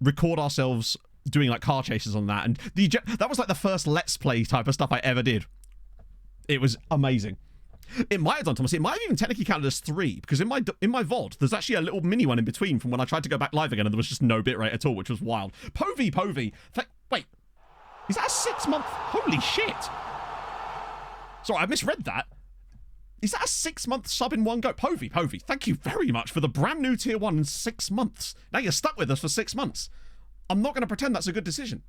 record ourselves doing like car chases on that, and that was like the first Let's Play type of stuff I ever did. It was amazing. It might have done, Thomas. It might have even technically counted as 3, because in my VOD, there's actually a little mini one in between from when I tried to go back live again, and there was just no bitrate at all, which was wild. Povey. Wait, is that a 6-month? Holy shit! Sorry, I misread that. Is that a 6-month sub in one go? Povey, thank you very much for the brand new tier 1 in 6 months. Now you're stuck with us for 6 months. I'm not going to pretend that's a good decision.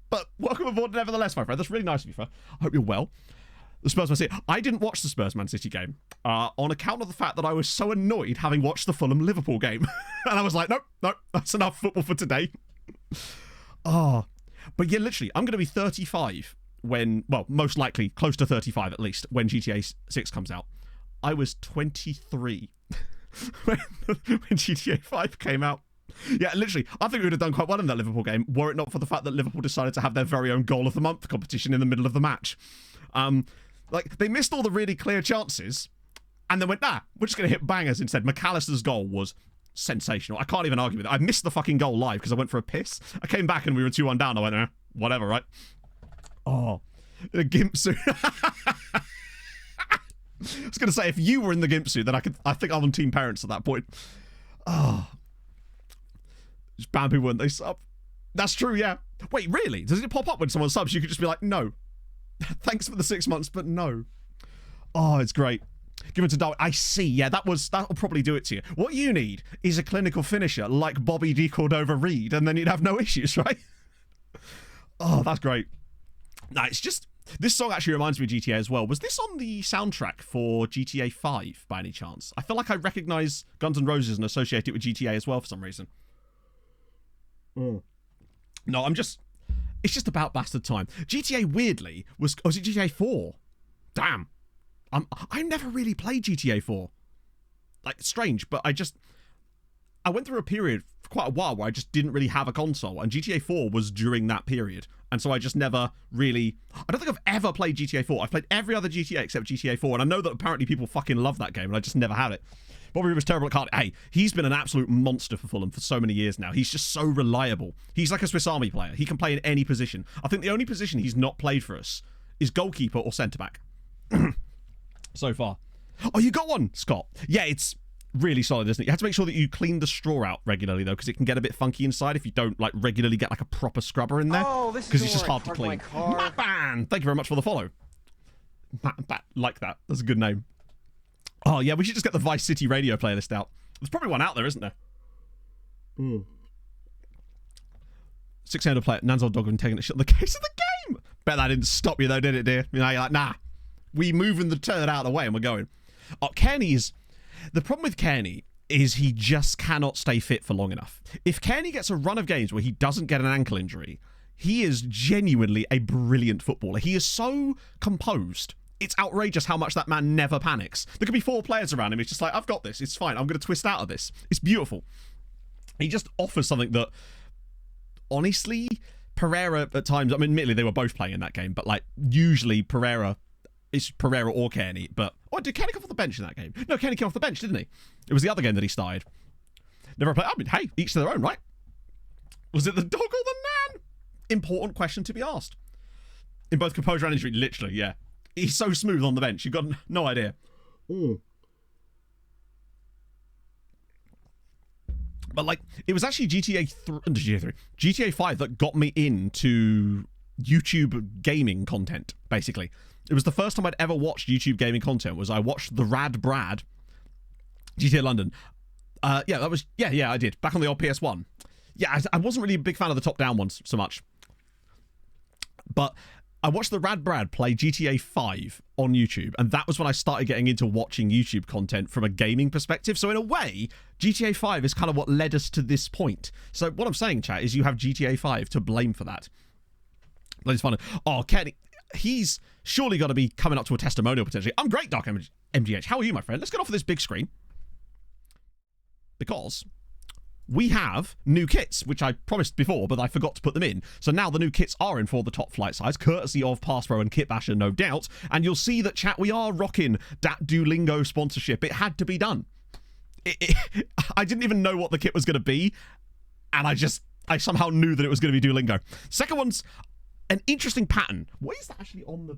But welcome aboard nevertheless, my friend. That's really nice of you, sir. I hope you're well. The Spurs Man City. I didn't watch the Spurs Man City game on account of the fact that I was so annoyed having watched the Fulham Liverpool game. And I was like, nope, that's enough football for today. Oh, but yeah, literally, I'm going to be 35 when, well, most likely close to 35 at least, when GTA 6 comes out. I was 23 when GTA 5 came out. Yeah, literally, I think we would have done quite well in that Liverpool game were it not for the fact that Liverpool decided to have their very own goal of the month competition in the middle of the match. Like, they missed all the really clear chances and then went, we're just going to hit bangers instead. McAllister's goal was sensational. I can't even argue with it. I missed the fucking goal live because I went for a piss. I came back and we were 2-1 down. I went, whatever, right? Oh, in a gimp suit. I was going to say, if you were in the gimp suit, then I think I'm on Team Parents at that point. Oh. Just ban people when they sub. That's true, yeah. Wait, really? Does it pop up when someone subs? You could just be like, no. Thanks for the 6 months, but no. Oh, it's great. Give it to Darwin. I see. Yeah, that'll probably do it to you. What you need is a clinical finisher like Bobby D. Cordova-Reed, and then you'd have no issues, right? Oh, that's great. Nah, it's just... This song actually reminds me of GTA as well. Was this on the soundtrack for GTA 5, by any chance? I feel like I recognise Guns N' Roses and associate it with GTA as well for some reason. No, it's just about bastard time. GTA, weirdly, was it GTA 4? Damn. I never really played GTA 4. Like, strange, but I went through a period for quite a while where I just didn't really have a console, and GTA 4 was during that period. And so I just never really... I don't think I've ever played GTA 4. I've played every other GTA except GTA 4, and I know that apparently people fucking love that game, and I just never had it. Bobby was terrible at card. Hey, he's been an absolute monster for Fulham for so many years now. He's just so reliable. He's like a Swiss Army player. He can play in any position. I think the only position he's not played for us is goalkeeper or centre-back. So far. Oh, you got one, Scott. Yeah, it's really solid, isn't it? You have to make sure that you clean the straw out regularly, though, because it can get a bit funky inside if you don't like regularly get like a proper scrubber in there. Oh, this is because it's just hard to clean. Matban! Thank you very much for the follow. Matban, like that. That's a good name. Oh, yeah, we should just get the Vice City radio playlist out. There's probably one out there, isn't there? 600 player, Nan's old dog and taking a shit on the case of the game. Bet that didn't stop you, though, did it, dear? You know, you're like, nah. We moving the turd out of the way and we're going. Oh, Kearney's... The problem with Kearney is he just cannot stay fit for long enough. If Kearney gets a run of games where he doesn't get an ankle injury, he is genuinely a brilliant footballer. He is so composed. It's outrageous how much that man never panics. There could be 4 players around him. He's just like, I've got this. It's fine. I'm going to twist out of this. It's beautiful. He just offers something that, honestly, Pereira at times, I mean, admittedly, they were both playing in that game, but like, usually Pereira or Kearney. But, did Kearney come off the bench in that game? No, Kearney came off the bench, didn't he? It was the other game that he started. Never played. I mean, hey, each to their own, right? Was it the dog or the man? Important question to be asked. In both composure and injury, literally, yeah. He's so smooth on the bench. You've got no idea. But, like, it was actually GTA 5 that got me into YouTube gaming content, basically. It was the first time I'd ever watched YouTube gaming content. I watched the Rad Brad, GTA London. I did. Back on the old PS1. Yeah, I wasn't really a big fan of the top-down ones so much. But I watched the Rad Brad play GTA 5 on YouTube, and that was when I started getting into watching YouTube content from a gaming perspective. So in a way, GTA 5 is kind of what led us to this point. So what I'm saying, chat, is you have GTA 5 to blame for that. That is fun. Oh, Kenny, he's surely got to be coming up to a testimonial potentially. I'm great, Dark MGH. How are you, my friend? Let's get off of this big screen. Because we have new kits, which I promised before, but I forgot to put them in. So now the new kits are in for the top flight size, courtesy of Pass Pro and Kit Basher, no doubt. And you'll see that, chat, we are rocking that Duolingo sponsorship. It had to be done. I didn't even know what the kit was going to be, and I just I somehow knew that it was going to be Duolingo. Second one's an interesting pattern. What is that actually on the...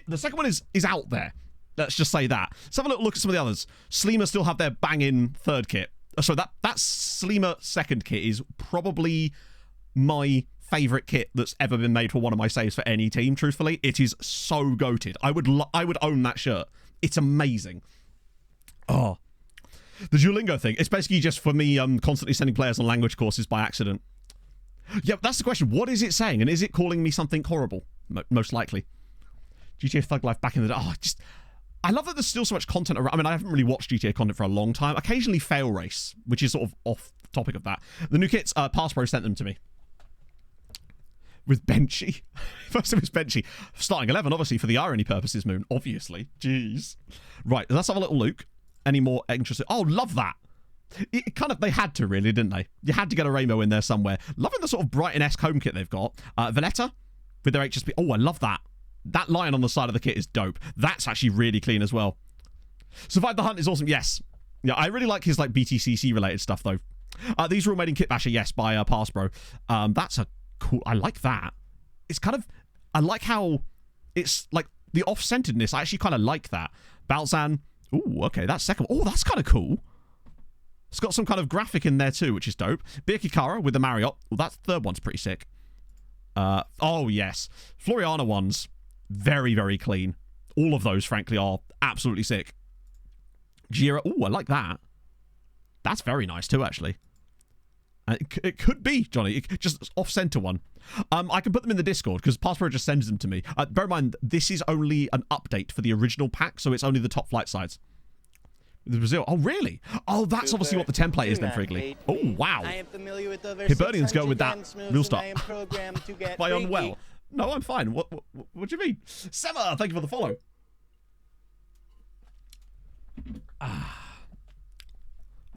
The second one is out there. Let's just say that. Let's have a little look at some of the others. Sleema still have their banging third kit. So that Sleema second kit is probably my favourite kit that's ever been made for one of my saves for any team, truthfully. It is so goated. I would own that shirt. It's amazing. Oh. The Duolingo thing, it's basically just for me constantly sending players on language courses by accident. Yeah, that's the question. What is it saying? And is it calling me something horrible? Most likely. GTA Thug Life back in the day. Oh, I love that there's still so much content around. I mean, I haven't really watched GTA content for a long time. Occasionally Fail Race, which is sort of off topic of that. The new kits, Pass Pro sent them to me. With Benchy. First it was Benchy. Starting 11, obviously, for the irony purposes, Moon. Obviously. Jeez. Right, let's have a little look. Any more interesting? Oh, love that. It kind of, they had to, really, didn't they? You had to get a rainbow in there somewhere. Loving the sort of Brighton-esque home kit they've got. Valletta with their HSP. Oh, I love that. That lion on the side of the kit is dope. That's actually really clean as well. Survive the Hunt is awesome. Yes. Yeah, I really like his like BTCC related stuff though. These are all made in Kit Basher, yes, by Pass Pro. That's a cool. I like that. It's kind of. I like how it's like the off-centeredness. I actually kind of like that. Balzan. Ooh, okay, that's second. Oh, that's kind of cool. It's got some kind of graphic in there too, which is dope. Birkikara with the Marriott. Well, that third one's pretty sick. Oh yes, Floriana ones. Very, very clean. All of those, frankly, are absolutely sick. Jira. Oh, I like that. That's very nice too, actually. It could be, Johnny. Just off-center one. I can put them in the Discord because Passport just sends them to me. Bear in mind, this is only an update for the original pack, so it's only the top flight sides. The Brazil. Oh, really? Oh, that's obviously what the template is then, Frigley. Oh, wow. I am familiar with over Hibernians go with that real stuff. Am I unwell? No, I'm fine. What do you mean? Sema, thank you for the follow.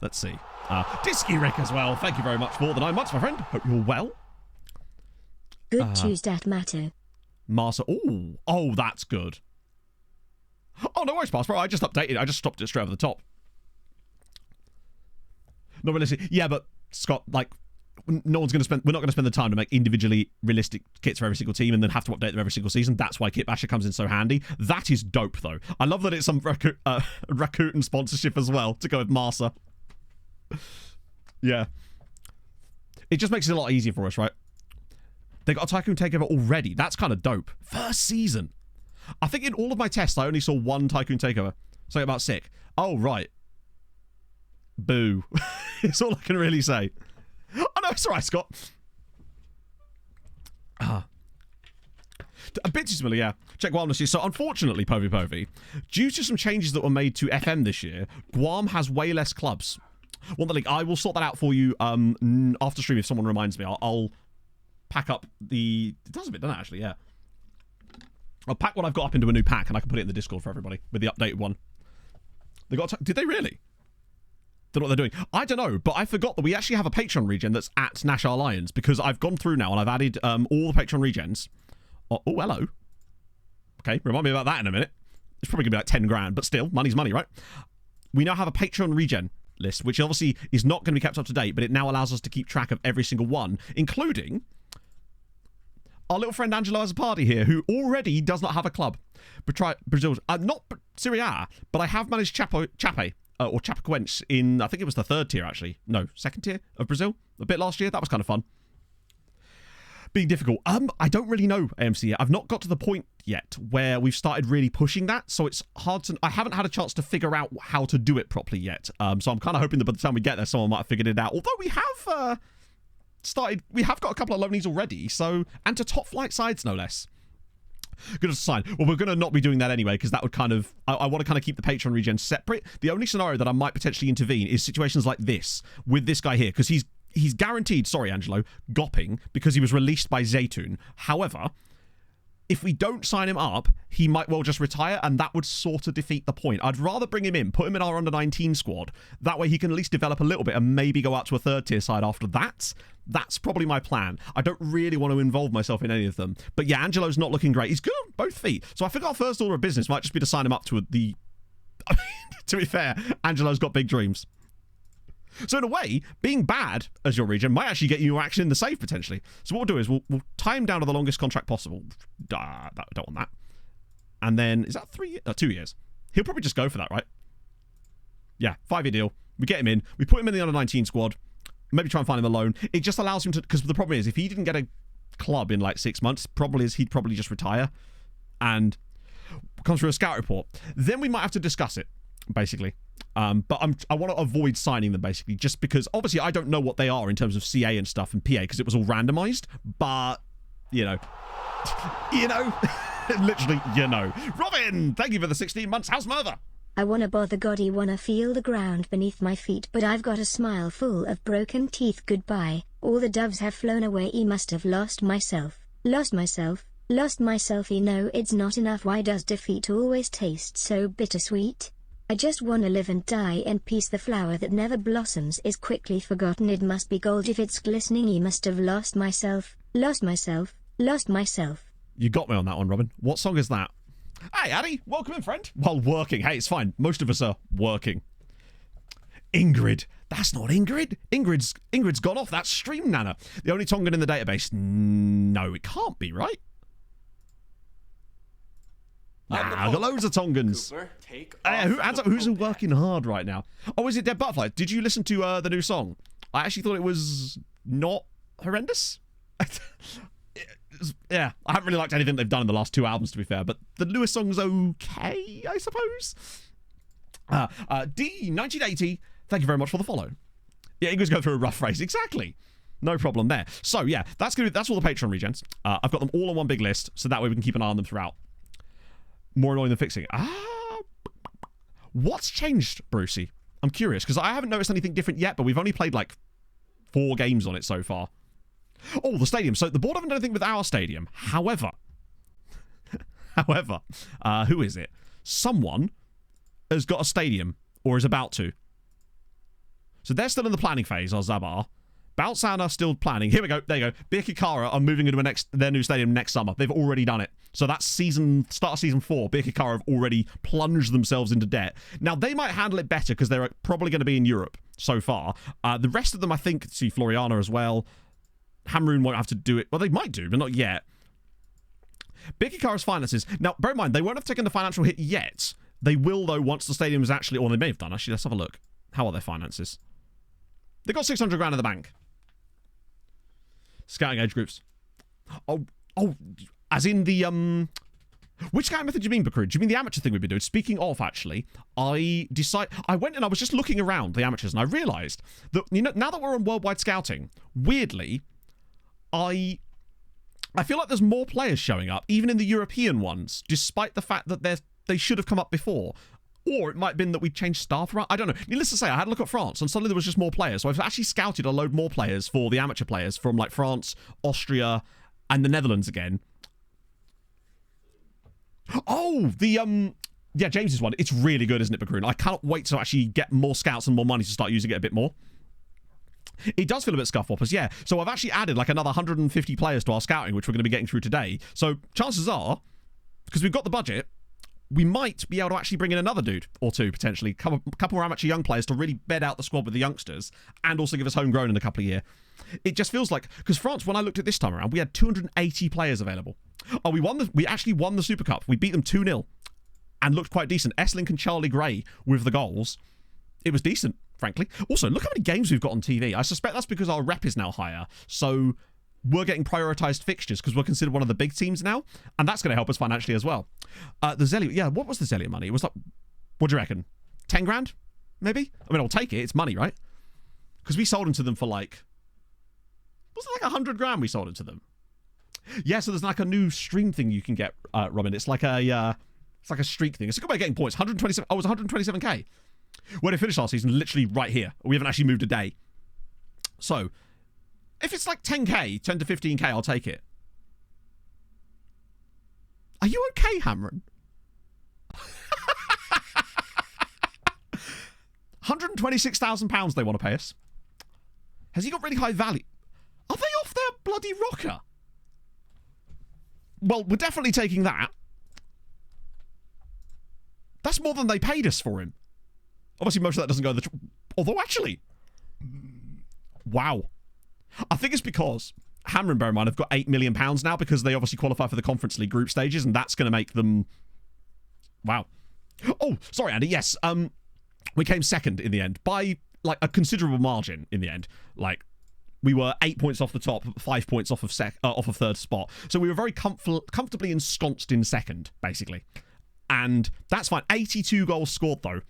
Let's see. Disky Rick as well. Thank you very much for the 9 months, my friend. Hope you're well. Good choose that matter. Marsa. Oh, that's good. Oh, no worries, Passport. I just updated. I just stopped it straight over the top. Not realistic. Yeah, but Scott, like, no one's going to spend. We're not going to spend the time to make individually realistic kits for every single team and then have to update them every single season. That's why Kit Basher comes in so handy. That is dope, though. I love that it's some Rakuten sponsorship as well to go with Marsa. Yeah, it just makes it a lot easier for us, right? They got a Tycoon Takeover already. That's kind of dope. First season. I think in all of my tests, I only saw one Tycoon Takeover. Something about sick. Oh, right. Boo. It's all I can really say. Oh, no, it's all right, Scott. A bit too similar, yeah. Check Wildness. So, unfortunately, Povey, due to some changes that were made to FM this year, Guam has way less clubs. Want the link? I will sort that out for you after stream if someone reminds me. I'll pack up the... It does a bit, doesn't it, actually? Yeah. I'll pack what I've got up into a new pack and I can put it in the Discord for everybody with the updated one. They got... Did they really? Don't know what they're doing. I don't know, but I forgot that we actually have a Patreon regen that's at Nashar Lions because I've gone through now and I've added all the Patreon regens. Oh, hello. Okay, remind me about that in a minute. It's probably going to be like 10 grand, but still, money's money, right? We now have a Patreon regen list, which obviously is not going to be kept up to date, but it now allows us to keep track of every single one, including our little friend Angelo has a party here who already does not have a club. Brazil, not Serie A, but I have managed Chape, or Chapecoense in, I think it was the 3rd tier actually. No, 2nd tier of Brazil. A bit last year. That was kind of fun. Being difficult. I don't really know AMC yet. I've not got to the point yet where we've started really pushing that, so it's hard to... I haven't had a chance to figure out how to do it properly yet. So I'm kind of hoping that by the time we get there, someone might have figured it out. Although we have started... We have got a couple of loanies already, so... And to top flight sides, no less. Good sign. Well, we're going to not be doing that anyway, because that would kind of... I want to kind of keep the Patreon regen separate. The only scenario that I might potentially intervene is situations like this, with this guy here, because he's guaranteed, sorry, Angelo, gopping because he was released by Zaytoon. However, if we don't sign him up, he might well just retire, and that would sort of defeat the point. I'd rather bring him in, put him in our under-19 squad. That way he can at least develop a little bit and maybe go out to a 3rd tier side after that. That's probably my plan. I don't really want to involve myself in any of them. But yeah, Angelo's not looking great. He's good on both feet. So I think our first order of business might just be to sign him up to the... To be fair, Angelo's got big dreams. So in a way, being bad as your region might actually get you action in the save potentially. So what we'll do is we'll tie him down to the longest contract possible. I don't want that. And then, is that 3 years? 2 years. He'll probably just go for that, right? Yeah, 5-year deal. We get him in. We put him in the under-19 squad. Maybe try and find him a loan. It just allows him to... Because the problem is, if he didn't get a club in like 6 months, he'd probably just retire. And comes through a scout report. Then we might have to discuss it, basically. But I want to avoid signing them, basically, just because, obviously, I don't know what they are in terms of CA and stuff and PA, because it was all randomized. But, you know... Literally, Robin, thank you for the 16 months. How's Merther? I wanna bother Goddy, wanna feel the ground beneath my feet, but I've got a smile full of broken teeth. Goodbye, all the doves have flown away. I must have lost myself. Lost myself. It's not enough. Why does defeat always taste so bittersweet? I just wanna live and die in peace. The flower that never blossoms is quickly forgotten. It must be gold if it's glistening. I must have lost myself. You got me on that one, Robin. What song is that? Hey, Addy. Welcome in, friend. Well, working. Hey, it's fine. Most of us are working. Ingrid. That's not Ingrid. Ingrid's gone off. That's Stream Nana. The only Tongan in the database. No, it can't be, right? I've got loads of Tongans. Cooper, who's working hard right now? Oh, is it Dead Butterfly? Did you listen to the new song? I actually thought it was not horrendous. Yeah, I haven't really liked anything they've done in the last 2 albums, to be fair, but the newest song's okay, I suppose. D1980, thank you very much for the follow. Yeah, Ingrid's going through a rough phase. Exactly. No problem there. So, yeah, that's all the Patreon regens. I've got them all on one big list, so that way we can keep an eye on them throughout. More annoying than fixing. What's changed, Brucey? I'm curious, because I haven't noticed anything different yet, but we've only played, like, 4 games on it so far. Oh, the stadium. So the board haven't done anything with our stadium. However, who is it? Someone has got a stadium, or is about to. So they're still in the planning phase, or Zabar. Balsan are still planning. Here we go. There you go. Birkirkara are moving into their new stadium next summer. They've already done it. So that's start of season 4. Birkirkara have already plunged themselves into debt. Now, they might handle it better because they're probably going to be in Europe so far. The rest of them, I think, see Floriana as well. Hamroon won't have to do it. Well, they might do, but not yet. Birkirkara's finances. Now, bear in mind, they won't have taken the financial hit yet. They will, though, once the stadium is actually... Or they may have done. Actually, let's have a look. How are their finances? They've got 600 grand in the bank. Scouting age groups. Oh, as in the... Which scouting method do you mean, Bakru? Do you mean the amateur thing we've been doing? Speaking of, actually, I went and I was just looking around the amateurs, and I realised that, now that we're on worldwide scouting, weirdly... I feel like there's more players showing up, even in the European ones, despite the fact that they should have come up before. Or it might have been that we changed staff around. I don't know. Needless to say, I had a look at France, and suddenly there was just more players. So I've actually scouted a load more players for the amateur players from, like, France, Austria, and the Netherlands again. Oh, yeah, James's one. It's really good, isn't it, Bakroon? I cannot wait to actually get more scouts and more money to start using it a bit more. It does feel a bit scuffwappers, yeah. So I've actually added like another 150 players to our scouting, which we're going to be getting through today. So chances are, because we've got the budget, we might be able to actually bring in another dude or two, potentially. A couple more amateur young players to really bed out the squad with the youngsters and also give us homegrown in a couple of years. It just feels like, because France, when I looked at this time around, we had 280 players available. Oh, we actually won the Super Cup. We beat them 2-0 and looked quite decent. S-Link and Charlie Gray with the goals. It was decent, frankly. Also, look how many games we've got on TV. I suspect that's because our rep is now higher. So we're getting prioritised fixtures because we're considered one of the big teams now. And that's going to help us financially as well. The Zelia, yeah, what was the Zelia money? It was like, what do you reckon? 10 grand? Maybe? I mean, I'll take it. It's money, right? Because we sold them to them for like, was it like 100 grand we sold it to them? Yeah, so there's like a new stream thing you can get, Robin. It's like a streak thing. It's a good way of getting points. 127. Oh, it was 127k. When it finished last season, literally right here. We haven't actually moved a day. So, if it's like 10k, 10 to 15k, I'll take it. Are you okay, Hamron? £126,000 they want to pay us. Has he got really high value? Are they off their bloody rocker? Well, we're definitely taking that. That's more than they paid us for him. Obviously, most of that doesn't go to the... Although, actually, Wow. I think it's because Hammer, bear in mind, have got £8 million now because they obviously qualify for the Conference League group stages, and that's going to make them... Wow. Oh, sorry, Andy. Yes, we came second in the end by, like, a considerable margin in the end. Like, we were 8 points off the top, 5 points off of third spot. So we were very comfortably ensconced in second, basically. And that's fine. 82 goals scored, though,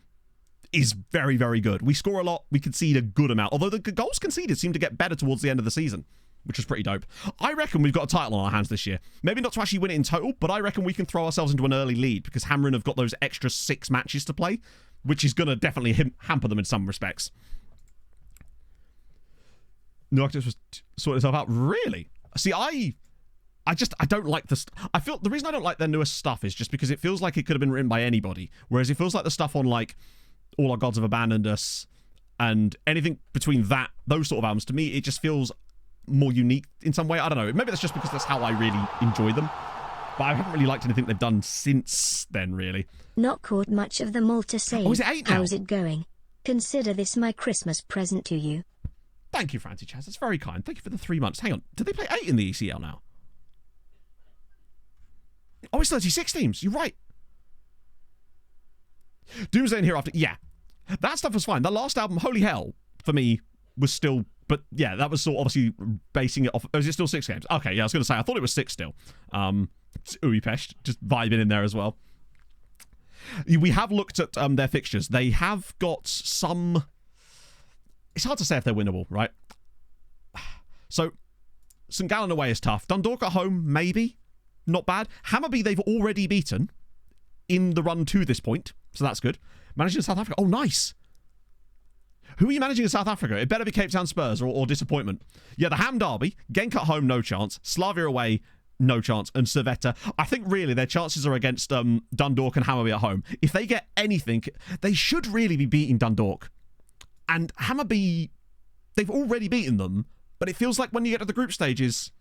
is very, very good. We score a lot. We concede a good amount. Although the goals conceded seem to get better towards the end of the season, which is pretty dope. I reckon we've got a title on our hands this year. Maybe not to actually win it in total, but I reckon we can throw ourselves into an early lead because Hamrin have got those extra 6 matches to play, which is going to definitely hamper them in some respects. New Architects was sorting itself out. Really? See, I don't like this. I feel the reason I don't like their newest stuff is just because it feels like it could have been written by anybody. Whereas it feels like the stuff on, like, All Our Gods Have Abandoned Us and anything between those sort of albums, to me, it just feels more unique in some way. I don't know. Maybe that's just because that's how I really enjoy them. But I haven't really liked anything they've done since then, really. Not caught much of the Malta save. Oh, is it 8 now? How's it going? Consider this my Christmas present to you. Thank you, Francie Chaz. That's very kind. Thank you for the 3 months. Hang on. Did they play 8 in the ECL now? Oh, it's 36 teams. You're right. Doomsday and Hereafter. Yeah. That stuff was fine. The last album, Holy Hell, for me, was still... But, yeah, that was sort of obviously basing it off... Oh, is it still 6 games? Okay, yeah, I was going to say, I thought it was 6 still. Uwe Pesht, just vibing in there as well. We have looked at their fixtures. They have got some... It's hard to say if they're winnable, right? So, St Gallen away is tough. Dundalk at home, maybe. Not bad. Hammarby, they've already beaten in the run to this point. So that's good. Managing South Africa. Oh, nice. Who are you managing in South Africa? It better be Cape Town Spurs or disappointment. Yeah, the Ham Derby. Genk at home, no chance. Slavia away, no chance. And Servetta. I think really their chances are against Dundalk and Hammarby at home. If they get anything, they should really be beating Dundalk. And Hammarby, they've already beaten them. But it feels like when you get to the group stages...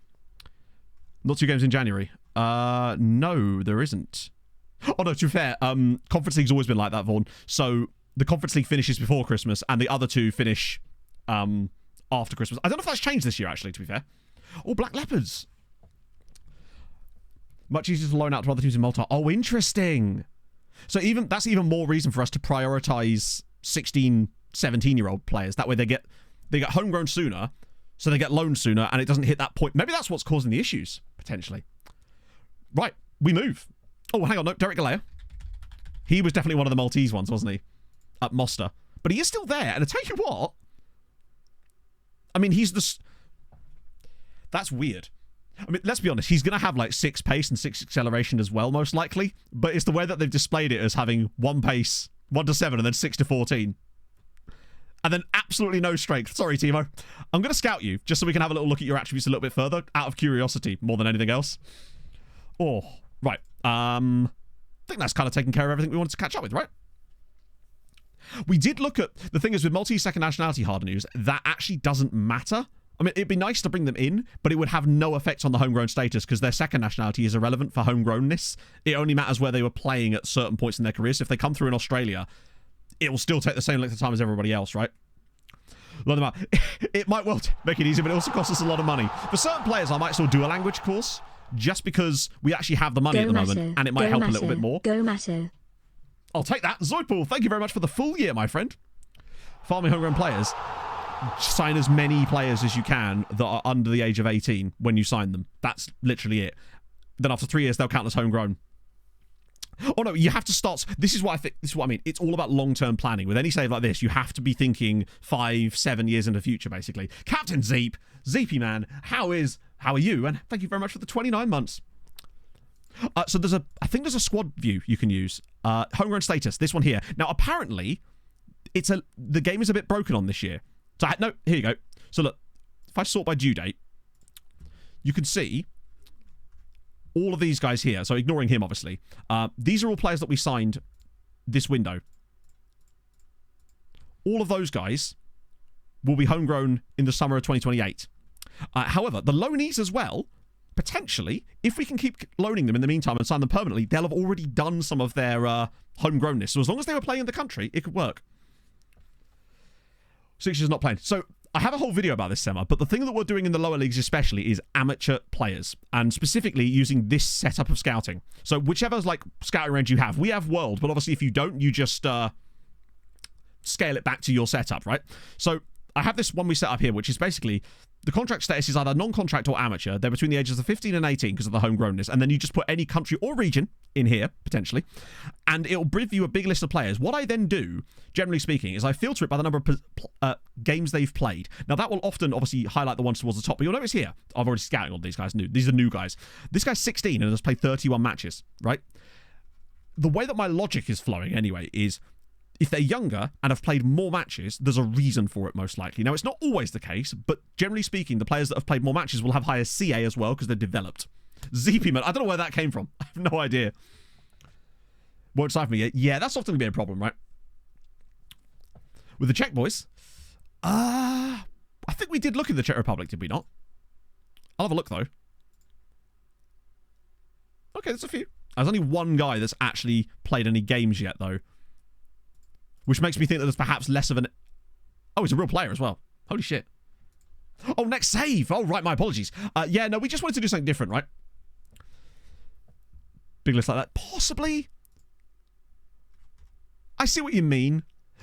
Not 2 games in January. No, there isn't. Oh, no, to be fair, Conference League's always been like that, Vaughan. So the Conference League finishes before Christmas, and the other 2 finish after Christmas. I don't know if that's changed this year, actually, to be fair. Oh, Black Leopards. Much easier to loan out to other teams in Malta. Oh, interesting. So that's even more reason for us to prioritise 16, 17-year-old players. That way they get homegrown sooner, so they get loaned sooner, and it doesn't hit that point. Maybe that's what's causing the issues, potentially. Right, we move. Oh, hang on, no, Derek Galea. He was definitely one of the Maltese ones, wasn't he? At Mosta. But he is still there, and I tell you what... I mean, that's weird. I mean, let's be honest, he's going to have like 6 pace and 6 acceleration as well, most likely. But it's the way that they've displayed it as having 1 pace, 1 to 7, and then 6 to 14. And then absolutely no strength. Sorry, Timo. I'm going to scout you, just so we can have a little look at your attributes a little bit further, out of curiosity, more than anything else. Oh, right. I think that's kind of taken care of everything we wanted to catch up with, right? We did look at... The thing is, with Maltese second nationality hard news, that actually doesn't matter. I mean, it'd be nice to bring them in, but it would have no effect on the homegrown status because their second nationality is irrelevant for homegrownness. It only matters where they were playing at certain points in their careers. So if they come through in Australia, it will still take the same length of time as everybody else, right? Load them out. It might well make it easy, but it also costs us a lot of money. For certain players, I might still do a language course just because we actually have the money at the moment, and it might help a little bit more. Go Matto. I'll take that. Zoidpool, thank you very much for the full year, my friend. Farming homegrown players. Sign as many players as you can that are under the age of 18 when you sign them. That's literally it. Then after 3 years, they'll count as homegrown. Oh no, you have to start... This is what I think. This is what I mean. It's all about long-term planning. With any save like this, you have to be thinking 5, 7 years into the future, basically. Captain Zeep, Zeepy man, how are you? And thank you very much for the 29 months. So I think there's a squad view you can use. Homegrown status, this one here. Now, apparently, the game is a bit broken on this year. So, no, here you go. So, look, if I sort by due date, you can see all of these guys here. So, ignoring him, obviously. These are all players that we signed this window. All of those guys will be homegrown in the summer of 2028. However, the loanees as well, potentially, if we can keep loaning them in the meantime and sign them permanently, they'll have already done some of their homegrownness. So, as long as they were playing in the country, it could work. 6 years not playing. So I have a whole video about this, Sema, but the thing that we're doing in the lower leagues especially is amateur players, and specifically using this setup of scouting. So whichever like scouting range you have, we have world, but obviously if you don't, you just scale it back to your setup, right? So I have this one we set up here, which is basically the contract status is either non-contract or amateur. They're between the ages of 15 and 18 because of the homegrownness. And then you just put any country or region in here, potentially, and it'll give you a big list of players. What I then do, generally speaking, is I filter it by the number of games they've played. Now, that will often, obviously, highlight the ones towards the top. But you'll notice here, I've already scouted all these guys. These are new guys. This guy's 16 and has played 31 matches, right? The way that my logic is flowing, anyway, is if they're younger and have played more matches, there's a reason for it, most likely. Now, it's not always the case, but generally speaking, the players that have played more matches will have higher CA as well because they're developed. ZP, man, I don't know where that came from. I have no idea. Won't decipher me yet. Yeah, that's often going to be a problem, right? With the Czech boys, I think we did look in the Czech Republic, did we not? I'll have a look, though. Okay, there's a few. There's only one guy that's actually played any games yet, though. Which makes me think that there's perhaps less of an... Oh, he's a real player as well. Holy shit. Oh, next save. Oh, right, my apologies. Yeah, no, we just wanted to do something different, right? Big list like that. Possibly. I see what you mean.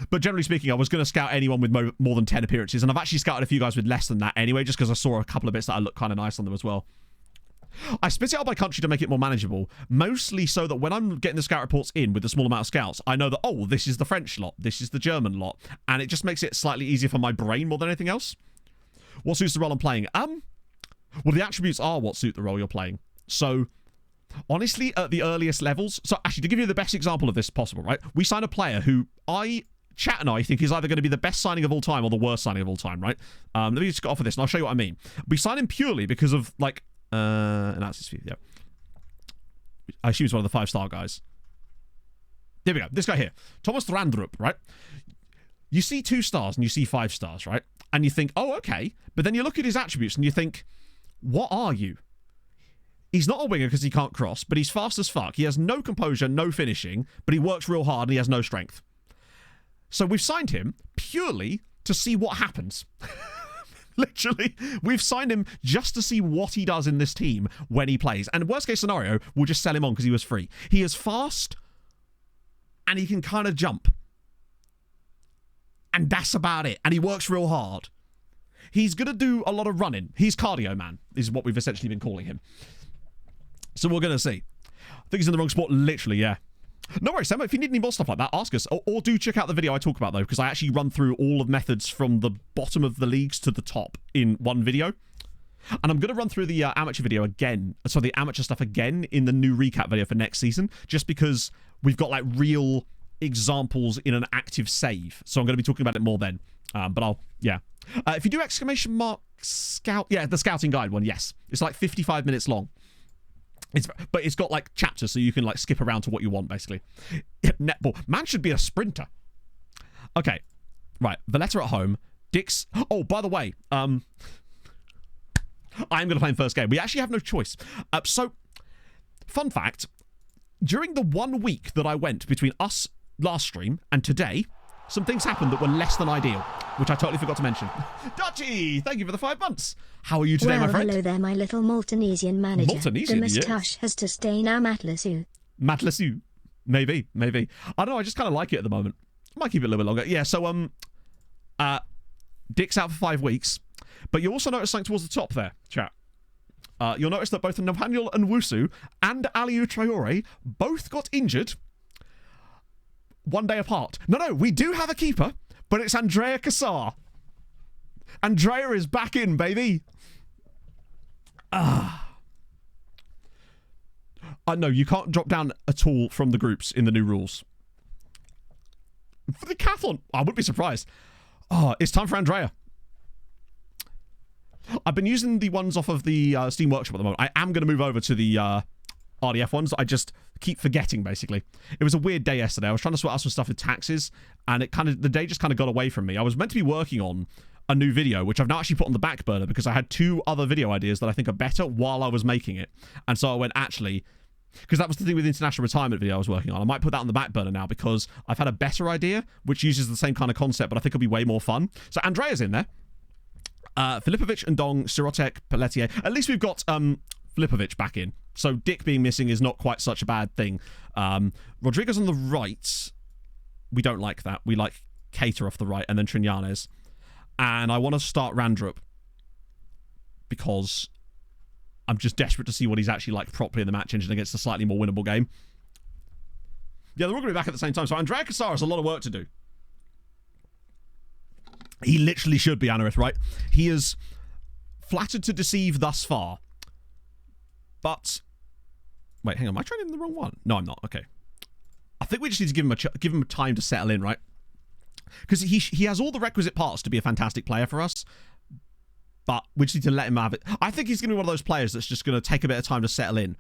But generally speaking, I was going to scout anyone with more than 10 appearances. And I've actually scouted a few guys with less than that anyway, just because I saw a couple of bits that I look kind of nice on them as well. I split it out by country to make it more manageable, mostly so that when I'm getting the scout reports in with the small amount of scouts, I know that, oh, this is the French lot, this is the German lot, and it just makes it slightly easier for my brain more than anything else. What suits the role I'm playing? Well, the attributes are what suit the role you're playing. So, honestly, at the earliest levels, so actually, to give you the best example of this possible, right, we sign a player who Chat and I think is either going to be the best signing of all time or the worst signing of all time, right? Let me just get off of this and I'll show you what I mean. We sign him purely because of, like, analysis view, yeah. I assume he's one of the 5-star guys. There we go. This guy here. Thomas Randrup, right? You see 2 stars and you see 5 stars, right? And you think, oh, okay. But then you look at his attributes and you think, what are you? He's not a winger because he can't cross, but he's fast as fuck. He has no composure, no finishing, but he works real hard and he has no strength. So we've signed him purely to see what happens. Literally, we've signed him just to see what he does in this team when he plays. And worst case scenario, we'll just sell him on because he was free. He is fast and he can kind of jump. And that's about it. And he works real hard. He's going to do a lot of running. He's cardio man, is what we've essentially been calling him. So we're going to see. I think he's in the wrong spot, literally, yeah. No worries, Sam. If you need any more stuff like that, ask us. Or do check out the video I talk about, though, because I actually run through all of methods from the bottom of the leagues to the top in one video. And I'm going to run through the amateur video again. So the amateur stuff again in the new recap video for next season, just because we've got, like, real examples in an active save. So I'm going to be talking about it more then. But I'll, yeah. If you do > scout, yeah, the scouting guide one, yes. It's like 55 minutes long. But it's got like chapters so you can like skip around to what you want, basically. Netball. Man should be a sprinter. Okay. Right. Valletta at home. Dick's. Oh, by the way, I'm going to play in first game. We actually have no choice. So, fun fact. During the 1 week that I went between us last stream and today, some things happened that were less than ideal, which I totally forgot to mention. Dutchy, thank you for the 5 months. How are you today, my friend? Hello there, my little Maltanesian manager. Maltanesian, the moustache yes. has to stay now, Matlasu. Matlasu. Maybe. I don't know, I just kind of like it at the moment. I might keep it a little bit longer. Yeah, so, Dick's out for 5 weeks, but you also notice something towards the top there, chat. You'll notice that both Nathaniel and Wusu and Aliou Traore both got injured 1 day apart. No, we do have a keeper, but it's Andrea Cassar. Andrea is back in, baby. No, you can't drop down at all from the groups in the new rules. For the decathlon, I wouldn't be surprised. It's time for Andrea. I've been using the ones off of the Steam Workshop at the moment. I am going to move over to the RDF ones. I just keep forgetting, basically. It was a weird day yesterday. I was trying to sort out some stuff with taxes, and the day just kind of got away from me. I was meant to be working on a new video, which I've now actually put on the back burner because I had 2 other video ideas that I think are better while I was making it. And so I went, actually, because that was the thing with the international retirement video I was working on. I might put that on the back burner now because I've had a better idea, which uses the same kind of concept, but I think it'll be way more fun. So Andrea's in there. Filipovic and Dong, Sirotek, Pelletier. At least we've got Filipovic back in. So Dick being missing is not quite such a bad thing. Rodriguez on the right. We don't like that. We like Keita off the right and then Trinyanes. And I want to start Randrup because I'm just desperate to see what he's actually like properly in the match engine against a slightly more winnable game. Yeah, they're all going to be back at the same time. So Andrea Casara has a lot of work to do. He literally should be Anarith, right? He is flattered to deceive thus far. But wait, hang on. Am I training the wrong one? No, I'm not. Okay. I think we just need to give him time to settle in, right? Because he has all the requisite parts to be a fantastic player for us. But we just need to let him have it. I think he's going to be one of those players that's just going to take a bit of time to settle in. I'm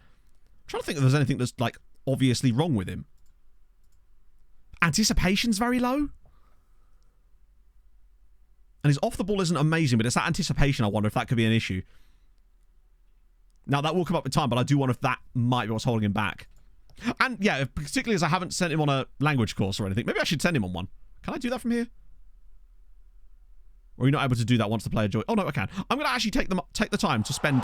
trying to think if there's anything that's like obviously wrong with him. Anticipation's very low. And his off the ball isn't amazing, but it's that anticipation I wonder if that could be an issue. Now, that will come up with time, but I do wonder if that might be what's holding him back. And, yeah, particularly as I haven't sent him on a language course or anything. Maybe I should send him on one. Can I do that from here? Or are you not able to do that once the player joins? Oh, no, I can. I'm going to actually take the time to spend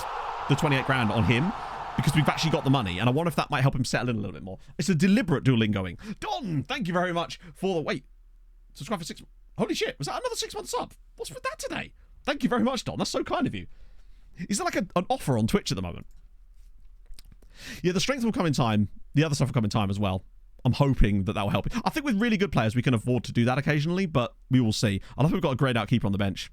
the 28 grand on him because we've actually got the money, and I wonder if that might help him settle in a little bit more. It's a deliberate dueling going. Don, thank you very much for the... Wait. Subscribe for 6... Holy shit, was that another 6-month sub? What's with that today? Thank you very much, Don. That's so kind of you. Is there like an offer on Twitch at the moment? Yeah, the strength will come in time. The other stuff will come in time as well. I'm hoping that will help. I think with really good players, we can afford to do that occasionally, but we will see. I love we've got a greyed out keeper on the bench.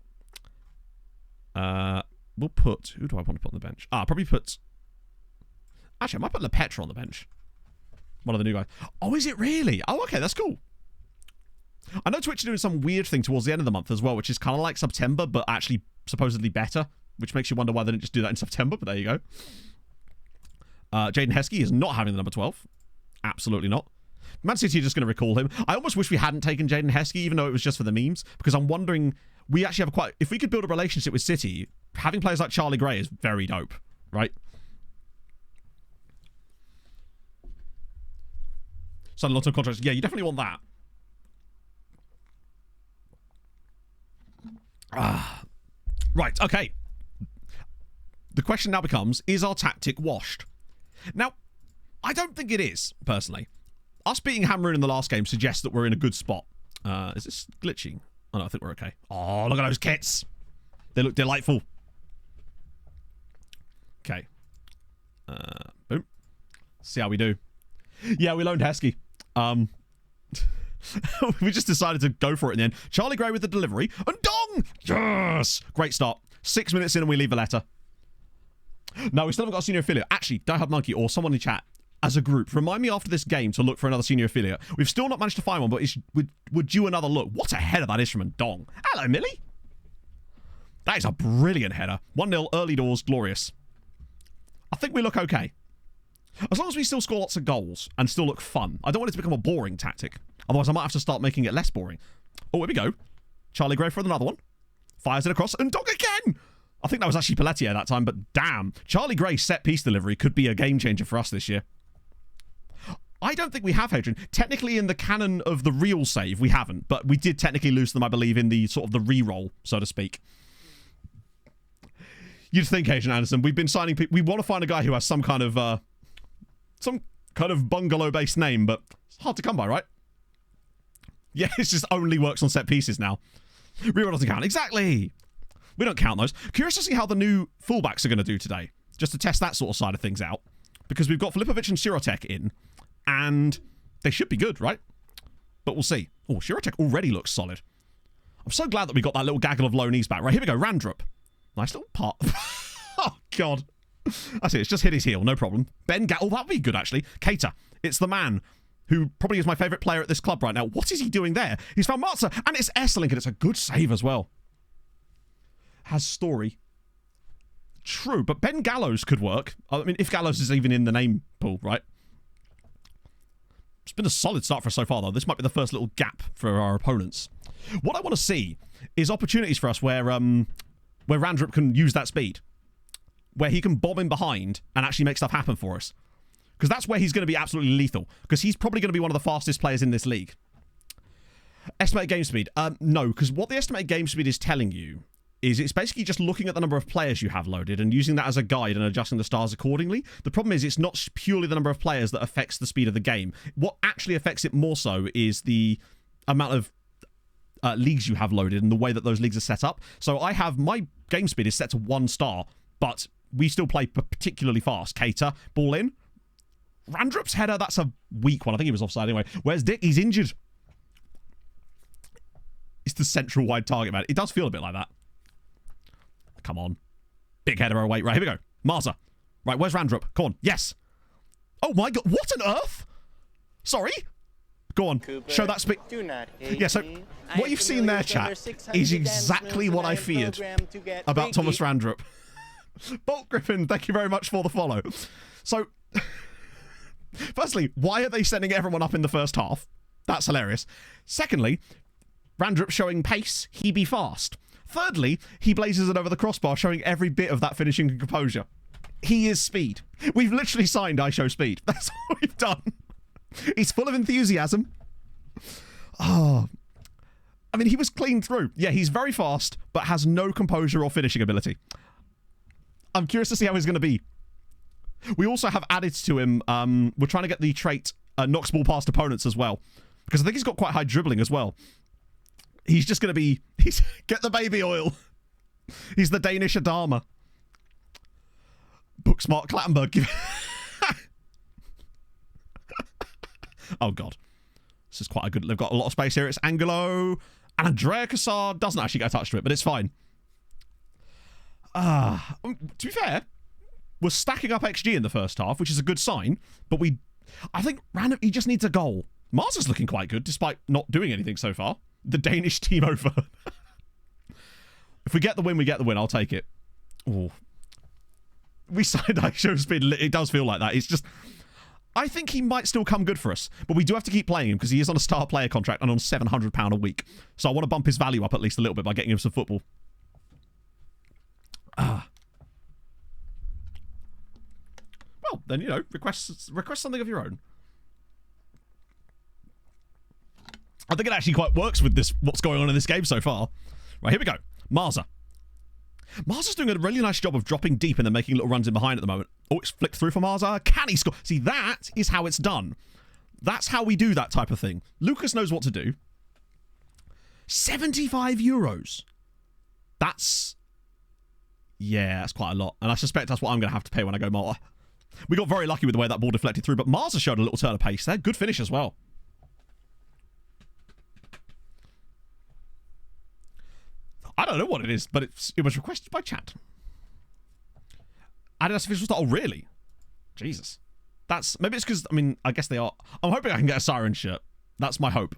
We'll put... Who do I want to put on the bench? Probably put... Actually, I might put Lepetra on the bench. One of the new guys. Oh, is it really? Oh, okay, that's cool. I know Twitch are doing some weird thing towards the end of the month as well, which is kind of like September, but actually supposedly better, which makes you wonder why they didn't just do that in September, but there you go. Jaden Heskey is not having the number 12. Absolutely not. Man City are just going to recall him. I almost wish we hadn't taken Jaden Heskey, even though it was just for the memes, because I'm wondering, we actually have quite... If we could build a relationship with City, having players like Charlie Gray is very dope, right? Sign long-term contracts. Yeah, you definitely want that. Right, okay. The question now becomes, is our tactic washed? Now, I don't think it is, personally. Us beating Hamrun in the last game suggests that we're in a good spot. Is this glitching? Oh, no, I think we're okay. Oh, look at those kits. They look delightful. Okay. Boom. See how we do. Yeah, we loaned Heskey. We just decided to go for it in the end. Charlie Gray with the delivery. And Dong! Yes! Great start. 6 minutes in and we leave a letter. No, we still haven't got a senior affiliate. Actually, Die-Hard Monkey or someone in chat, as a group, remind me after this game to look for another senior affiliate. We've still not managed to find one, but we're due another look. What a header that is from a Dong. Hello, Millie. That is a brilliant header. 1-0, early doors, glorious. I think we look okay. As long as we still score lots of goals and still look fun. I don't want it to become a boring tactic. Otherwise, I might have to start making it less boring. Oh, here we go. Charlie Gray for another one. Fires it across. And Dong again! I think that was actually Pelletier that time, but damn. Charlie Gray's set-piece delivery could be a game-changer for us this year. I don't think we have Hadrian. Technically, in the canon of the real save, we haven't. But we did technically lose them, I believe, in the sort of the re-roll, so to speak. You'd think, Adrian Anderson, we've been signing people. We want to find a guy who has some kind of bungalow-based name, but it's hard to come by, right? Yeah, it just only works on set pieces now. Reroll doesn't count. Exactly. We don't count those. Curious to see how the new fullbacks are going to do today, just to test that sort of side of things out. Because we've got Filipovic and Sirotek in, and they should be good, right? But we'll see. Oh, Sirotek already looks solid. I'm so glad that we got that little gaggle of loanees back. Right, here we go. Randrup. Nice little part. Oh, God. That's it. It's just hit his heel. No problem. Oh, that'd be good, actually. Keita. It's the man who probably is my favourite player at this club right now. What is he doing there? He's found Marta, and it's Esselink, and it's a good save as well. Has story. True, but Ben Gallows could work. I mean, if Gallows is even in the name pool, right? It's been a solid start for us so far, though. This might be the first little gap for our opponents. What I want to see is opportunities for us where Randrup can use that speed. Where he can bomb in behind and actually make stuff happen for us. Because that's where he's going to be absolutely lethal. Because he's probably going to be one of the fastest players in this league. Estimated game speed. No, because what the estimated game speed is telling you is it's basically just looking at the number of players you have loaded and using that as a guide and adjusting the stars accordingly. The problem is it's not purely the number of players that affects the speed of the game. What actually affects it more so is the amount of leagues you have loaded and the way that those leagues are set up. So I have my game speed is set to 1 star, but we still play particularly fast. Cater, ball in. Randrup's header, that's a weak one. I think he was offside anyway. Where's Dick? He's injured. It's the central wide target, man. It does feel a bit like that. Come on. Big header away. Right, here we go. Marza. Right, where's Randrup? Come on. Yes. Oh my god. What on earth? Sorry? Go on. Cooper, show that speed. Do not hate yeah, so me. what you've seen there, chat, is exactly what I feared about Thomas Randrup. Bolt Griffin, thank you very much for the follow. So, firstly, why are they sending everyone up in the first half? That's hilarious. Secondly, Randrup showing pace, he be fast. Thirdly, he blazes it over the crossbar, showing every bit of that finishing composure. He is speed. We've literally signed I Show Speed. That's what we've done. He's full of enthusiasm. Oh. I mean, he was clean through. Yeah, he's very fast, but has no composure or finishing ability. I'm curious to see how he's going to be. We also have added to him, we're trying to get the trait knocks ball past opponents as well. Because I think he's got quite high dribbling as well. He's just going to be... get the baby oil. He's the Danish Adama. Booksmart Clattenburg. Oh, God. This is quite a good... They've got a lot of space here. It's Angelo. And Andrea Cassar doesn't actually get attached to it, but it's fine. To be fair, we're stacking up XG in the first half, which is a good sign. But I think he just needs a goal. Mars is looking quite good, despite not doing anything so far. The Danish team over. If we get the win, we get the win. I'll take it. Ooh. We signed I Show Speed. It does feel like that. It's just... I think he might still come good for us. But we do have to keep playing him because he is on a star player contract and on £700 a week. So I want to bump his value up at least a little bit by getting him some football. Well, then, you know, request something of your own. I think it actually quite works with this. What's going on in this game so far. Right, here we go. Marza. Marza's doing a really nice job of dropping deep and then making little runs in behind at the moment. Oh, it's flicked through for Marza. Can he score? See, that is how it's done. That's how we do that type of thing. Lucas knows what to do. €75. That's... Yeah, that's quite a lot. And I suspect that's what I'm going to have to pay when I go Malta. We got very lucky with the way that ball deflected through, but Marza showed a little turn of pace there. Good finish as well. I don't know what it is, but it was requested by chat. Adidas official style. Oh, really? Jesus. Maybe it's because, I mean, I guess they are. I'm hoping I can get a Siren shirt. That's my hope.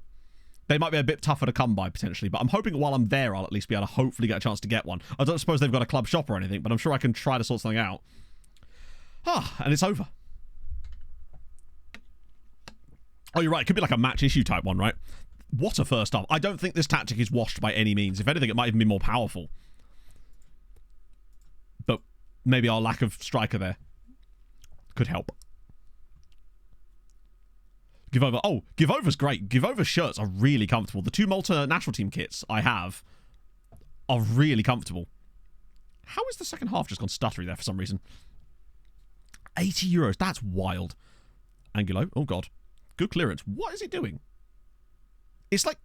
They might be a bit tougher to come by, potentially, but I'm hoping while I'm there, I'll at least be able to hopefully get a chance to get one. I don't suppose they've got a club shop or anything, but I'm sure I can try to sort something out. And it's over. Oh, you're right. It could be like a match issue type one, right? What a first half. I don't think this tactic is washed by any means. If anything, it might even be more powerful. But maybe our lack of striker there could help. Give over. Oh, Give Over's great. Give Over's shirts are really comfortable. The 2 Malta national team kits I have are really comfortable. How is the second half just gone stuttery there for some reason? €80. That's wild. Angulo. Oh, God. Good clearance. What is he doing? It's like...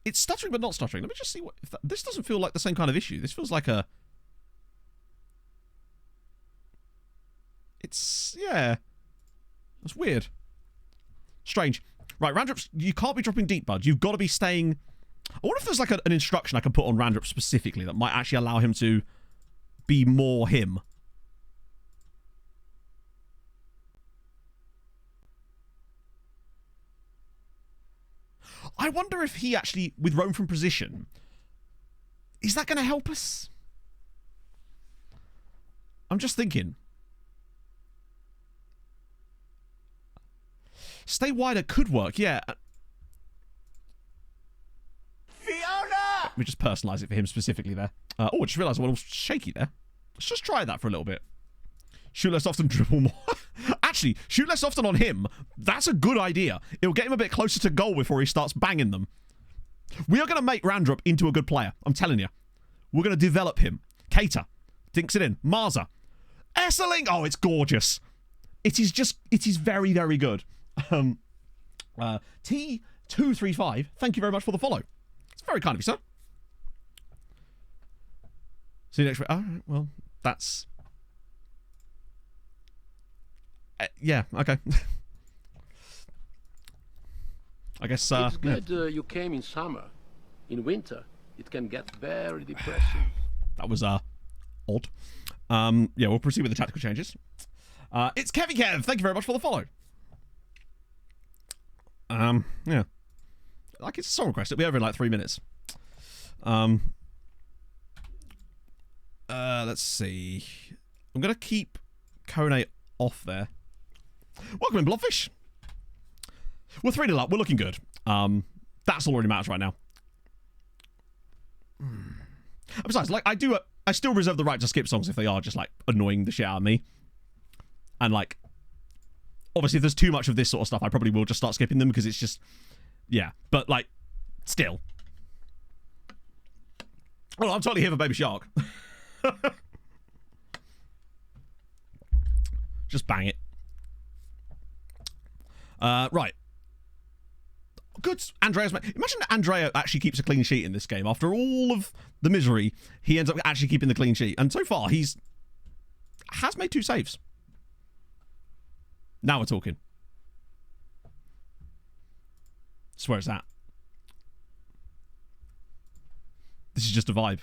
It's stuttering but not stuttering. Let me just see what... This doesn't feel like the same kind of issue. This feels like a... It's... Yeah. That's weird. Strange. Right, Randrup, you can't be dropping deep, bud. You've got to be staying... I wonder if there's like an instruction I can put on Randrup specifically that might actually allow him to be more him. I wonder if he actually, with roam from position, is that going to help us? I'm just thinking. Stay wider could work, yeah. Fiona! Let me just personalise it for him specifically there. Oh, I just realised I went all shaky there. Let's just try that for a little bit. Shoot less often, dribble more. Actually, shoot less often on him. That's a good idea. It'll get him a bit closer to goal before he starts banging them. We are going to make Randrup into a good player. I'm telling you. We're going to develop him. Cater. Dinks it in. Marza. Esselink. Oh, it's gorgeous. It is very, very good. T235, thank you very much for the follow. It's very kind of you, sir. See you next week. All right, well, that's... yeah, okay. I guess, it's good yeah. you came in summer. In winter, it can get very depressing. That was, odd. Yeah, we'll proceed with the tactical changes. It's Kevy Kev. Thank you very much for the follow. Yeah. Like, it's a song request. It'll be over in like 3 minutes. Let's see. I'm going to keep Kone off there. Welcome in, Blobfish. We're 3-0 up. We're looking good. That's all already matters right now. Besides, like, I still reserve the right to skip songs if they are just, like, annoying the shit out of me. And, like, obviously if there's too much of this sort of stuff, I probably will just start skipping them because it's just, yeah. But, like, still. Oh, I'm totally here for Baby Shark. Just bang it. Right. Good. Andrea's... Imagine Andrea actually keeps a clean sheet in this game. After all of the misery, he ends up actually keeping the clean sheet. And so far, has made 2 saves. Now we're talking. Swear it's that. This is just a vibe.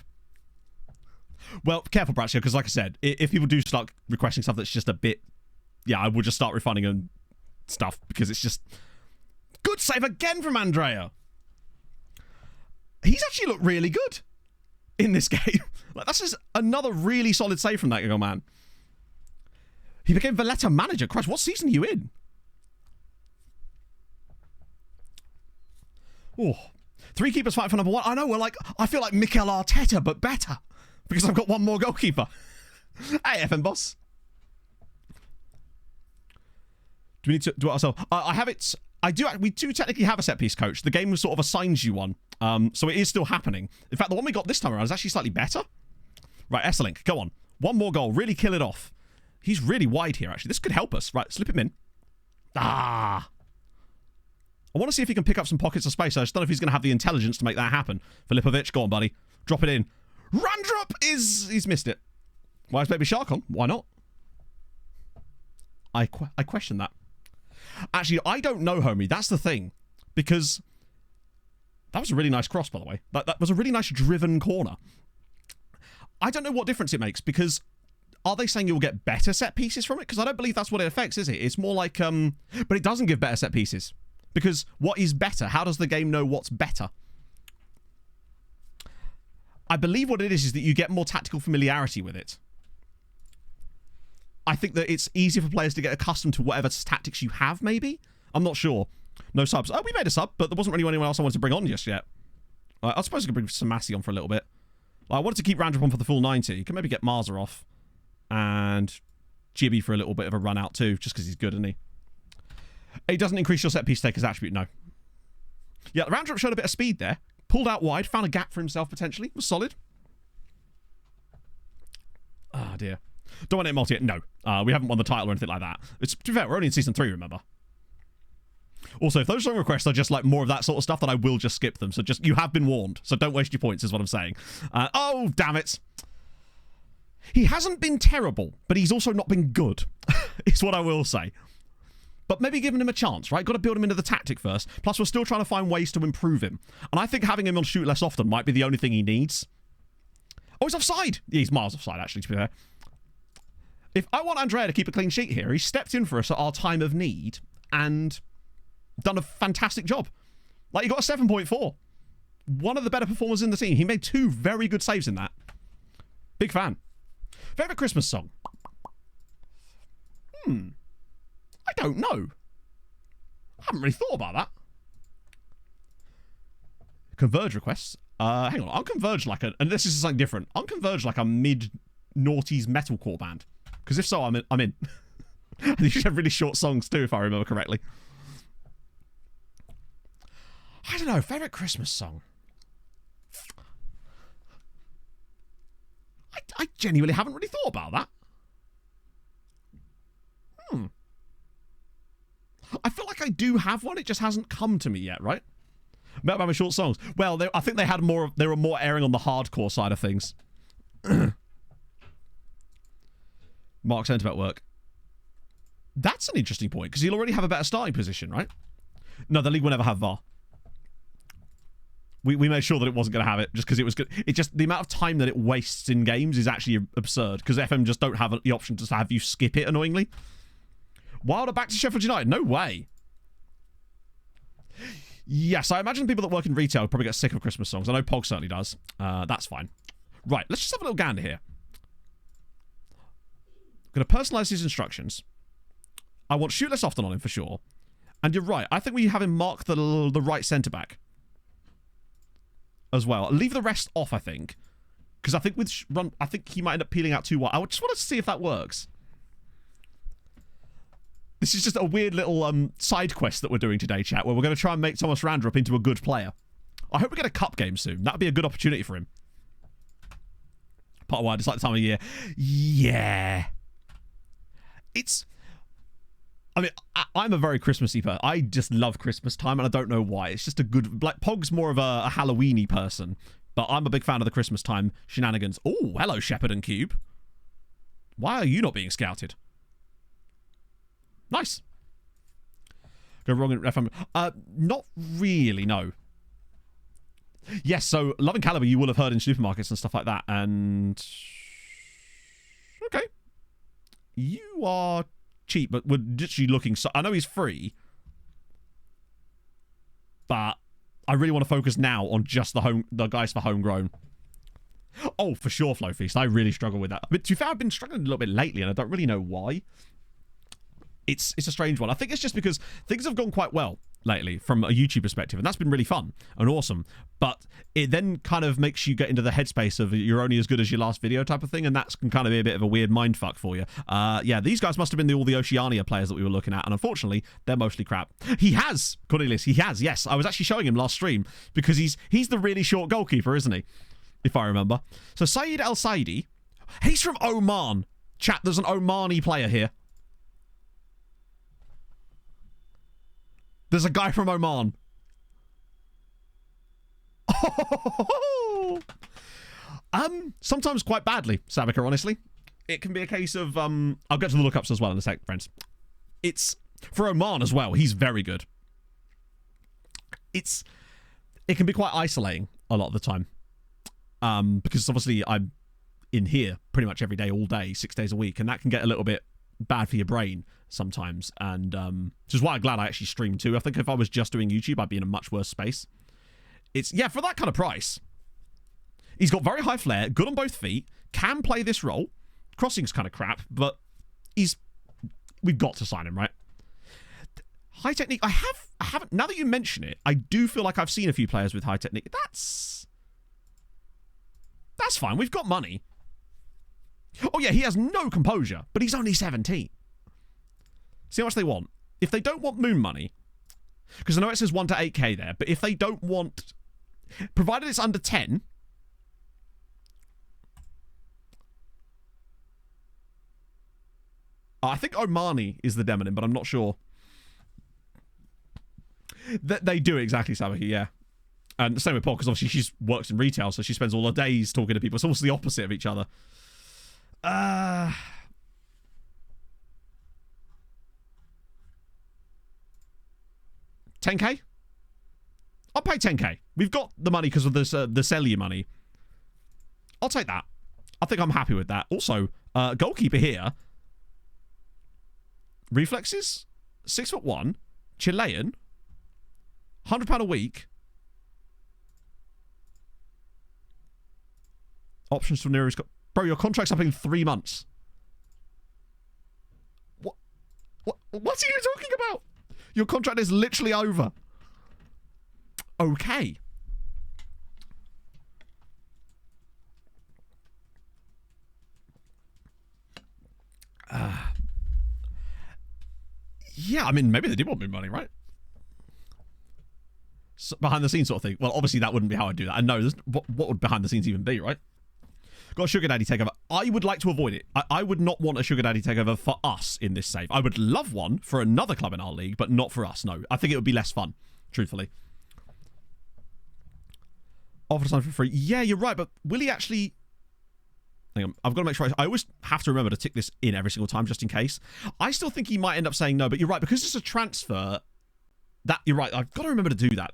Well, careful, Bratzio, because like I said, if people do start requesting stuff that's just a bit... Yeah, I will just start refining and stuff, because it's just... Good save again from Andrea. He's actually looked really good in this game. Like, that's just another really solid save from that young man. He became Valletta manager. Christ, what season are you in? Oh, 3 keepers fight for number 1. I know, I feel like Mikel Arteta, but better. Because I've got 1 more goalkeeper. Hey, FM boss. Do we need to do it ourselves? I have it... We do technically have a set-piece coach. The game sort of assigns you one. So it is still happening. In fact, the one we got this time around is actually slightly better. Right, Esselink, go on. 1 more goal. Really kill it off. He's really wide here, actually. This could help us. Right, slip him in. Ah. I want to see if he can pick up some pockets of space. I just don't know if he's going to have the intelligence to make that happen. Filipovic, go on, buddy. Drop it in. Randrup he's missed it. Why is Baby Shark on? Why not? I question that. Actually, I don't know, homie. That's the thing. Because that was a really nice cross, by the way. That was a really nice driven corner. I don't know what difference it makes, because are they saying you'll get better set pieces from it? Because I don't believe that's what it affects, is it? It's more like, but it doesn't give better set pieces. Because what is better? How does the game know what's better? I believe what it is that you get more tactical familiarity with it. I think that it's easier for players to get accustomed to whatever tactics you have, maybe? I'm not sure. No subs. Oh, we made a sub, but there wasn't really anyone else I wanted to bring on just yet. I suppose I could bring Samasi on for a little bit. I wanted to keep Randrup on for the full 90. You can maybe get Marza off. And Gibby for a little bit of a run out too, just because he's good, isn't he? It doesn't increase your set piece taker's attribute, no. Yeah, Randrup showed a bit of speed there. Pulled out wide, found a gap for himself potentially. Was solid. Ah, dear. Don't want it multi yet. No. We haven't won the title or anything like that. To be fair, we're only in season 3, remember? Also, if those song requests are just like more of that sort of stuff, then I will just skip them. So just, you have been warned. So don't waste your points, is what I'm saying. Oh, damn it. He hasn't been terrible, but he's also not been good, is what I will say. But maybe giving him a chance, right? Got to build him into the tactic first. Plus, we're still trying to find ways to improve him. And I think having him on shoot less often might be the only thing he needs. Oh, he's offside. Yeah, he's miles offside, actually, to be fair. If I want Andrea to keep a clean sheet here, he stepped in for us at our time of need and done a fantastic job. Like, he got a 7.4. One of the better performers in the team. He made 2 very good saves in that. Big fan. Favourite Christmas song? I don't know. I haven't really thought about that. Converge requests. Hang on. I'll Converge like and this is something different. I'll Converge like a mid-noughties metalcore band. Because if so, I'm in. They should have really short songs too, if I remember correctly. I don't know. Favourite Christmas song? genuinely haven't really thought about that. I feel like I do have one. It just hasn't come to me yet, right? About my short songs. Well, I think they were more airing on the hardcore side of things. Mark sent about work. That's an interesting point, because he'll already have a better starting position, right? No, the league will never have VAR. We made sure that it wasn't going to have it, just because it was good. It just, the amount of time that it wastes in games is actually absurd, because FM just don't have the option to have you skip it, annoyingly. Wilder back to Sheffield United? No way. Yes, I imagine people that work in retail probably get sick of Christmas songs. I know Pog certainly does. That's fine. Right, let's just have a little gander here. I'm going to personalise these instructions. I want shoot less often on him for sure. And you're right. I think we have him mark the right centre-back as well. Leave the rest off, I think. Because I think I think he might end up peeling out too wide. I just want to see if that works. This is just a weird little side quest that we're doing today, chat, where we're going to try and make Thomas Randrup into a good player. I hope we get a cup game soon. That would be a good opportunity for him. Part of why it's like the time of year. Yeah. I mean, I'm a very Christmassy person. I just love Christmas time, and I don't know why. It's just a good... Like, Pog's more of a Halloween-y person, but I'm a big fan of the Christmas time shenanigans. Oh, hello, Shepherd and Cube. Why are you not being scouted? Nice. Go wrong in FM. Not really, no. Yes, so Love and Caliber you will have heard in supermarkets and stuff like that, and... Okay. You are cheap, but we're literally looking... I know he's free, but I really want to focus now on just the guys for homegrown. Oh, for sure, Flow Feast. I really struggle with that. But to be fair, I've been struggling a little bit lately, and I don't really know why. It's a strange one. I think it's just because things have gone quite well lately from a YouTube perspective, and that's been really fun and awesome. But it then kind of makes you get into the headspace of you're only as good as your last video type of thing, and that can kind of be a bit of a weird mindfuck for you. Yeah, these guys must have been all the Oceania players that we were looking at, and unfortunately, they're mostly crap. He has, Cornelius, he has, yes. I was actually showing him last stream because he's the really short goalkeeper, isn't he? If I remember. So Saeed El Saidi, he's from Oman. Chat, there's an Omani player here. There's a guy from Oman. Sometimes quite badly, Sabika, honestly. It can be a case of, I'll get to the lookups as well in a sec, friends. It's, for Oman as well, he's very good. It can be quite isolating a lot of the time. Because obviously I'm in here pretty much every day, all day, 6 days a week, and that can get a little bit bad for your brain sometimes, and which is why I'm glad I actually stream too. I think if I was just doing YouTube, I'd be in a much worse space. Yeah, for that kind of price. He's got very high flair, good on both feet, can play this role. Crossing's kind of crap, but we've got to sign him, right? High technique, I haven't, now that you mention it, I do feel like I've seen a few players with high technique. That's fine, we've got money. Oh yeah, he has no composure, but he's only 17. See how much they want. If they don't want moon money, because I know it says 1 to 8k there, but if they don't want, provided it's under 10, I think Omani is the demonym, but I'm not sure. They do exactly, Sabaki, yeah. And the same with Paul, because obviously she works in retail, so she spends all her days talking to people. It's almost the opposite of each other. 10k? I'll pay 10k. We've got the money because of this, the sell you money. I'll take that. I think I'm happy with that. Also, goalkeeper here. Reflexes? 6'1", Chilean, £100 a week. Options from nearest. Bro, your contract's up in 3 months. What are you talking about? Your contract is literally over. Okay. Yeah, I mean, maybe they did want me money, right? So, behind the scenes sort of thing. Well, obviously that wouldn't be how I'd do that. I know, what would behind the scenes even be, right? Got a sugar daddy takeover. I would like to avoid it. I would not want a sugar daddy takeover for us in this save. I would love one for another club in our league, but not for us, no. I think it would be less fun, truthfully. Offer time for free. Yeah, you're right, but will he actually... Hang on, I've got to make sure. I always have to remember to tick this in every single time, just in case. I still think he might end up saying no, but you're right, because it's a transfer... You're right, I've got to remember to do that.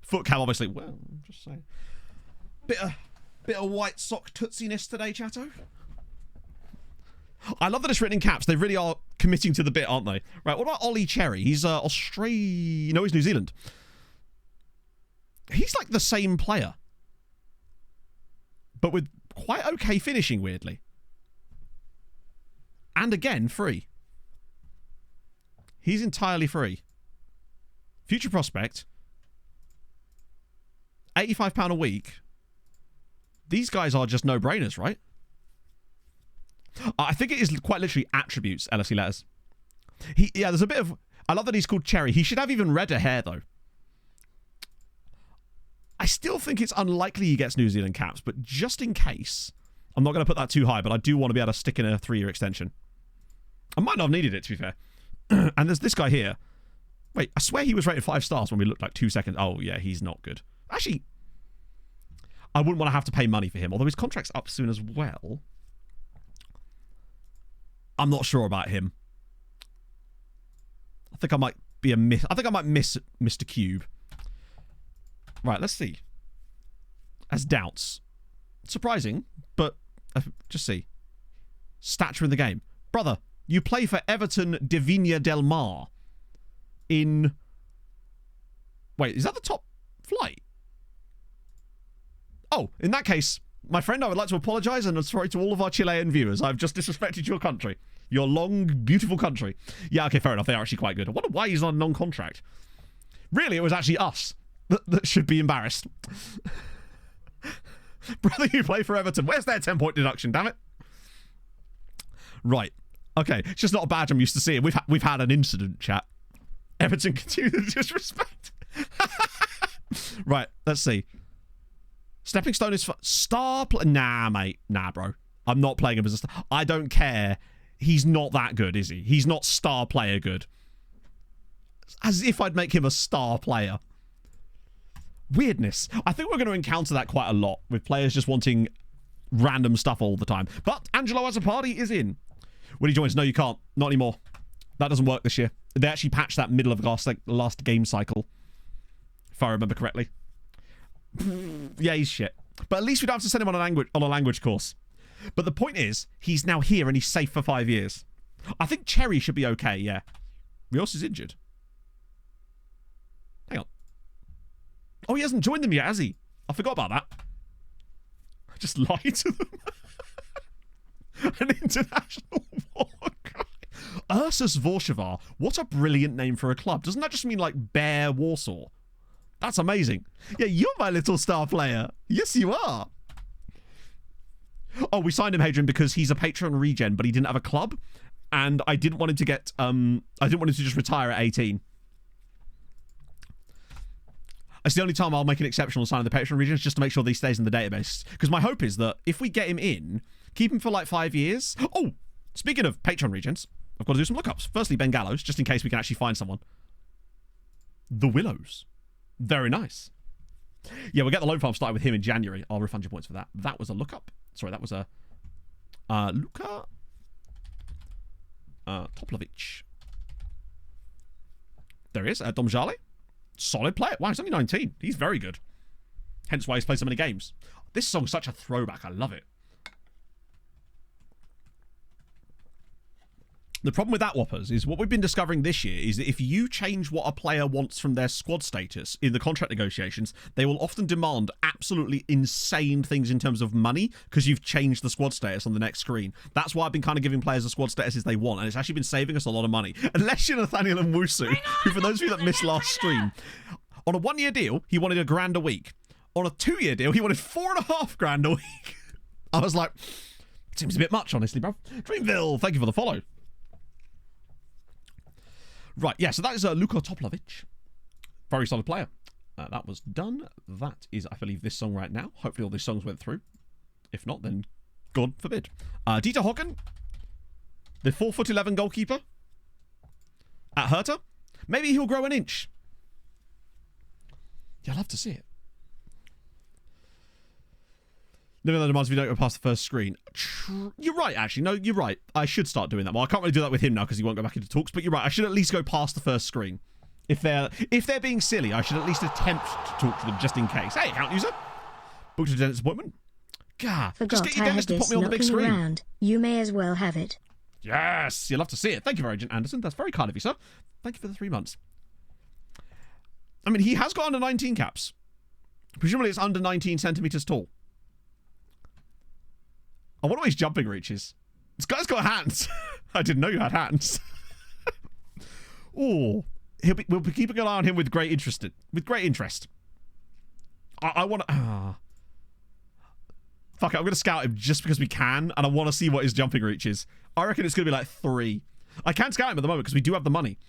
Foot cam, obviously. Well, I'm just saying. Bit of white sock tootsiness today, chatto. I love that it's written in caps. They really are committing to the bit, aren't they? Right, what about Ollie Cherry? He's Australia... No, he's New Zealand. He's like the same player. But with quite okay finishing, weirdly. And again, free. He's entirely free. Future prospect. £85 a week. These guys are just no-brainers, right? I think it is quite literally attributes, LSE letters. Yeah, there's a bit of... I love that he's called Cherry. He should have even redder hair, though. I still think it's unlikely he gets New Zealand caps, but just in case... I'm not going to put that too high, but I do want to be able to stick in a 3-year extension. I might not have needed it, to be fair. And there's this guy here. Wait, I swear he was rated 5 stars when we looked like 2 seconds. Oh, yeah, he's not good. Actually, I wouldn't want to have to pay money for him, although his contract's up soon as well. I'm not sure about him. I think I might be a miss. I think I might miss Mr. Cube. Right, let's see. As doubts. Surprising, but just see. Stature in the game. Brother, you play for Everton de Viña del Mar. In... Wait, is that the top flight? Oh, in that case, my friend, I would like to apologise and I'm sorry to all of our Chilean viewers. I've just disrespected your country. Your long, beautiful country. Yeah, okay, fair enough. They are actually quite good. I wonder why he's on non-contract. Really, it was actually us that should be embarrassed. Brother, you play for Everton. Where's their 10-point deduction, damn it? Right. Okay, it's just not a badge I'm used to seeing. We've had an incident, chat. Everton continue to disrespect. Right, let's see. Stepping Stone is for star nah, mate. Nah, bro. I'm not playing him as a star. I don't care. He's not that good, is he? He's not star player good. As if I'd make him a star player. Weirdness. I think we're going to encounter that quite a lot with players just wanting random stuff all the time. But Angelo as a party is in. When he joins, no, you can't. Not anymore. That doesn't work this year. They actually patched that middle of the last game cycle. If I remember correctly. Yeah, he's shit. But at least we don't have to send him on a language course. But the point is, he's now here and he's safe for 5 years. I think Cherry should be okay, yeah. Rios is injured. Hang on. Oh, he hasn't joined them yet, has he? I forgot about that. I just lied to them. An international war cry. Ursus Vorshavar. What a brilliant name for a club. Doesn't that just mean like Bear Warsaw? That's amazing. Yeah, you're my little star player. Yes, you are. Oh, we signed him, Hadrian, because he's a patron regen, but he didn't have a club. And I didn't want him to get... I didn't want him to just retire at 18. It's the only time I'll make an exceptional sign of the patron regions just to make sure that he stays in the database. Because my hope is that if we get him in, keep him for like 5 years. Oh, speaking of patron regions, I've got to do some lookups. Firstly, Ben Gallows, just in case we can actually find someone. The Willows. Very nice. Yeah, we'll get the loan farm started with him in January. I'll refund your points for that. That was a lookup. Sorry, that was a... Luka... Toplovic. There he is. Domjale. Solid player. Wow, he's only 19. He's very good. Hence why he's played so many games. This song's such a throwback. I love it. The problem with that, Whoppers, is what we've been discovering this year is that if you change what a player wants from their squad status in the contract negotiations, they will often demand absolutely insane things in terms of money because you've changed the squad status on the next screen. That's why I've been kind of giving players the squad statuses they want, and it's actually been saving us a lot of money. Unless you're Nathaniel Nwusu, who, for those of you that missed last stream, on a 1-year deal, he wanted $1,000 a week. On a 2-year deal, he wanted $4,500 a week. I was like, seems a bit much, honestly, bro. Dreamville, thank you for the follow. Right, yeah, so that is Luka Toplovic. Very solid player. That was done. That is, I believe, this song right now. Hopefully all these songs went through. If not, then God forbid. Dieter Hocken, the 4'11" goalkeeper at Hertha. Maybe he'll grow an inch. Yeah, I'd love to see it. Living on demands if you don't go past the first screen. You're right, actually. No, you're right. I should start doing that. Well, I can't really do that with him now because he won't go back into talks. But you're right. I should at least go past the first screen. If they're being silly, I should at least attempt to talk to them just in case. Hey, account user. Booked a dentist appointment. God, just get your dentist to put me on the big screen. Around. You may as well have it. Yes, you'll love to see it. Thank you, Agent Anderson. That's very kind of you, sir. Thank you for the 3 months. I mean, he has got under 19 caps. Presumably it's under 19 centimetres tall. I wonder what his jumping reach is. This guy's got hands. I didn't know you had hands. Oh, we'll be keeping an eye on him with great interest. I want to... Fuck it, I'm going to scout him just because we can, and I want to see what his jumping reach is. I reckon it's going to be like 3. I can scout him at the moment because we do have the money.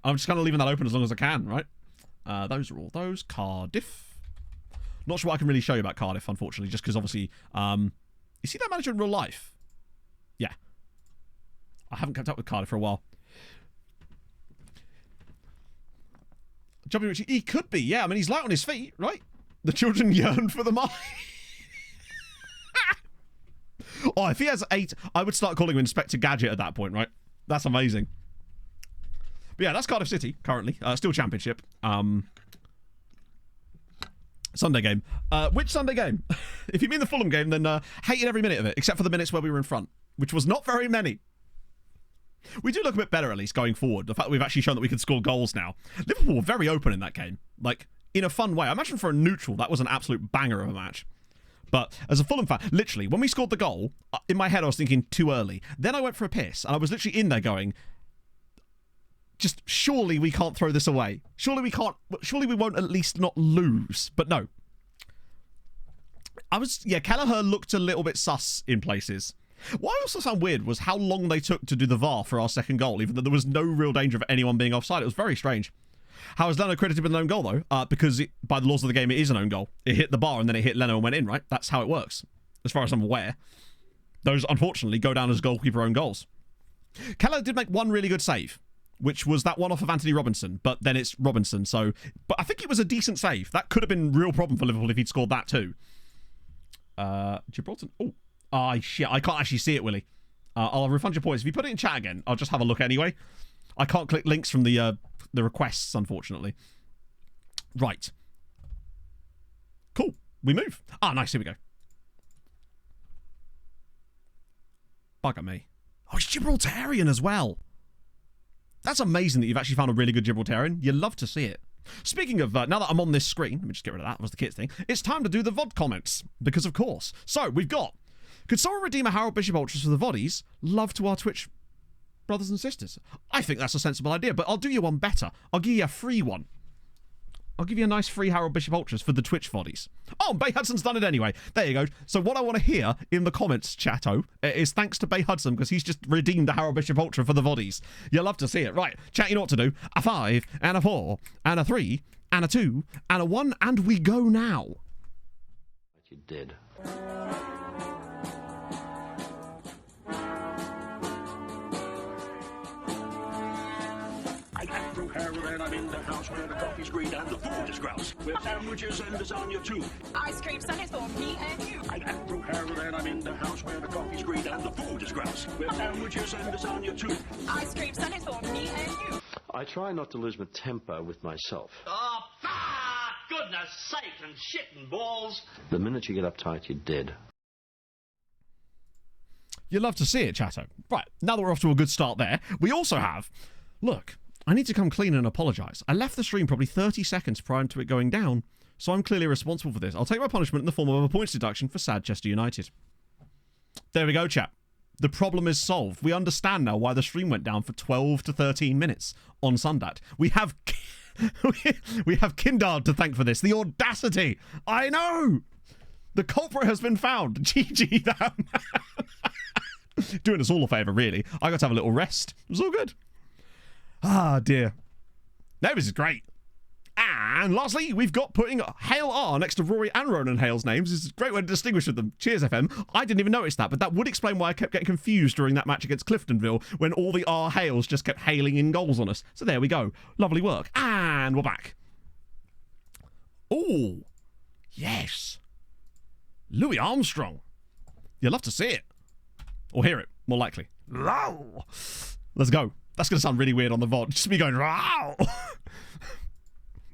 I'm just kind of leaving that open as long as I can, right? Those are all those. Cardiff. Not sure what I can really show you about Cardiff, unfortunately, just because obviously... you see that manager in real life? Yeah. I haven't kept up with Cardiff for a while. Jumping reach, he could be, yeah. I mean, he's light on his feet, right? The children yearn for the money. Oh, if he has 8, I would start calling him Inspector Gadget at that point, right? That's amazing. But yeah, that's Cardiff City, currently. Still Championship. Sunday game. Which Sunday game? If you mean the Fulham game, then hated every minute of it, except for the minutes where we were in front, which was not very many. We do look a bit better, at least, going forward. The fact that we've actually shown that we can score goals now. Liverpool were very open in that game. Like, in a fun way. I imagine for a neutral, that was an absolute banger of a match. But as a Fulham fan, literally, when we scored the goal, in my head I was thinking too early. Then I went for a piss, and I was literally in there going, just surely we can't throw this away. Surely we won't at least not lose. But no. Kelleher looked a little bit sus in places. What I also found weird was how long they took to do the VAR for our second goal, even though there was no real danger of anyone being offside. It was very strange. How is Leno credited with an own goal, though? Because by the laws of the game, it is an own goal. It hit the bar and then it hit Leno and went in, right? That's how it works, as far as I'm aware. Those, unfortunately, go down as goalkeeper own goals. Keller did make one really good save, which was that one off of Anthony Robinson, but then it's Robinson, so... But I think it was a decent save. That could have been a real problem for Liverpool if he'd scored that too. Gibraltar... Oh, shit, I can't actually see it, Willie. I'll refund your points. If you put it in chat again, I'll just have a look anyway. I can't click links from the requests, unfortunately. Right. Cool. We move. Ah, nice. Here we go. Bugger me. Oh, it's Gibraltarian as well. That's amazing that you've actually found a really good Gibraltarian. You love to see it. Speaking of, now that I'm on this screen, let me just get rid of that. That was the kids thing. It's time to do the VOD comments, because of course. So, we've got, could someone redeem a Harold Bishop Ultras for the VODies? Love to our Twitch brothers and sisters. I think that's a sensible idea, but I'll do you one better. I'll give you a free one. I'll give you a nice free Harold Bishop Ultras for the Twitch VODies. Oh, Bay Hudson's done it anyway. There you go. So what I want to hear in the comments, chatto, is thanks to Bay Hudson, because he's just redeemed the Harold Bishop Ultra for the VODies. You'll love to see it. Right, chat, you know what to do. A 5, and a 4, and a 3, and a 2, and a 1, and we go now. What you did. I am through Harold and I'm in the house where the coffee's green and the food is grouse. With sandwiches and lasagna too. Ice cream sundaes for me and you. I am through Harold and I'm in the house where the coffee's green and the food is grouse. With sandwiches and lasagna too. Ice cream sundaes for me and you. I try not to lose my temper with myself. Oh, goodness sake, and shit and balls. The minute you get uptight, you're dead. You'll love to see it, chatto. Right, now that we're off to a good start there, we also have... Look, I need to come clean and apologise. I left the stream probably 30 seconds prior to it going down, so I'm clearly responsible for this. I'll take my punishment in the form of a points deduction for sad Chester United. There we go, chap. The problem is solved. We understand now why the stream went down for 12 to 13 minutes on Sundat. We have... we have Kindard to thank for this. The audacity! I know! The culprit has been found. GG, that man. Doing us all a favour, really. I got to have a little rest. It was all good. Ah, dear. No, this is great. And lastly, we've got putting Hale R next to Rory and Ronan Hale's names. It's a great way to distinguish with them. Cheers, FM. I didn't even notice that, but that would explain why I kept getting confused during that match against Cliftonville when all the R Hales just kept hailing in goals on us. So there we go. Lovely work. And we're back. Oh, yes. Louis Armstrong. You'll love to see it. Or hear it, more likely. Row. Let's go. That's going to sound really weird on the VOD. Just me going, row.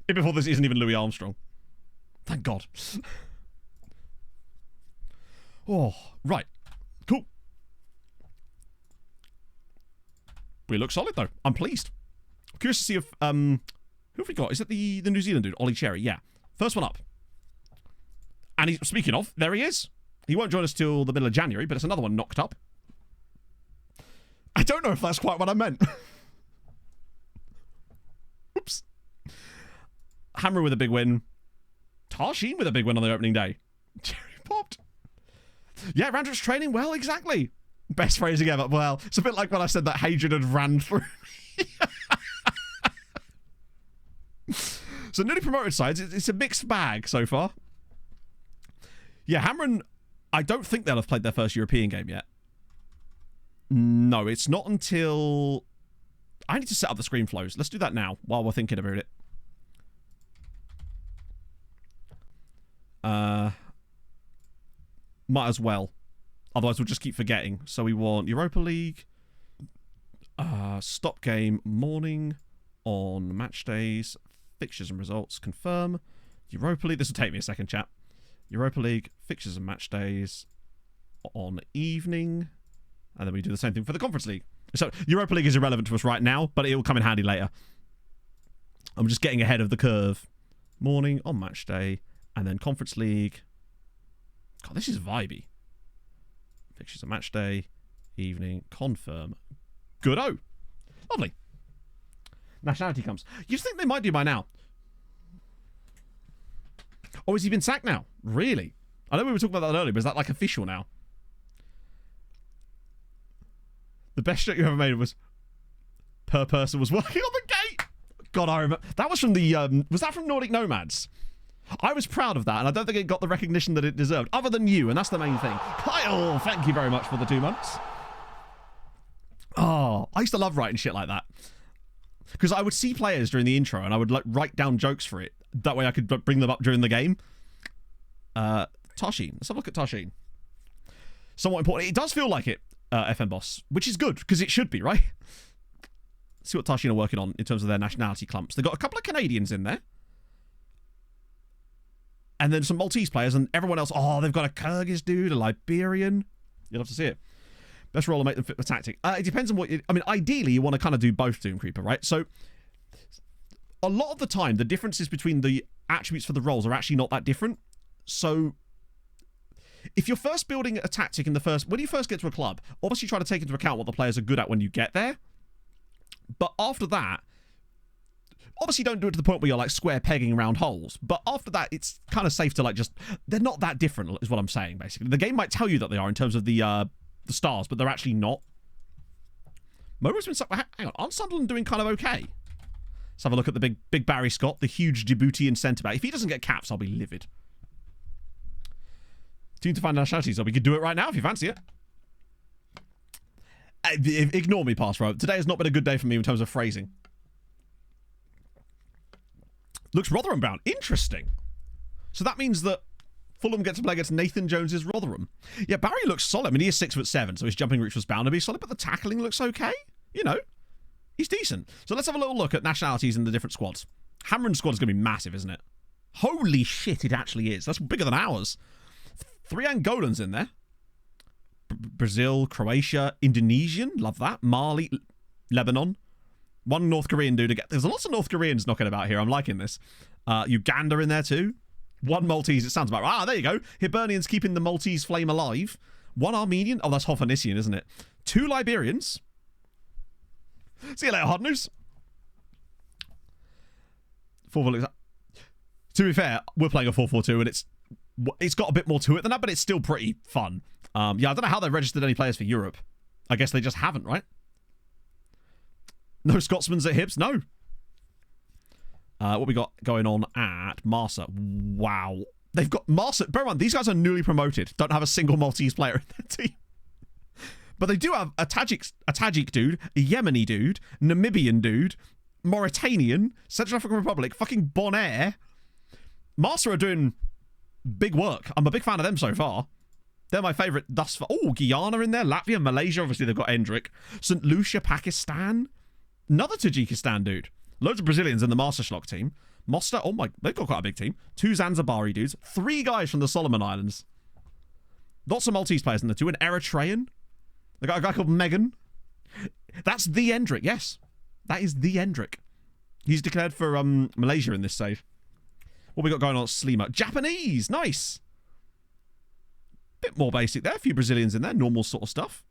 Before this isn't even Louis Armstrong. Thank God. Oh, right. Cool. We look solid, though. I'm pleased. I'm curious to see if, who have we got? Is it the New Zealand dude? Ollie Cherry, yeah. First one up. And speaking of, there he is. He won't join us till the middle of January, but it's another one knocked up. I don't know if that's quite what I meant. Oops. Hammer with a big win. Tarshin with a big win on the opening day. Cherry popped. Yeah, ran through training. Well, exactly. Best phrasing ever. Well, it's a bit like when I said that Hadrian had ran through me. So newly promoted sides, it's a mixed bag so far. Yeah, Hamron, I don't think they'll have played their first European game yet. No, it's not until... I need to set up the screen flows. Let's do that now while we're thinking about it. Might as well. Otherwise, we'll just keep forgetting. So we want Europa League. Stop game morning on match days. Fixtures and results. Confirm. Europa League. This will take me a second, chat. Europa League. Fixtures and match days on evening. And then we do the same thing for the Conference League. So Europa League is irrelevant to us right now, but it will come in handy later. I'm just getting ahead of the curve. Morning on match day. And then Conference League. God, this is vibey. Fixtures and match day. Evening. Confirm. Good-o. Lovely. Nationality comes. You'd think they might do by now. Oh, has he been sacked now? Really? I know we were talking about that earlier, but is that like official now? The best joke you ever made was per person was working on the gate. God, I remember. That was from the, was that from Nordic Nomads? I was proud of that, and I don't think it got the recognition that it deserved, other than you, and that's the main thing. Kyle, thank you very much for the 2 months. Oh, I used to love writing shit like that. Because I would see players during the intro, and I would like write down jokes for it. That way I could bring them up during the game. Tarshin. Let's have a look at Tarshin. Somewhat important. It does feel like it, FM Boss, which is good, because it should be, right? Let's see what Tarshin are working on in terms of their nationality clumps. They've got a couple of Canadians in there. And then some Maltese players, and everyone else. Oh, they've got a Kyrgyz dude, a Liberian. You'll have to see it. Best role to make them fit the tactic. It depends on what you... I mean, ideally, you want to kind of do both Doom Creeper, right? So, a lot of the time, the differences between the attributes for the roles are actually not that different. So, if you're first building a tactic in the first... When you first get to a club, obviously try to take into account what the players are good at when you get there. But after that... Obviously, don't do it to the point where you're like square pegging around holes. But after that, it's kind of safe to like just... They're not that different, is what I'm saying, basically. The game might tell you that they are in terms of the stars, but they're actually not. Mobo's been... Hang on, aren't Sunderland doing kind of okay? Let's have a look at the big Barry Scott, the huge Djiboutian centre-back. If he doesn't get caps, I'll be livid. Team to find nationalities, so we could do it right now if you fancy it. Ignore me, pass row. Today has not been a good day for me in terms of phrasing. Looks Rotherham bound. Interesting. So that means that Fulham get to play against Nathan Jones's Rotherham. Yeah, Barry looks solid. I mean, he is 6'7", so his jumping reach was bound to be solid, but the tackling looks okay. You know, he's decent. So let's have a little look at nationalities in the different squads. Hamron's squad is going to be massive, isn't it? Holy shit, it actually is. That's bigger than ours. 3 Angolans in there. Brazil, Croatia, Indonesian. Love that. Mali, Lebanon. 1 North Korean dude again. There's lots of North Koreans knocking about here. I'm liking this. Uganda in there too. 1 Maltese. It sounds about right. Ah, there you go. Hibernians keeping the Maltese flame alive. 1 Armenian. Oh, that's Hofannisian, isn't it? 2 Liberians. See you later, hot news. 4. To be fair, we're playing a 4-4-2, and it's got a bit more to it than that, but it's still pretty fun. Yeah, I don't know how they registered any players for Europe. I guess they just haven't, right? No Scotsman's at Hibs? No. What we got going on at Marsa? Wow. They've got Marsa. Bear in mind, these guys are newly promoted. Don't have a single Maltese player in their team. But they do have a Tajik dude, a Yemeni dude, Namibian dude, Mauritanian, Central African Republic, fucking Bonaire. Marsa are doing big work. I'm a big fan of them so far. They're my favourite thus far. Oh, Guyana in there, Latvia, Malaysia. Obviously, they've got Endrick. St. Lucia, Pakistan. Another Tajikistan dude. Loads of Brazilians in the Master Schlock team. Mostar, oh my, they've got quite a big team. 2 Zanzibari dudes. 3 guys from the Solomon Islands. Lots of Maltese players in there too. An Eritrean. They got a guy called Megan. That's the Endrick, yes. That is the Endrick. He's declared for Malaysia in this save. What we got going on at Slima? Japanese, nice. Bit more basic there. A few Brazilians in there, normal sort of stuff.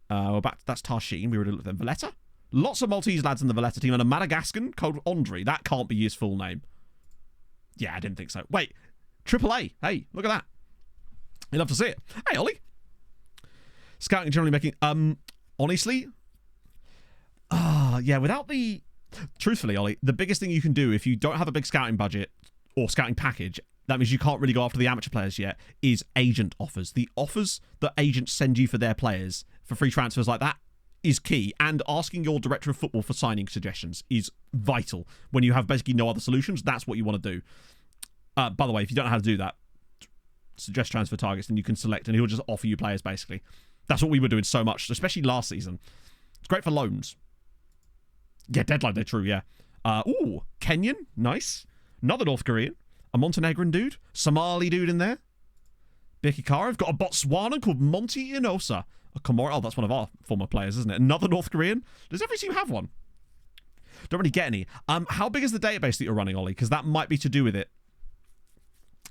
We're back. That's Tarshin. We already looked at them. Valletta. Lots of Maltese lads in the Valletta team, and a Madagascan called Andre. That can't be his full name. Yeah, I didn't think so. Wait, AAA. Hey, look at that. You'd love to see it. Hey, Ollie. Scouting generally making. Honestly, yeah. Without the, truthfully, Ollie, the biggest thing you can do if you don't have a big scouting budget or scouting package, that means you can't really go after the amateur players yet, is agent offers. The offers that agents send you for their players for free transfers like that is key, and asking your director of football for signing suggestions is vital. When you have basically no other solutions, that's what you want to do. By the way, if you don't know how to do that, suggest transfer targets and you can select, and he'll just offer you players basically. That's what we were doing so much, especially last season. It's great for loans. Yeah, deadline day, true, yeah. Ooh, Kenyan, nice. Another North Korean. A Montenegrin dude. Somali dude in there. Bikikara. I've got a Botswanan called Monty Inosa. A Komoro. Oh, that's one of our former players, isn't it? Another North Korean. Does every team have one? Don't really get any. How big is the database that you're running, Ollie? Because that might be to do with it.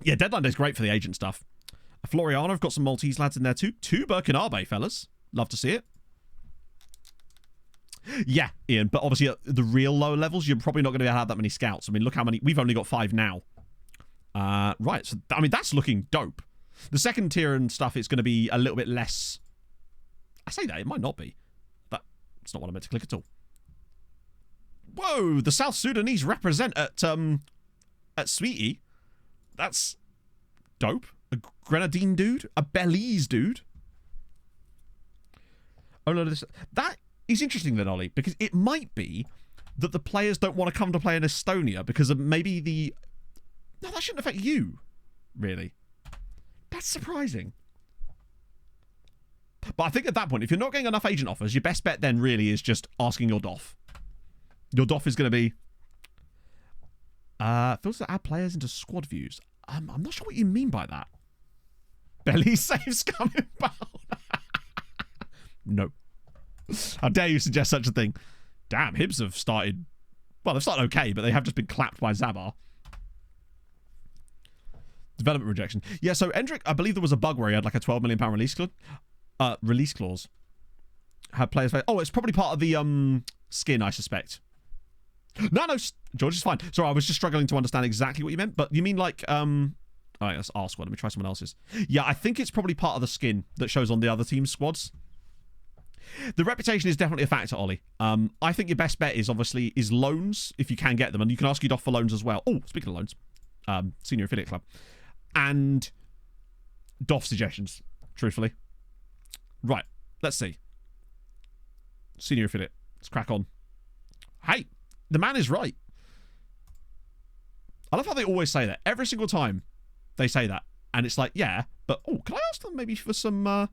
Yeah, deadline day's great for the agent stuff. Floriana, I've got some Maltese lads in there too. 2 Burkinabe, fellas. Love to see it. Yeah, Ian, but obviously at the real lower levels, you're probably not going to be able to have that many scouts. I mean, look how many. We've only got 5 now. Right, so, I mean, that's looking dope. The second tier and stuff is going to be a little bit less. I say that, it might not be. But it's not what I meant to click at all. Whoa, the South Sudanese represent at Sweetie. That's dope. A Grenadine dude, a Belize dude. Oh no, that is interesting then, Ollie, because it might be that the players don't want to come to play in Estonia because of maybe the. No, that shouldn't affect you, really. That's surprising. But I think at that point, if you're not getting enough agent offers, your best bet then really is just asking your DOF. Your DOF is going to be filters that add players into squad views. I'm not sure what you mean by that. Belly saves coming bound. No. How dare you suggest such a thing? Damn, Hibs have started. Well, they've started okay, but they have just been clapped by Zabar. Development rejection. Yeah, so Endrick, I believe there was a bug where he had like a £12 million release clause. Had players. Oh, it's probably part of the skin, I suspect. No, George is fine. Sorry, I was just struggling to understand exactly what you meant. But you mean like all right, that's our squad. Let me try someone else's. Yeah, I think it's probably part of the skin that shows on the other team's squads. The reputation is definitely a factor, Ollie. I think your best bet is obviously loans, if you can get them. And you can ask your DOF for loans as well. Oh, speaking of loans, Senior Affiliate Club. And DOF suggestions, truthfully. Right, let's see. Senior Affiliate. Let's crack on. Hey, the man is right. I love how they always say that. Every single time they say that. And it's like, yeah, but, oh, can I ask them maybe for some,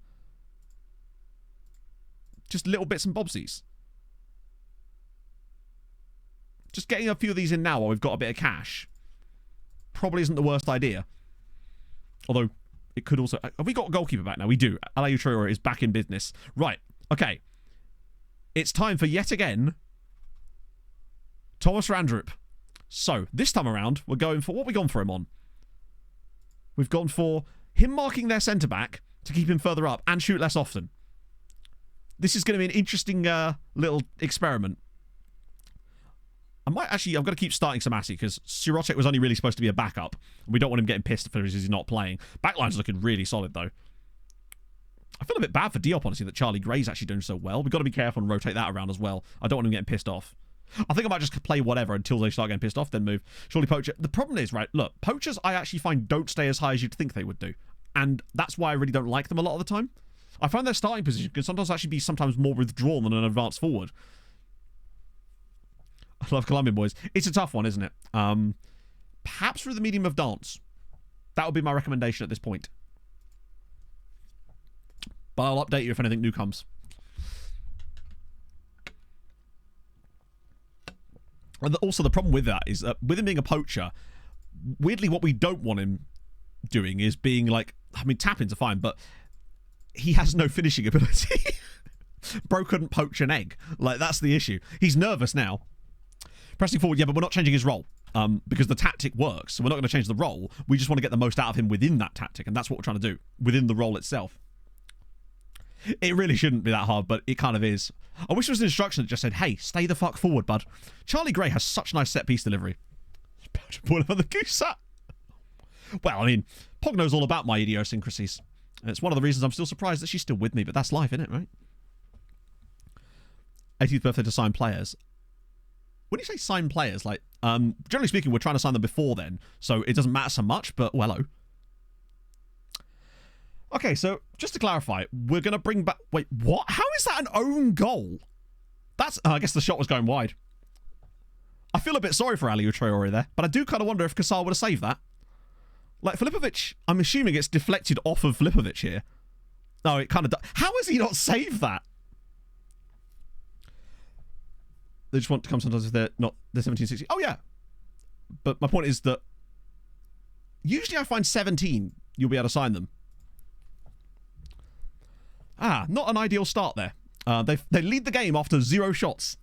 just little bits and bobsies? Just getting a few of these in now while we've got a bit of cash probably isn't the worst idea. Although, it could also... Have we got a goalkeeper back now? We do. Alayu Traore is back in business. Right. Okay. It's time for, yet again, Thomas Randrup. So, this time around, we're going for... What have we gone for him on? We've gone for him marking their centre-back to keep him further up and shoot less often. This is going to be an interesting little experiment. I'm going to keep starting Samasi because Sirotek was only really supposed to be a backup. And we don't want him getting pissed for he's not playing. Backline's looking really solid, though. I feel a bit bad for Diop, honestly, that Charlie Gray's actually doing so well. We've got to be careful and rotate that around as well. I don't want him getting pissed off. I think I might just play whatever until they start getting pissed off, then move. Surely Poacher. The problem is, right, look, Poachers I actually find don't stay as high as you'd think they would do. And that's why I really don't like them a lot of the time. I find their starting position can sometimes actually be sometimes more withdrawn than an advanced forward. I love Colombian boys. It's a tough one, isn't it? Perhaps through the medium of dance. That would be my recommendation at this point. But I'll update you if anything new comes. And also, the problem with that is that with him being a poacher, weirdly, what we don't want him doing is being like, I mean, tap-ins are fine, but he has no finishing ability. Bro couldn't poach an egg. Like, that's the issue. He's nervous now. Pressing forward, yeah, but we're not changing his role because the tactic works. So we're not going to change the role. We just want to get the most out of him within that tactic, and that's what we're trying to do, within the role itself. It really shouldn't be that hard, but it kind of is. I wish there was an instruction that just said, hey, stay the fuck forward, bud. Charlie Gray has such nice set-piece delivery. Ball over the goose. Well, I mean, Pog knows all about my idiosyncrasies. And it's one of the reasons I'm still surprised that she's still with me, but that's life, isn't it, right? 18th birthday to sign players. When you say sign players, like, generally speaking, we're trying to sign them before then, so it doesn't matter so much, but, well, hello. Okay, so, just to clarify, we're going to bring back... Wait, what? How is that an own goal? That's... I guess the shot was going wide. I feel a bit sorry for Aliou Traore there, but I do kind of wonder if Kassar would have saved that. Like, Filipovic, I'm assuming it's deflected off of Filipovic here. No, it kind of... How has he not saved that? They just want to come sometimes if they're not the 1760. Oh, yeah. But my point is that usually I find 17, you'll be able to sign them. Ah, not an ideal start there. They lead the game after 0 shots.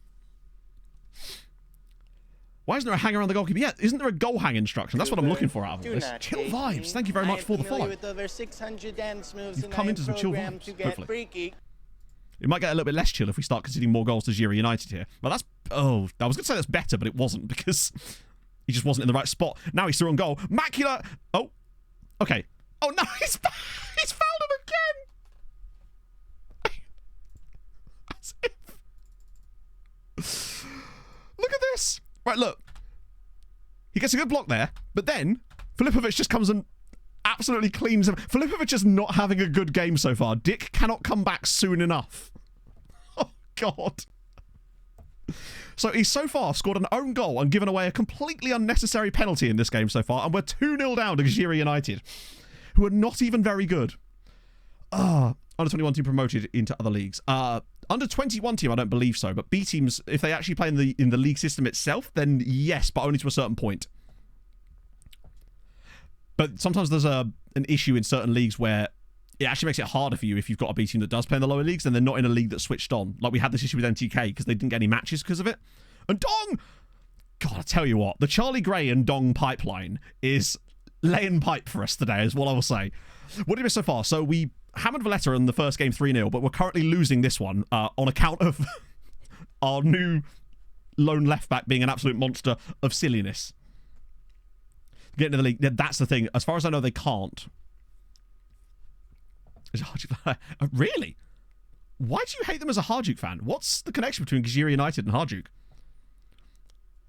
Why isn't there a hang around the goalkeeper? Yeah, isn't there a goal hang instruction? That's what I'm looking for out of this. Chill vibes. Thank you very much for the follow. You've come into some chill vibes, hopefully. It might get a little bit less chill if we start conceding more goals to Giri United here. But that's... Oh, I was going to say that's better, but it wasn't because he just wasn't in the right spot. Now he's through on goal. Macula... Oh. Okay. Oh, no, he's fouled him again. As if... Look at this. Right, look. He gets a good block there, but then Filipovic just comes and absolutely cleans him. Filipovic is not having a good game so far. Dick cannot come back soon enough. Oh, God. So he's so far scored an own goal and given away a completely unnecessary penalty in this game so far, and we're 2-0 down to Giri United, who are not even very good. Under 21 team promoted into other leagues. Under 21 team, I don't believe so, but B teams, if they actually play in the league system itself, then yes, but only to a certain point. But sometimes there's an issue in certain leagues where it actually makes it harder for you if you've got a B team that does play in the lower leagues and they're not in a league that's switched on. Like we had this issue with NTK because they didn't get any matches because of it. And Dong! God, I tell you what, the Charlie Gray and Dong pipeline is laying pipe for us today, is what I will say. What did we miss so far? So we hammered Valletta in the first game 3-0, but we're currently losing this one on account of our new lone left back being an absolute monster of silliness. Get into the league. That's the thing. As far as I know, they can't. Really? Why do you hate them as a Harjuk fan? What's the connection between Giri United and Harjuk?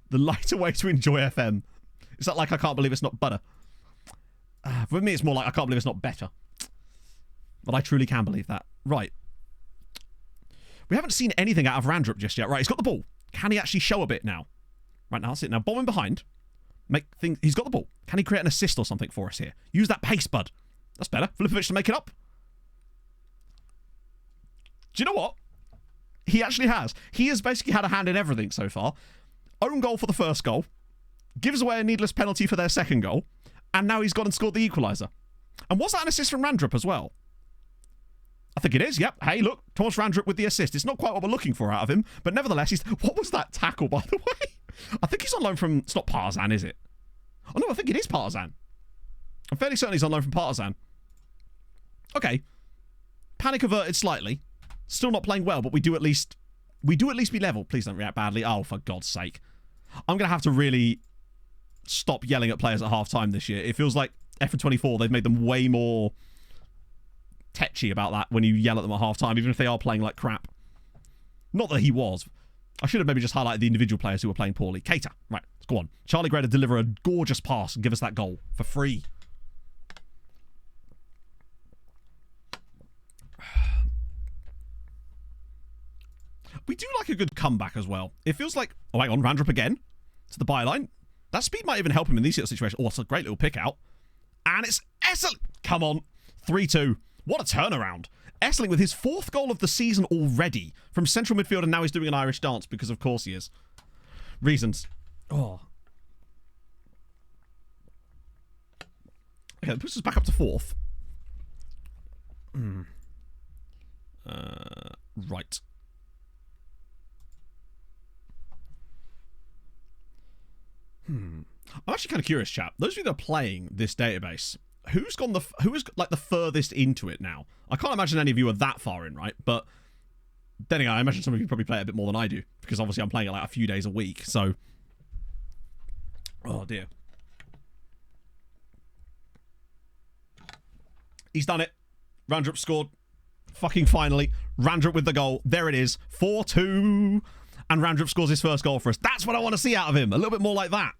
The lighter way to enjoy FM. Is that like I can't believe it's not butter? For me, it's more like I can't believe it's not better. But I truly can believe that. Right. We haven't seen anything out of Randrup just yet. Right, he's got the ball. Can he actually show a bit now? Right, now that's it. Now, bomb him behind. Make things... He's got the ball. Can he create an assist or something for us here? Use that pace, bud. That's better. Filipovic to make it up. Do you know what? He actually has. He has basically had a hand in everything so far. Own goal for the first goal. Gives away a needless penalty for their second goal. And now he's gone and scored the equaliser. And was that an assist from Randrup as well? I think it is, yep. Hey, look, Thomas Randrup with the assist. It's not quite what we're looking for out of him, but nevertheless, he's... What was that tackle, by the way? I think he's on loan from... It's not Partizan, is it? Oh, no, I think it is Partizan. I'm fairly certain he's on loan from Partizan. Okay. Panic averted slightly. Still not playing well, but we do at least be level. Please don't react badly. Oh, for God's sake. I'm going to have to really stop yelling at players at half-time this year. It feels like F24, they've made them way more tetchy about that when you yell at them at half-time, even if they are playing like crap. Not that he was. I should have maybe just highlighted the individual players who were playing poorly. Keita. Right, let's go on. Charlie Gray to deliver a gorgeous pass and give us that goal for free. We do like a good comeback as well. It feels like... Oh, hang on. Randrup again to the byline. That speed might even help him in these sort of situations. Oh, it's a great little pick out. And it's Essling. Come on. 3-2. What a turnaround. Essling with his 4th goal of the season already from central midfield, and now he's doing an Irish dance because of course he is. Reasons. Oh. Okay, that puts us back up to 4th. Right. I'm actually kind of curious, chap. Those of you that are playing this database, who is like the furthest into it now? I can't imagine any of you are that far in, right? But then again, I imagine some of you probably play it a bit more than I do, because obviously I'm playing it like a few days a week. So, oh dear, he's done it. Randrup scored. Fucking finally, Randrup with the goal. There it is, 4-2. And Randrup scores his first goal for us. That's what I want to see out of him. A little bit more like that.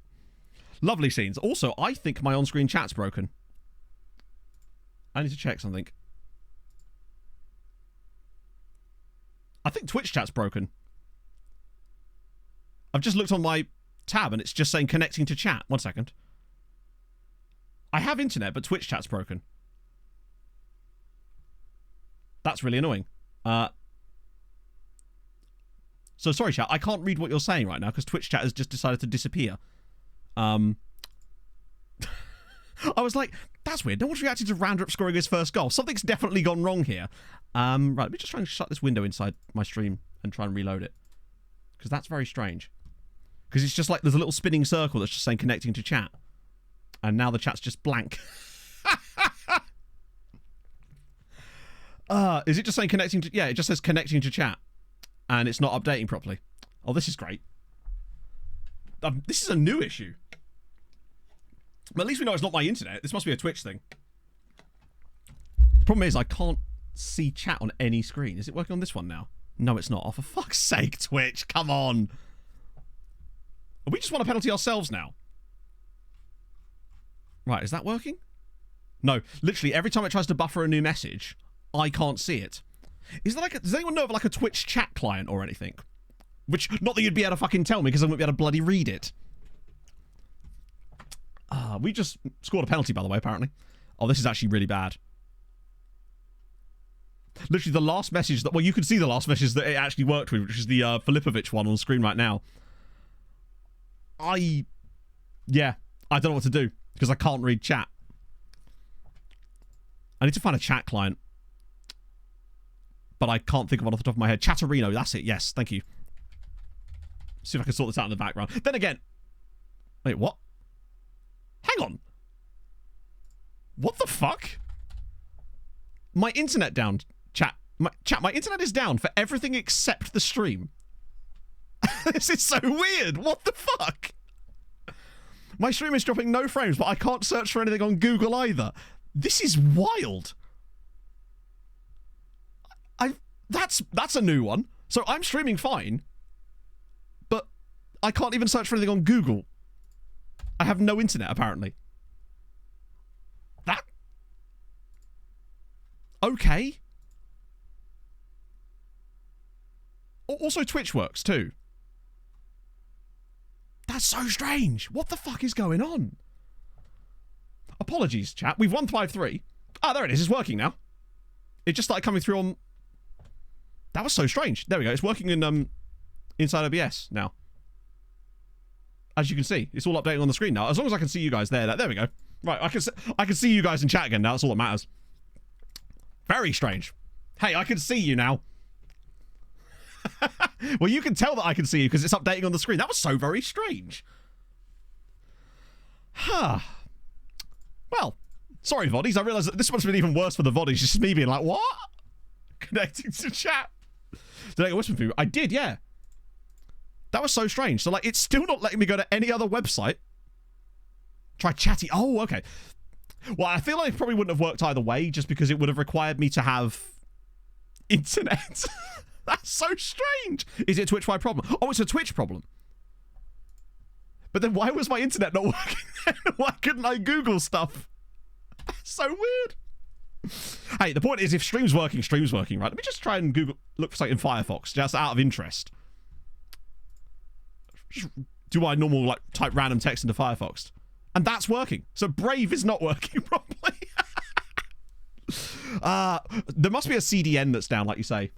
Lovely scenes. Also, I think my on-screen chat's broken. I need to check something. I think Twitch chat's broken. I've just looked on my tab and it's just saying connecting to chat. 1 second. I have internet, but Twitch chat's broken. That's really annoying. So sorry, chat. I can't read what you're saying right now because Twitch chat has just decided to disappear. I was like, that's weird. No one's reacted to Randrup scoring his first goal. Something's definitely gone wrong here. Right, let me just try and shut this window inside my stream and try and reload it. Because that's very strange. Because it's just like there's a little spinning circle that's just saying connecting to chat. And now the chat's just blank. Is it just saying connecting to... Yeah, it just says connecting to chat. And it's not updating properly. Oh, this is great. This is a new issue. But at least we know it's not my internet. This must be a Twitch thing. The problem is I can't see chat on any screen. Is it working on this one now? No, it's not. Oh, for fuck's sake, Twitch. Come on. We just want a penalty ourselves now. Right, is that working? No, literally every time it tries to buffer a new message, I can't see it. Is there like does anyone know of like a Twitch chat client or anything? Which, not that you'd be able to fucking tell me because I wouldn't be able to bloody read it. We just scored a penalty, by the way, apparently. Oh, this is actually really bad. Literally the last message that... Well, you can see the last message that it actually worked with, which is the Filipovic one on screen right now. Yeah, I don't know what to do because I can't read chat. I need to find a chat client. But I can't think of one off the top of my head. Chatterino, that's it. Yes, thank you. See if I can sort this out in the background. Then again... Wait, what? Hang on. What the fuck? My internet down, chat. My internet is down for everything except the stream. This is so weird. What the fuck? My stream is dropping no frames, but I can't search for anything on Google either. This is wild. That's a new one. So I'm streaming fine, but I can't even search for anything on Google. I have no internet, apparently. That... Okay. Also, Twitch works, too. That's so strange. What the fuck is going on? Apologies, chat. We've won 5-3. Ah, there it is. It's working now. It just started coming through on... That was so strange. There we go. It's working in inside OBS now. As you can see, it's all updating on the screen now. As long as I can see you guys there we go. Right, I can see you guys in chat again now. That's all that matters. Very strange. Hey, I can see you now. Well, you can tell that I can see you because it's updating on the screen. That was so very strange. Huh. Well, sorry, Voddies. I realise that this one's been even worse for the Voddies. Just me being like, what? Connecting to chat. Did I get whisper for you? I did, yeah. That was so strange. So, like, it's still not letting me go to any other website. Try Chatty. Oh, okay. Well, I feel like it probably wouldn't have worked either way, just because it would have required me to have internet. That's so strange. Is it a Twitch-wide problem? Oh, it's a Twitch problem. But then why was my internet not working then? Why couldn't I Google stuff? That's so weird. Hey, the point is, if stream's working, right? Let me just try and look for something in Firefox, just out of interest. Just do my normal, like, type random text into Firefox. And that's working. So Brave is not working properly. There must be a CDN that's down, like you say.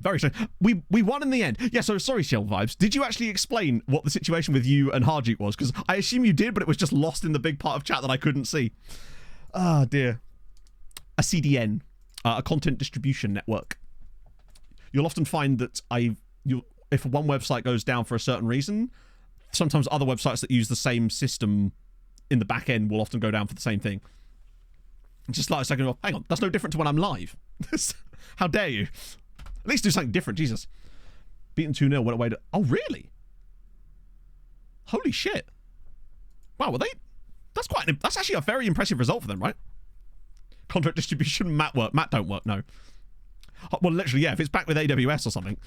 Very strange. We won in the end. Yeah, so sorry, Shell Vibes. Did you actually explain what the situation with you and Harjeet was? Because I assume you did, but it was just lost in the big part of chat that I couldn't see. Ah, dear. A CDN, a content distribution network. You'll often find that if one website goes down for a certain reason, sometimes other websites that use the same system in the back end will often go down for the same thing. Just like a second, hang on, that's no different to when I'm live. How dare you? At least do something different, Jesus. Beaten 2-0, went away to... Oh, really? Holy shit. Wow, that's actually a very impressive result for them, right? Contract distribution, Matt don't work, no. Well, literally, yeah, if it's back with AWS or something.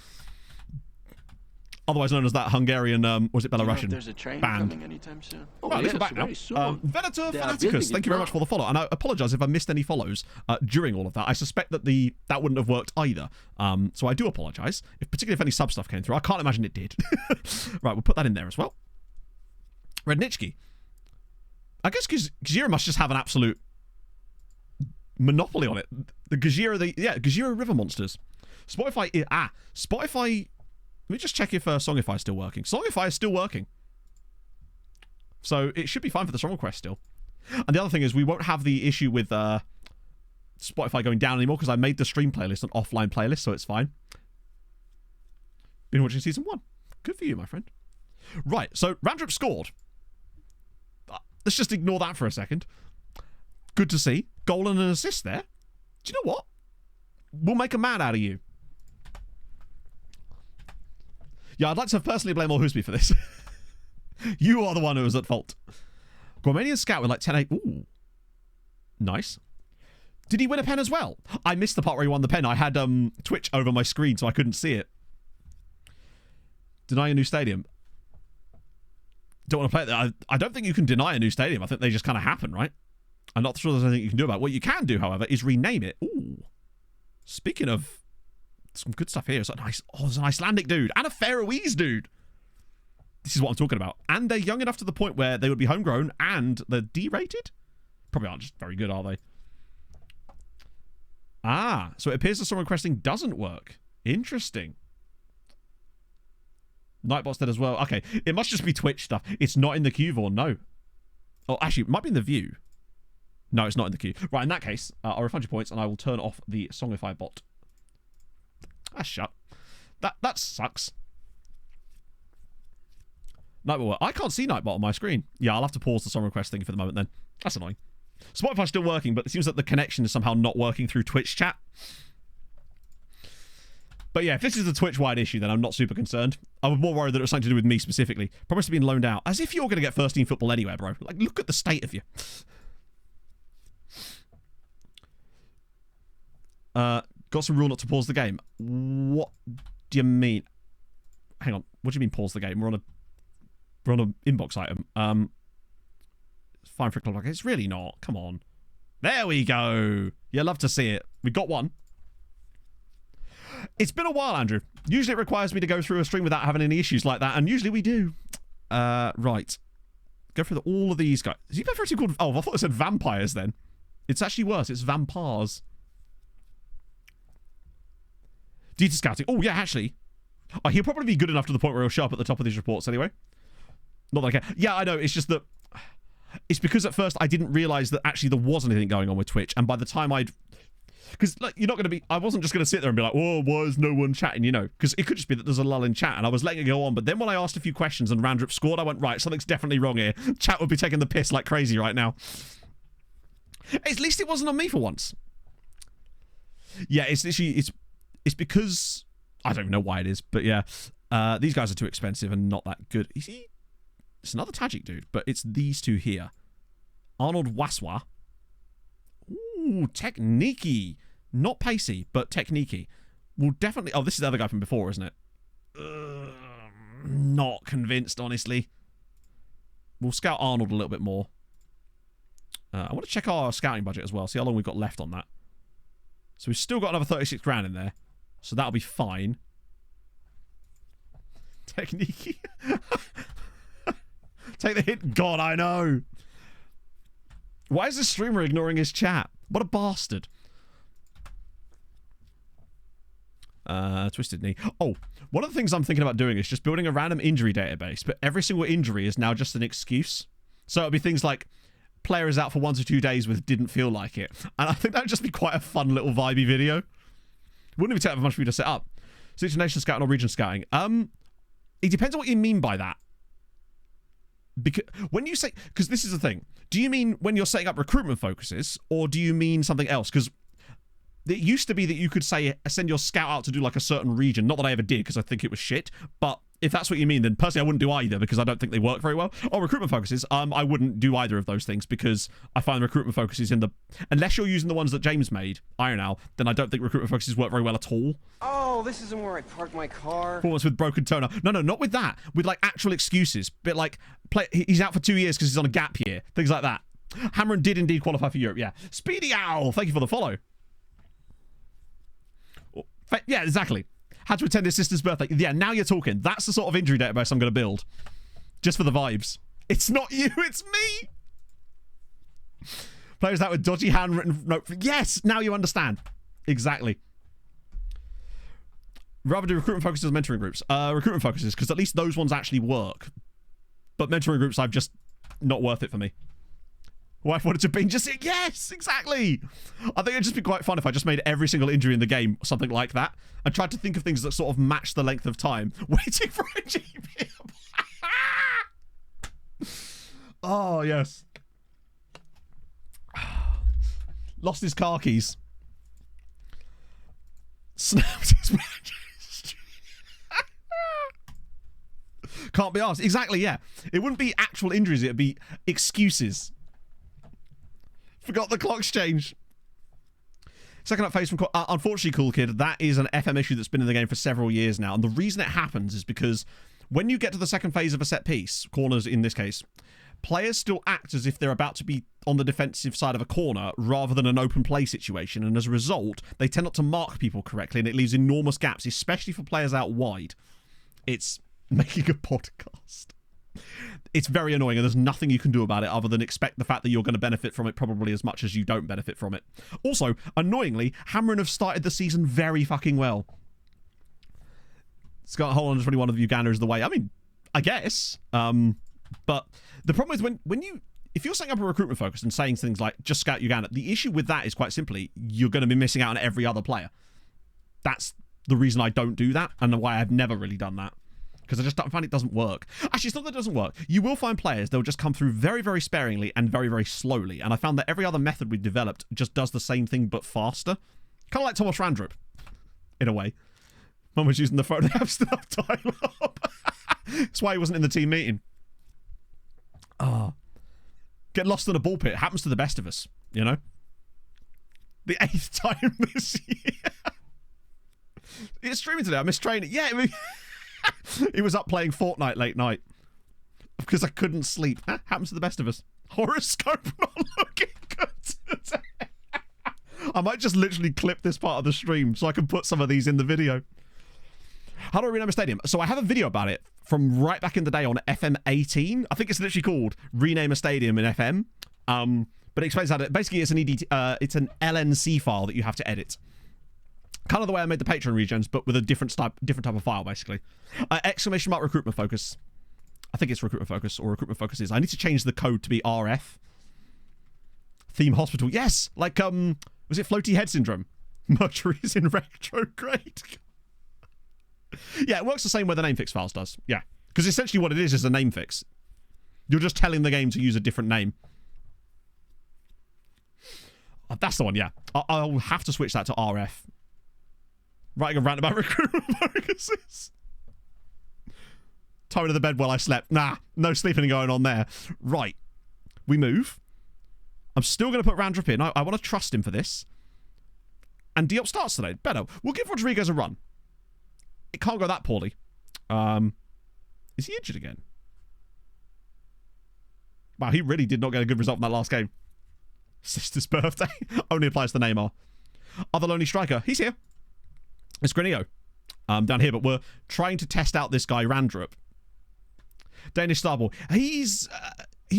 Otherwise known as that Hungarian, was it Belarusian there's a train band. coming anytime soon. Oh, yes, back now. Venator Fanaticus, thank you very much for the follow. And I apologise if I missed any follows during all of that. I suspect that that wouldn't have worked either. So I do apologise, particularly if any sub stuff came through. I can't imagine it did. Right, we'll put that in there as well. Rednitsky. I guess Gajira must just have an absolute monopoly on it. The Gajira River Monsters. Spotify... Let me just check if Songify is still working. Songify is still working. So it should be fine for the song request still. And the other thing is we won't have the issue with Spotify going down anymore because I made the stream playlist an offline playlist, so it's fine. Been watching season 1. Good for you, my friend. Right, so Randrip scored. Let's just ignore that for a second. Good to see. Goal and an assist there. Do you know what? We'll make a man out of you. Yeah, I'd like to personally blame Husby for this. You are the one who was at fault. Romanian scout with like 10-8. Ooh. Nice. Did he win a pen as well? I missed the part where he won the pen. I had Twitch over my screen, so I couldn't see it. Deny a new stadium. Don't want to play it. I don't think you can deny a new stadium. I think they just kind of happen, right? I'm not sure there's anything you can do about it. What you can do, however, is rename it. Ooh. Speaking of some good stuff here. It's a nice... Oh, there's an Icelandic dude. And a Faroese dude. This is what I'm talking about. And they're young enough to the point where they would be homegrown and they're D-rated? Probably aren't just very good, are they? Ah, so it appears the song requesting doesn't work. Interesting. Nightbot's dead as well. Okay, it must just be Twitch stuff. It's not in the queue, Vaughn. No. Oh, actually, it might be in the view. No, it's not in the queue. Right, in that case, I'll refund your points and I will turn off the Songify bot. That's shut. That sucks. Nightbot. I can't see Nightbot on my screen. Yeah, I'll have to pause the song request thing for the moment then. That's annoying. Spotify's still working, but it seems that the connection is somehow not working through Twitch chat. But yeah, if this is a Twitch-wide issue, then I'm not super concerned. I was more worried that it was something to do with me specifically. Promise to be loaned out. As if you're going to get first team football anywhere, bro. Like, look at the state of you. Got some rule not to pause the game. What do you mean? Hang on. What do you mean pause the game? We're on an inbox item. Fine for a club like it's really not. Come on. There we go. You love to see it. We got one. It's been a while, Andrew. Usually it requires me to go through a stream without having any issues like that, and usually we do. Right. Go through all of these guys. Is he better actually called... Oh, I thought it said vampires then. It's actually worse. It's vampires. Data scouting. Oh, yeah, actually. Oh, he'll probably be good enough to the point where he'll show up at the top of these reports anyway. Not that I care. Yeah, I know. It's just that... It's because at first I didn't realise that actually there was anything going on with Twitch, and by the time I'd... Because like, you're not going to be... I wasn't just going to sit there and be like, oh, why is no one chatting, you know? Because it could just be that there's a lull in chat, and I was letting it go on, but then when I asked a few questions and Randrip scored, I went, right, something's definitely wrong here. Chat would be taking the piss like crazy right now. At least it wasn't on me for once. Yeah, it's literally... It's because... I don't even know why it is, but yeah. These guys are too expensive and not that good. Is he... It's another Tajik dude, but it's these two here. Arnold Waswa. Ooh, techniquey. Not pacey, but techniquey. We'll definitely... Oh, this is the other guy from before, isn't it? Not convinced, honestly. We'll scout Arnold a little bit more. I want to check our scouting budget as well. See how long we've got left on that. So we've still got another 36 grand in there. So that'll be fine. Technique. Take the hit. God, I know. Why is this streamer ignoring his chat? What a bastard. Twisted knee. Oh, one of the things I'm thinking about doing is just building a random injury database, but every single injury is now just an excuse. So it'll be things like player is out for 1 to 2 days with didn't feel like it. And I think that would just be quite a fun little vibey video. Wouldn't even take that much for you to set up. Situation scouting or region scouting. It depends on what you mean by that. Because when you say, because this is the thing, do you mean when you're setting up recruitment focuses, or do you mean something else? Because it used to be that you could say send your scout out to do like a certain region. Not that I ever did, because I think it was shit. But if that's what you mean, then personally I wouldn't do either, because I don't think they work very well. Or recruitment focuses, I wouldn't do either of those things, because I find recruitment focuses in the, unless you're using the ones that James made, Iron Owl, then I don't think recruitment focuses work very well at all. Oh, this isn't where I parked my car. Performance with broken toner. No, not with that. With like actual excuses. Bit like he's out for 2 years because he's on a gap year. Things like that. Hamron did indeed qualify for Europe. Yeah. Speedy Owl. Thank you for the follow. Yeah, exactly. Had to attend his sister's birthday. Yeah, now you're talking. That's the sort of injury database I'm going to build. Just for the vibes. It's not you, it's me. Players out with dodgy handwritten note. Yes, now you understand. Exactly. Rather do recruitment focuses or mentoring groups. Recruitment focuses, because at least those ones actually work. But mentoring groups, I've just not worth it for me. Wife wanted to binge just it. Yes, exactly. I think it'd just be quite fun if I just made every single injury in the game something like that and tried to think of things that sort of match the length of time. Waiting for a GP. Oh, yes. Lost his car keys. Snapped his matches. Can't be asked. Exactly, yeah. It wouldn't be actual injuries. It'd be excuses. Forgot the clocks change. Second up phase from... unfortunately, Cool Kid, that is an FM issue that's been in the game for several years now. And the reason it happens is because when you get to the second phase of a set piece, corners in this case, players still act as if they're about to be on the defensive side of a corner rather than an open play situation. And as a result, they tend not to mark people correctly, and it leaves enormous gaps, especially for players out wide. It's making a podcast. It's very annoying, and there's nothing you can do about it other than expect the fact that you're going to benefit from it probably as much as you don't benefit from it. Also, annoyingly, Hamron have started the season very fucking well. Scott Holland is really one of the Uganders the way. I mean, I guess. But the problem is if you're setting up a recruitment focus and saying things like just scout Uganda, the issue with that is quite simply you're going to be missing out on every other player. That's the reason I don't do that, and why I've never really done that. Because I just find it doesn't work. Actually, it's not that it doesn't work. You will find players, they'll just come through very, very sparingly and very, very slowly. And I found that every other method we've developed just does the same thing but faster. Kind of like Thomas Randrup, in a way. Mum was using the phone app stuff dial-up. That's why he wasn't in the team meeting. Get lost in a ball pit. Happens to the best of us, you know? The 8th time this year. It's streaming today. I missed training. Yeah, I mean... He was up playing Fortnite late night because I couldn't sleep. Happens to the best of us. Horoscope not looking good today. I might just literally clip this part of the stream so I can put some of these in the video. How do I rename a stadium? So I have a video about it from right back in the day on FM 18. I think it's literally called Rename a Stadium in FM. But it explains how to... Basically, it's an it's an LNC file that you have to edit. Kind of the way I made the Patreon regions, but with a different type of file, basically. Exclamation mark recruitment focus. I think it's recruitment focus or recruitment focuses. I need to change the code to be RF. Theme hospital. Yes! Like, was it floaty head syndrome? Mercury is in retrograde. Yeah, it works the same way the name fix files does. Yeah. Because essentially what it is a name fix. You're just telling the game to use a different name. That's the one, yeah. I'll have to switch that to RF. Writing a rant about recruitment focuses. Time into the bed while I slept. Nah, no sleeping going on there. Right. We move. I'm still going to put Randrup in. I want to trust him for this. And Diop starts today. Better. We'll give Rodriguez a run. It can't go that poorly. Is he injured again? Wow, he really did not get a good result in that last game. Sister's birthday. Only applies to Neymar. Other lonely striker. He's here. It's Granillo. Down here, but we're trying to test out this guy, Randrup. Danish Starboy. He's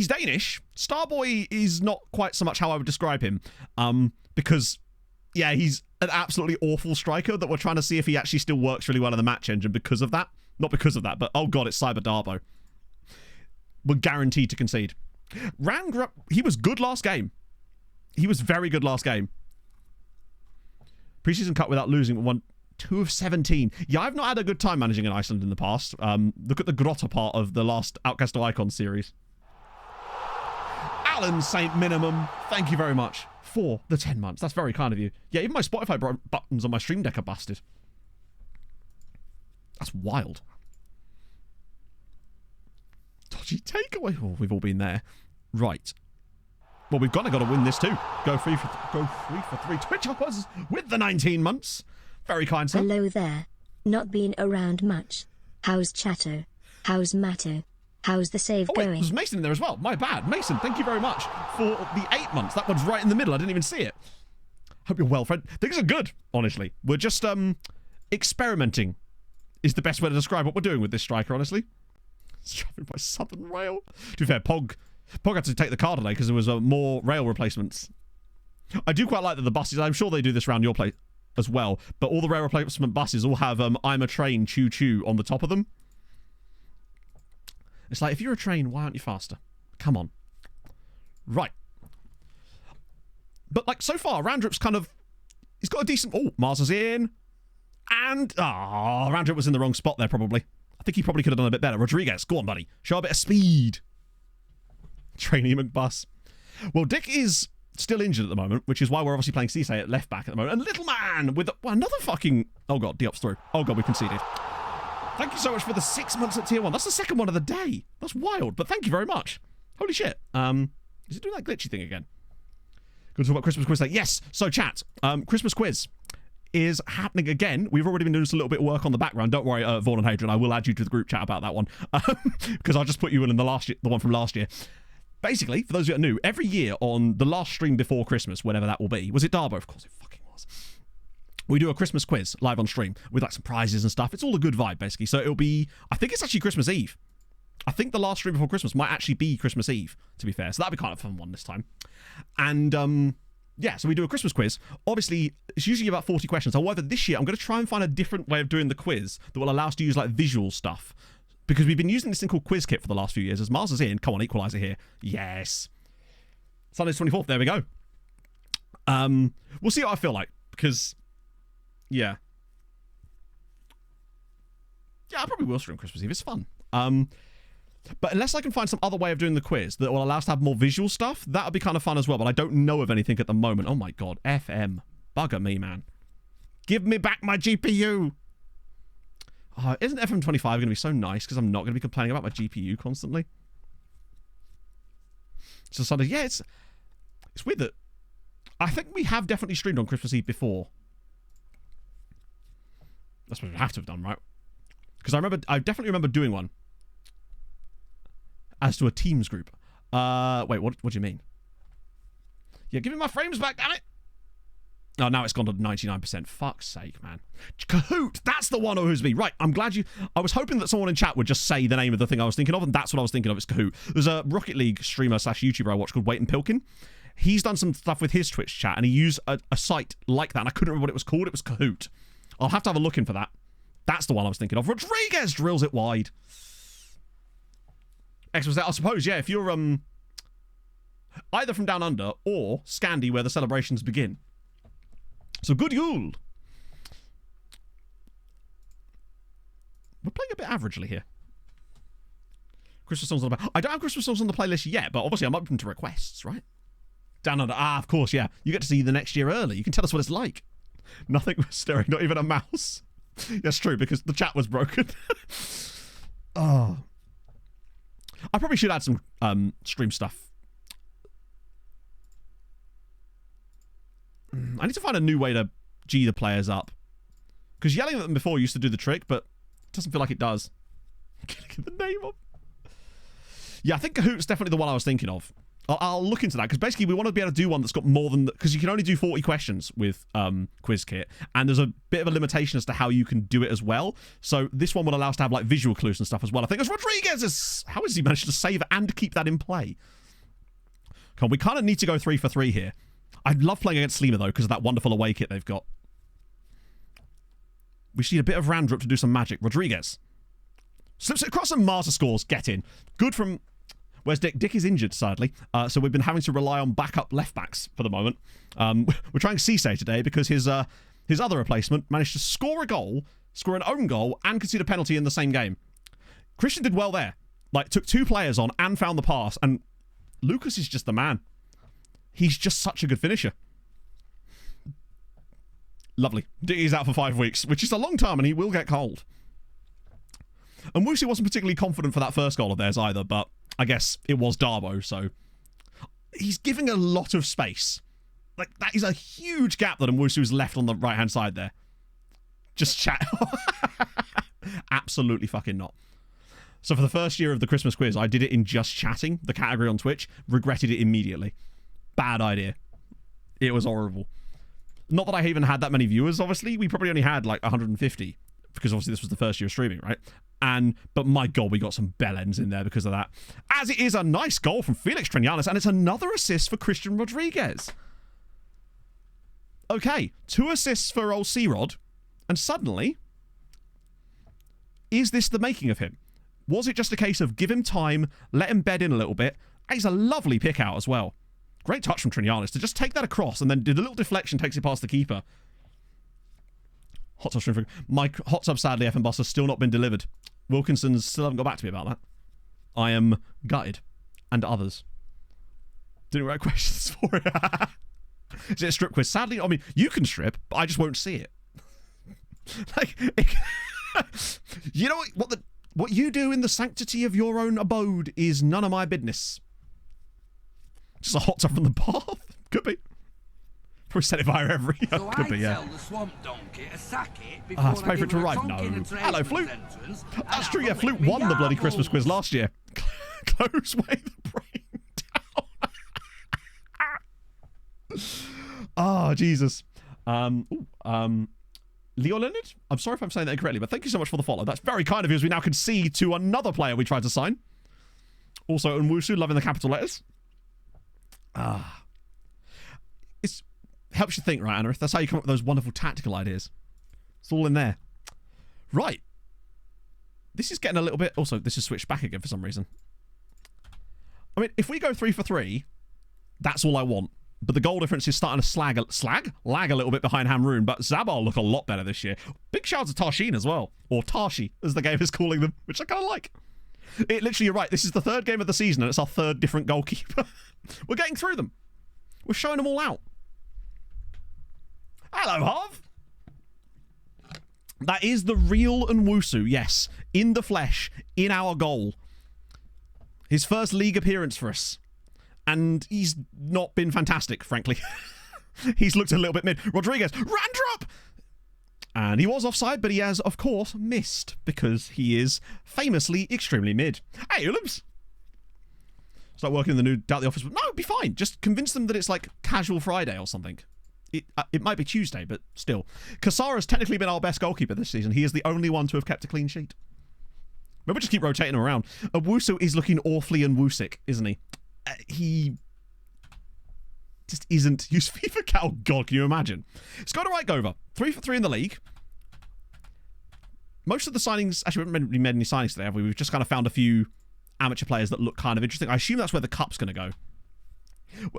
Danish. Starboy is not quite so much how I would describe him. Because, yeah, he's an absolutely awful striker that we're trying to see if he actually still works really well in the match engine because of that. Not because of that, but, oh god, it's Cyber Darbo. We're guaranteed to concede. Randrup, he was good last game. He was very good last game. Preseason cut without losing, won 2 of 17. Yeah, I've not had a good time managing in Iceland in the past. Look at the Grotta part of the last Outcast to Icon series. Alan St. Minimum, thank you very much for the 10 months. That's very kind of you. Yeah, even my Spotify buttons on my Stream Deck are busted. That's wild. Dodgy takeaway. Oh, we've all been there. Right. Well, we've got to win this too. Go free for 3. Twitch uppers with the 19 months. Very kind, sir. Hello there. Not been around much. How's Chatter? How's Matto? How's the save wait, going? There's Mason in there as well. My bad. Mason, thank you very much for the 8 months. That one's right in the middle. I didn't even see it. Hope you're well, friend. Things are good, honestly. We're just experimenting is the best way to describe what we're doing with this striker, honestly. It's driving by Southern Rail. To be fair, Pog had to take the car today because there was more rail replacements. I do quite like that the buses, I'm sure they do this around your place as well, but all the rail replacement buses all have I'm a train choo-choo on the top of them. It's like, if you're a train, why aren't you faster? Come on. Right. But, like, so far, Randrup's kind of... He's got a decent... Oh, Mars is in. And... Randrup was in the wrong spot there, probably. I think he probably could have done a bit better. Rodriguez, go on, buddy. Show a bit of speed. Trainee McBus. Well, Dick is still injured at the moment, which is why we're obviously playing Cisse at left back at the moment. And Little Man with another fucking... Oh, God, Diop's through. Oh, God, we conceded. Thank you so much for the 6 months at tier 1. That's the second one of the day. That's wild, but thank you very much. Holy shit. Is it doing that glitchy thing again? Going to talk about Christmas quiz. Yes. So, chat. Christmas quiz is happening again. We've already been doing a little bit of work on the background. Don't worry, Vaughan and Hadrian. I will add you to the group chat about that one because I'll just put you in the one from last year. Basically, for those of you that are new, every year on the last stream before Christmas, whenever that will be, was it Darbo? Of course, it fucking was. We do a Christmas quiz live on stream with like some prizes and stuff. It's all a good vibe, basically. So it'll be, I think it's actually Christmas Eve. I think the last stream before Christmas might actually be Christmas Eve, to be fair. So that'd be kind of a fun one this time. And yeah, so we do a Christmas quiz. Obviously, it's usually about 40 questions. However, this year I'm going to try and find a different way of doing the quiz that will allow us to use like visual stuff. Because we've been using this thing called QuizKit for the last few years. As Mars is in, come on, Equalizer here. Yes. Sunday's 24th, there we go. We'll see what I feel like. Because, yeah. Yeah, I probably will stream Christmas Eve. It's fun. But unless I can find some other way of doing the quiz that will allow us to have more visual stuff, that would be kind of fun as well. But I don't know of anything at the moment. Oh my god, FM. Bugger me, man. Give me back my GPU. Oh, isn't FM25 going to be so nice because I'm not going to be complaining about my GPU constantly? So Sunday, yeah, it's weird that I think we have definitely streamed on Christmas Eve before. That's what we have to have done, right? Because I definitely remember doing one as to a Teams group. Wait, what do you mean? Yeah, give me my frames back, damn it! Oh, now it's gone to 99%. Fuck's sake, man. Kahoot! That's the one who's me. Right, I'm glad you... I was hoping that someone in chat would just say the name of the thing I was thinking of, and that's what I was thinking of. It's Kahoot. There's a Rocket League streamer / YouTuber I watch called Wait and Pilkin. He's done some stuff with his Twitch chat, and he used a site like that, and I couldn't remember what it was called. It was Kahoot. I'll have to have a look in for that. That's the one I was thinking of. Rodriguez drills it wide. Excellent. I suppose, yeah, if you're either from Down Under or Scandi, where the celebrations begin. So good Yule. We're playing a bit averagely here. Christmas songs on the I don't have Christmas songs on the playlist yet, but obviously I'm open to requests, right? Down Under. Of course, yeah. You get to see the next year early. You can tell us what it's like. Nothing was stirring, not even a mouse. That's true, because the chat was broken. Oh. I probably should add some stream stuff. I need to find a new way to G the players up. Because yelling at them before used to do the trick, but it doesn't feel like it does. Get the name up. Yeah, I think Kahoot's definitely the one I was thinking of. I'll look into that, because basically we want to be able to do one that's got more than... Because you can only do 40 questions with QuizKit, and there's a bit of a limitation as to how you can do it as well. So this one will allow us to have like visual clues and stuff as well. I think it's Rodriguez. How has he managed to save and keep that in play? Come on, we kind of need to go 3 for 3 here. I love playing against Slima, though, because of that wonderful away kit they've got. We just need a bit of Randrup to do some magic. Rodriguez. Slips it across and Marta scores. Get in. Good from... Where's Dick? Dick is injured, sadly. So we've been having to rely on backup left-backs for the moment. We're trying Cisse today because his other replacement managed to score a goal, score an own goal, and concede a penalty in the same game. Christian did well there. Like, took 2 players on and found the pass. And Lucas is just the man. He's just such a good finisher. Lovely. He's out for 5 weeks, which is a long time, and he will get cold. And Wusu wasn't particularly confident for that first goal of theirs either, but I guess it was Darbo, so... He's giving a lot of space. Like, that is a huge gap that Nwusu's left on the right-hand side there. Just chat. Absolutely fucking not. So for the first year of the Christmas quiz, I did it in just chatting, the category on Twitch. Regretted it immediately. Bad idea. It was horrible. Not that I even had that many viewers, obviously. We probably only had like 150. Because obviously this was the first year of streaming, right? But my God, we got some bell ends in there because of that. As it is a nice goal from Felix Treñanes, and it's another assist for Christian Rodriguez. Okay, 2 assists for old C-Rod, and suddenly, is this the making of him? Was it just a case of give him time, let him bed in a little bit? And he's a lovely pick out as well. Great touch from Treñanes to just take that across and then do the little deflection, takes it past the keeper. Hot tub, my hot tub, sadly, F and Bus has still not been delivered. Wilkinson's still haven't got back to me about that. I am gutted. And others. Didn't write questions for it. Is it a strip quiz? Sadly, I mean, you can strip, but I just won't see it. Like, you know what you do in the sanctity of your own abode is none of my business. Just a hot tub from the bath? Could be. Probably said it via every. So Could be, yeah. tell the swamp donkey to sack it before It's paid for it to arrive. No. Hello, Flute. That's true, yeah. Flute won the bloody Christmas quiz last year. Close way the brain down. Oh, Jesus. Leo Leonard? I'm sorry if I'm saying that incorrectly, but thank you so much for the follow. That's very kind of you, as we now concede to another player we tried to sign. Also, Nwusu, loving the capital letters. It helps you think, right, Anarith? That's how you come up with those wonderful tactical ideas. It's all in there. Right. This is getting a little bit... Also, this is switched back again for some reason. I mean, if we go 3 for 3, that's all I want. But the goal difference is starting to lag a little bit behind Hamroon, but Zabal look a lot better this year. Big shout out to Tarshin as well. Or Tarshi, as the game is calling them, which I kind of like. It literally, you're right, this is the 3rd game of the season, and it's our 3rd different goalkeeper. We're getting through them. We're showing them all out. Hello, Harv. That is the real Nwusu, yes. In the flesh, in our goal. His first league appearance for us. And he's not been fantastic, frankly. He's looked a little bit mid. Rodriguez, Randrup! And he was offside, but he has, of course, missed. Because he is famously extremely mid. Hey, Ulims! Start working in the new Doubt the Office. No, it'd be fine. Just convince them that it's like casual Friday or something. It might be Tuesday, but still. Kasara's technically been our best goalkeeper this season. He is the only one to have kept a clean sheet. Maybe we'll just keep rotating him around. Owusu is looking awfully Nwusic, isn't he? He just isn't used FIFA. Oh, God, can you imagine? Let's go to right Gova. 3 for 3 in the league. Most of the signings... Actually, we haven't really made any signings today, have we? We've just kind of found a few amateur players that look kind of interesting. I assume that's where the cup's going to go.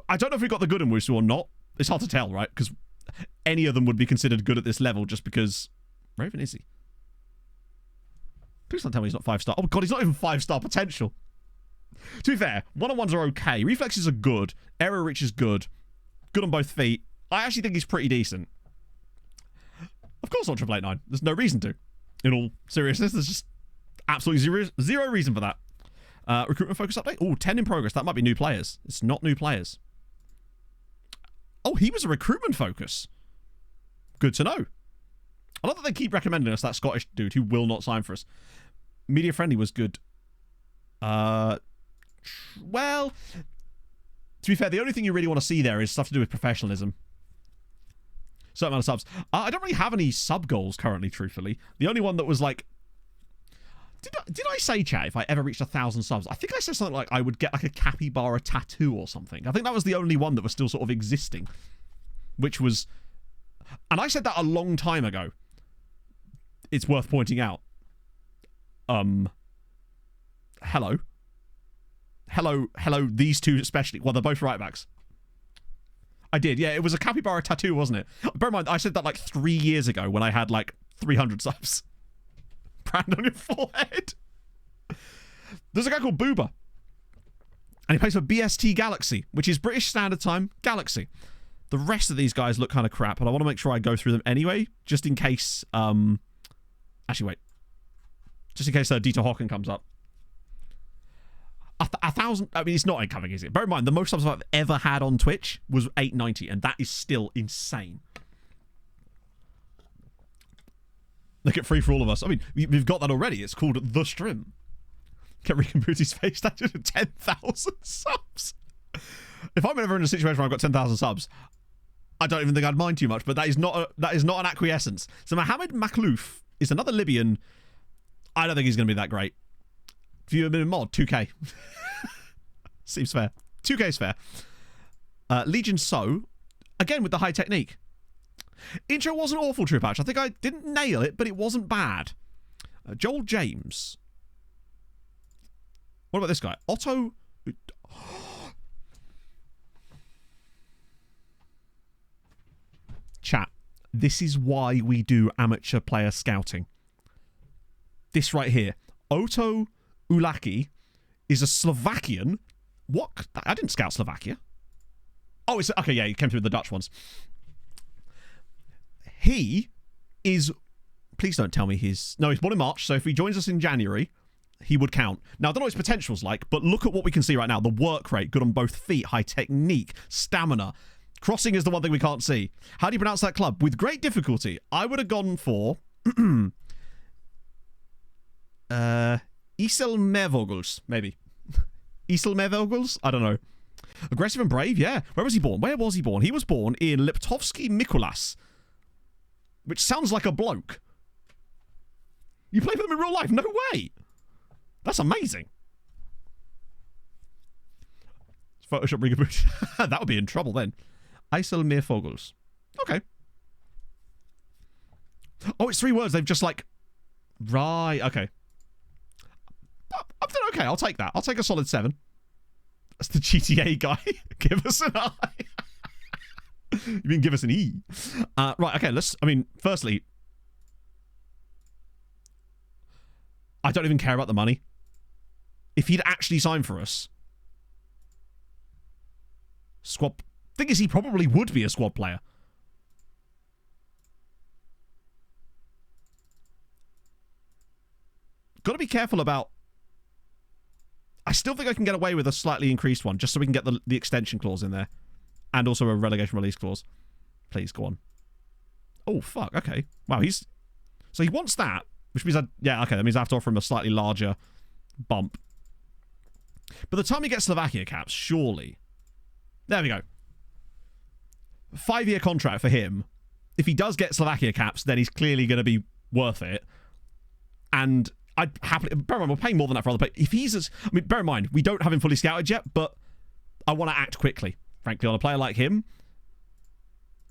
I don't know if we got the good Nwusu or not. It's hard to tell, right? Because any of them would be considered good at this level just because... Where even is he? Please don't tell me he's not 5-star. Oh, God, he's not even 5-star potential. To be fair, one-on-ones are okay. Reflexes are good. Error reach is good. Good on both feet. I actually think he's pretty decent. Of course not 889. There's no reason to. In all seriousness, there's just absolutely zero reason for that. Recruitment focus update. Oh, 10 in progress. That might be new players. It's not new players. Oh, he was a recruitment focus. Good to know. I love that they keep recommending us that Scottish dude who will not sign for us. Media Friendly was good. Well, to be fair, the only thing you really want to see there is stuff to do with professionalism. Certain amount of subs. I don't really have any sub goals currently, truthfully. The only one that was like... Did I say, chat, if I ever reached 1,000 subs? I think I said something like I would get like a capybara tattoo or something. I think that was the only one that was still sort of existing. Which was... And I said that a long time ago. It's worth pointing out. Hello, these two especially. Well, they're both right backs. I did, yeah, it was a capybara tattoo, wasn't it? Bear in mind, I said that like 3 years ago when I had like 300 subs. Brand on your forehead. There's a guy called Booba. And he plays for BST Galaxy, which is British Standard Time Galaxy. The rest of these guys look kind of crap, and I want to make sure I go through them anyway, just in case, actually, wait. Just in case Dieter Hocken comes up. 1,000... I mean, it's not incoming, is it? Bear in mind, the most subs I've ever had on Twitch was 890, and that is still insane. Look at free for all of us. I mean, we've got that already. It's called The Stream. Get Rick and Booty's face tattooed at 10,000 subs. If I'm ever in a situation where I've got 10,000 subs, I don't even think I'd mind too much, but that is not an acquiescence. So Mohammed Makhlouf is another Libyan. I don't think he's going to be that great. View a minimum mod, 2k. Seems fair. 2k is fair. Legion So, again with the high technique. Intro wasn't awful, True Patch. I think I didn't nail it, but it wasn't bad. Joel James. What about this guy? Otto... Chat. This is why we do amateur player scouting. This right here. Otto Ulaki is a Slovakian. What? I didn't scout Slovakia. Oh, it's... Okay, yeah, he came through the Dutch ones. He is... Please don't tell me he's... No, he's born in March, so if he joins us in January, he would count. Now, I don't know what his potential's like, but look at what we can see right now. The work rate, good on both feet, high technique, stamina. Crossing is the one thing we can't see. How do you pronounce that club? With great difficulty. I would have gone for... Iselmervogels, maybe. Iselmervogels? I don't know. Aggressive and brave, yeah. Where was he born? Where was he born? He was born in Liptovsky Mikulas, which sounds like a bloke. You play for them in real life? No way. That's amazing. Photoshop Rigaboot. That would be in trouble then. Iselmervogels. Okay. Oh, it's 3 words. They've just like... Right, okay. I've done okay. I'll take that. I'll take a solid 7. That's the GTA guy. Give us an I. You mean give us an E? Right, okay, let's... I mean, firstly... I don't even care about the money. If he'd actually signed for us... Squad... Thing is, he probably would be a squad player. Got to be careful about... I still think I can get away with a slightly increased one, just so we can get the extension clause in there. And also a relegation release clause. Please, go on. Oh, fuck, okay. Wow, he's... So he wants that, which means yeah, okay, that means I have to offer him a slightly larger bump. But the time he gets Slovakia caps, surely... There we go. 5-year contract for him. If he does get Slovakia caps, then he's clearly going to be worth it. And... I'd happily... Bear in mind, we're paying more than that for other players. If he's as... I mean, bear in mind, we don't have him fully scouted yet, but I want to act quickly. Frankly, on a player like him,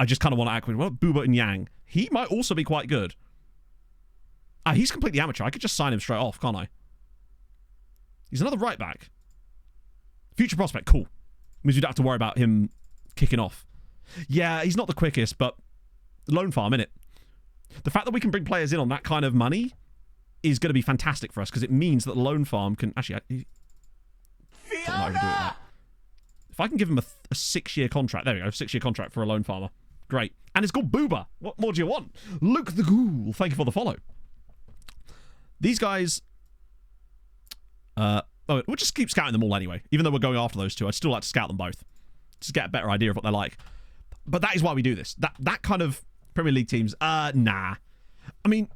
I just kind of want to act quickly. Well, Booba and Yang. He might also be quite good. He's completely amateur. I could just sign him straight off, can't I? He's another right back. Future prospect, cool. Means we don't have to worry about him kicking off. Yeah, he's not the quickest, but loan farm, innit? The fact that we can bring players in on that kind of money... is going to be fantastic for us because it means that the loan farm can actually... If I can give him a 6-year contract... There we go, 6-year contract for a loan farmer. Great. And it's called Booba. What more do you want? Luke the Ghoul. Thank you for the follow. These guys... we'll just keep scouting them all anyway. Even though we're going after those two, I'd still like to scout them both. Just get a better idea of what they're like. But that is why we do this. That kind of Premier League teams. Nah. I mean,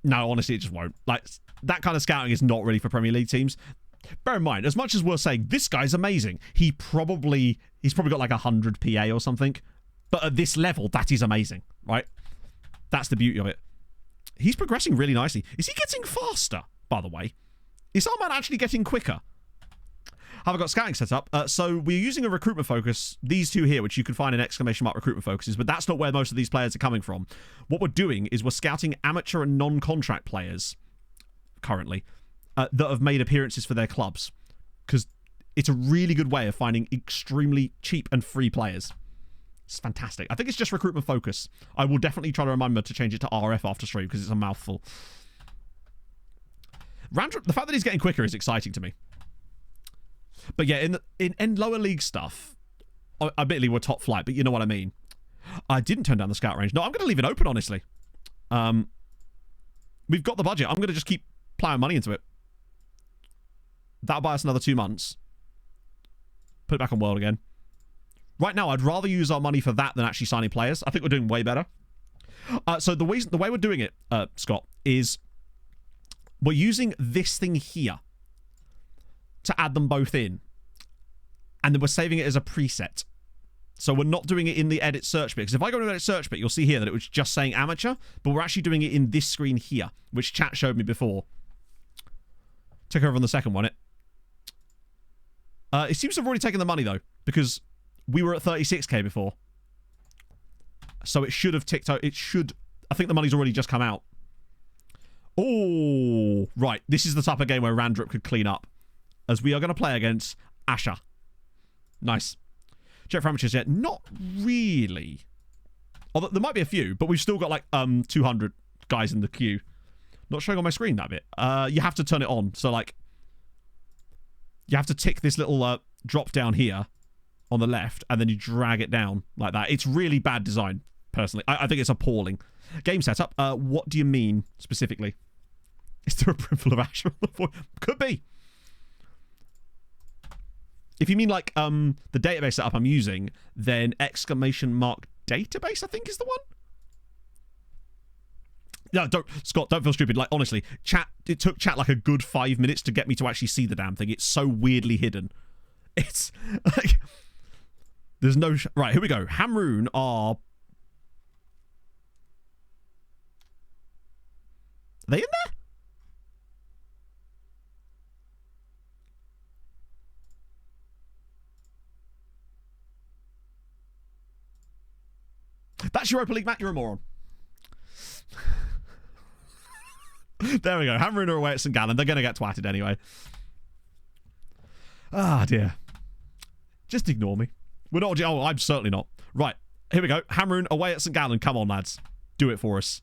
no, honestly, it just won't. Like, that kind of scouting is not really for Premier League teams. Bear in mind, as much as we're saying, this guy's amazing, he's probably got like 100 PA or something. But at this level, that is amazing, right? That's the beauty of it. He's progressing really nicely. Is he getting faster, by the way? Is our man actually getting quicker? Have I got scouting set up? So we're using a recruitment focus, these two here, which you can find in exclamation mark recruitment focuses, but that's not where most of these players are coming from. What we're doing is we're scouting amateur and non-contract players currently that have made appearances for their clubs, because it's a really good way of finding extremely cheap and free players. It's fantastic. I think it's just recruitment focus. I will definitely try to remember to change it to RF after stream because it's a mouthful. Randrup, the fact that he's getting quicker is exciting to me. But yeah, in lower league stuff, admittedly we're top flight, but you know what I mean. I didn't turn down the scout range. No, I'm going to leave it open, honestly. We've got the budget. I'm going to just keep plowing money into it. That'll buy us another 2 months. Put it back on World again. Right now, I'd rather use our money for that than actually signing players. I think we're doing way better. So the way we're doing it, Scott, is we're using this thing here to add them both in. And then we're saving it as a preset. So we're not doing it in the edit search bit. Because if I go to the edit search bit, you'll see here that it was just saying amateur. But we're actually doing it in this screen here, which chat showed me before. Take over on the second one. It seems to have already taken the money, though. Because we were at 36k before. So it should have ticked out. It should. I think the money's already just come out. Oh, right. This is the type of game where Randrup could clean up. As we are going to play against Asha. Nice. Check for amateurs yet? Not really. Although there might be a few, but we've still got like 200 guys in the queue. Not showing on my screen that bit. You have to turn it on. So like, you have to tick this little drop down here on the left, and then you drag it down like that. It's really bad design, personally. I think it's appalling. Game setup. What do you mean specifically? Is there a brimful of Asha on the board? Could be. If you mean like the database setup I'm using, then exclamation mark database, I think is the one. No, Scott, don't feel stupid. Like, honestly, it took chat like a good 5 minutes to get me to actually see the damn thing. It's so weirdly hidden. It's like, there's no... Right, here we go. Hamroon are they in there? That's Europa League, Matt. You're a moron. There we go. Hamroon are away at St. Gallen. They're going to get twatted anyway. Ah, dear. Just ignore me. We're not... Oh, I'm certainly not. Right. Here we go. Hamroon away at St. Gallen. Come on, lads. Do it for us.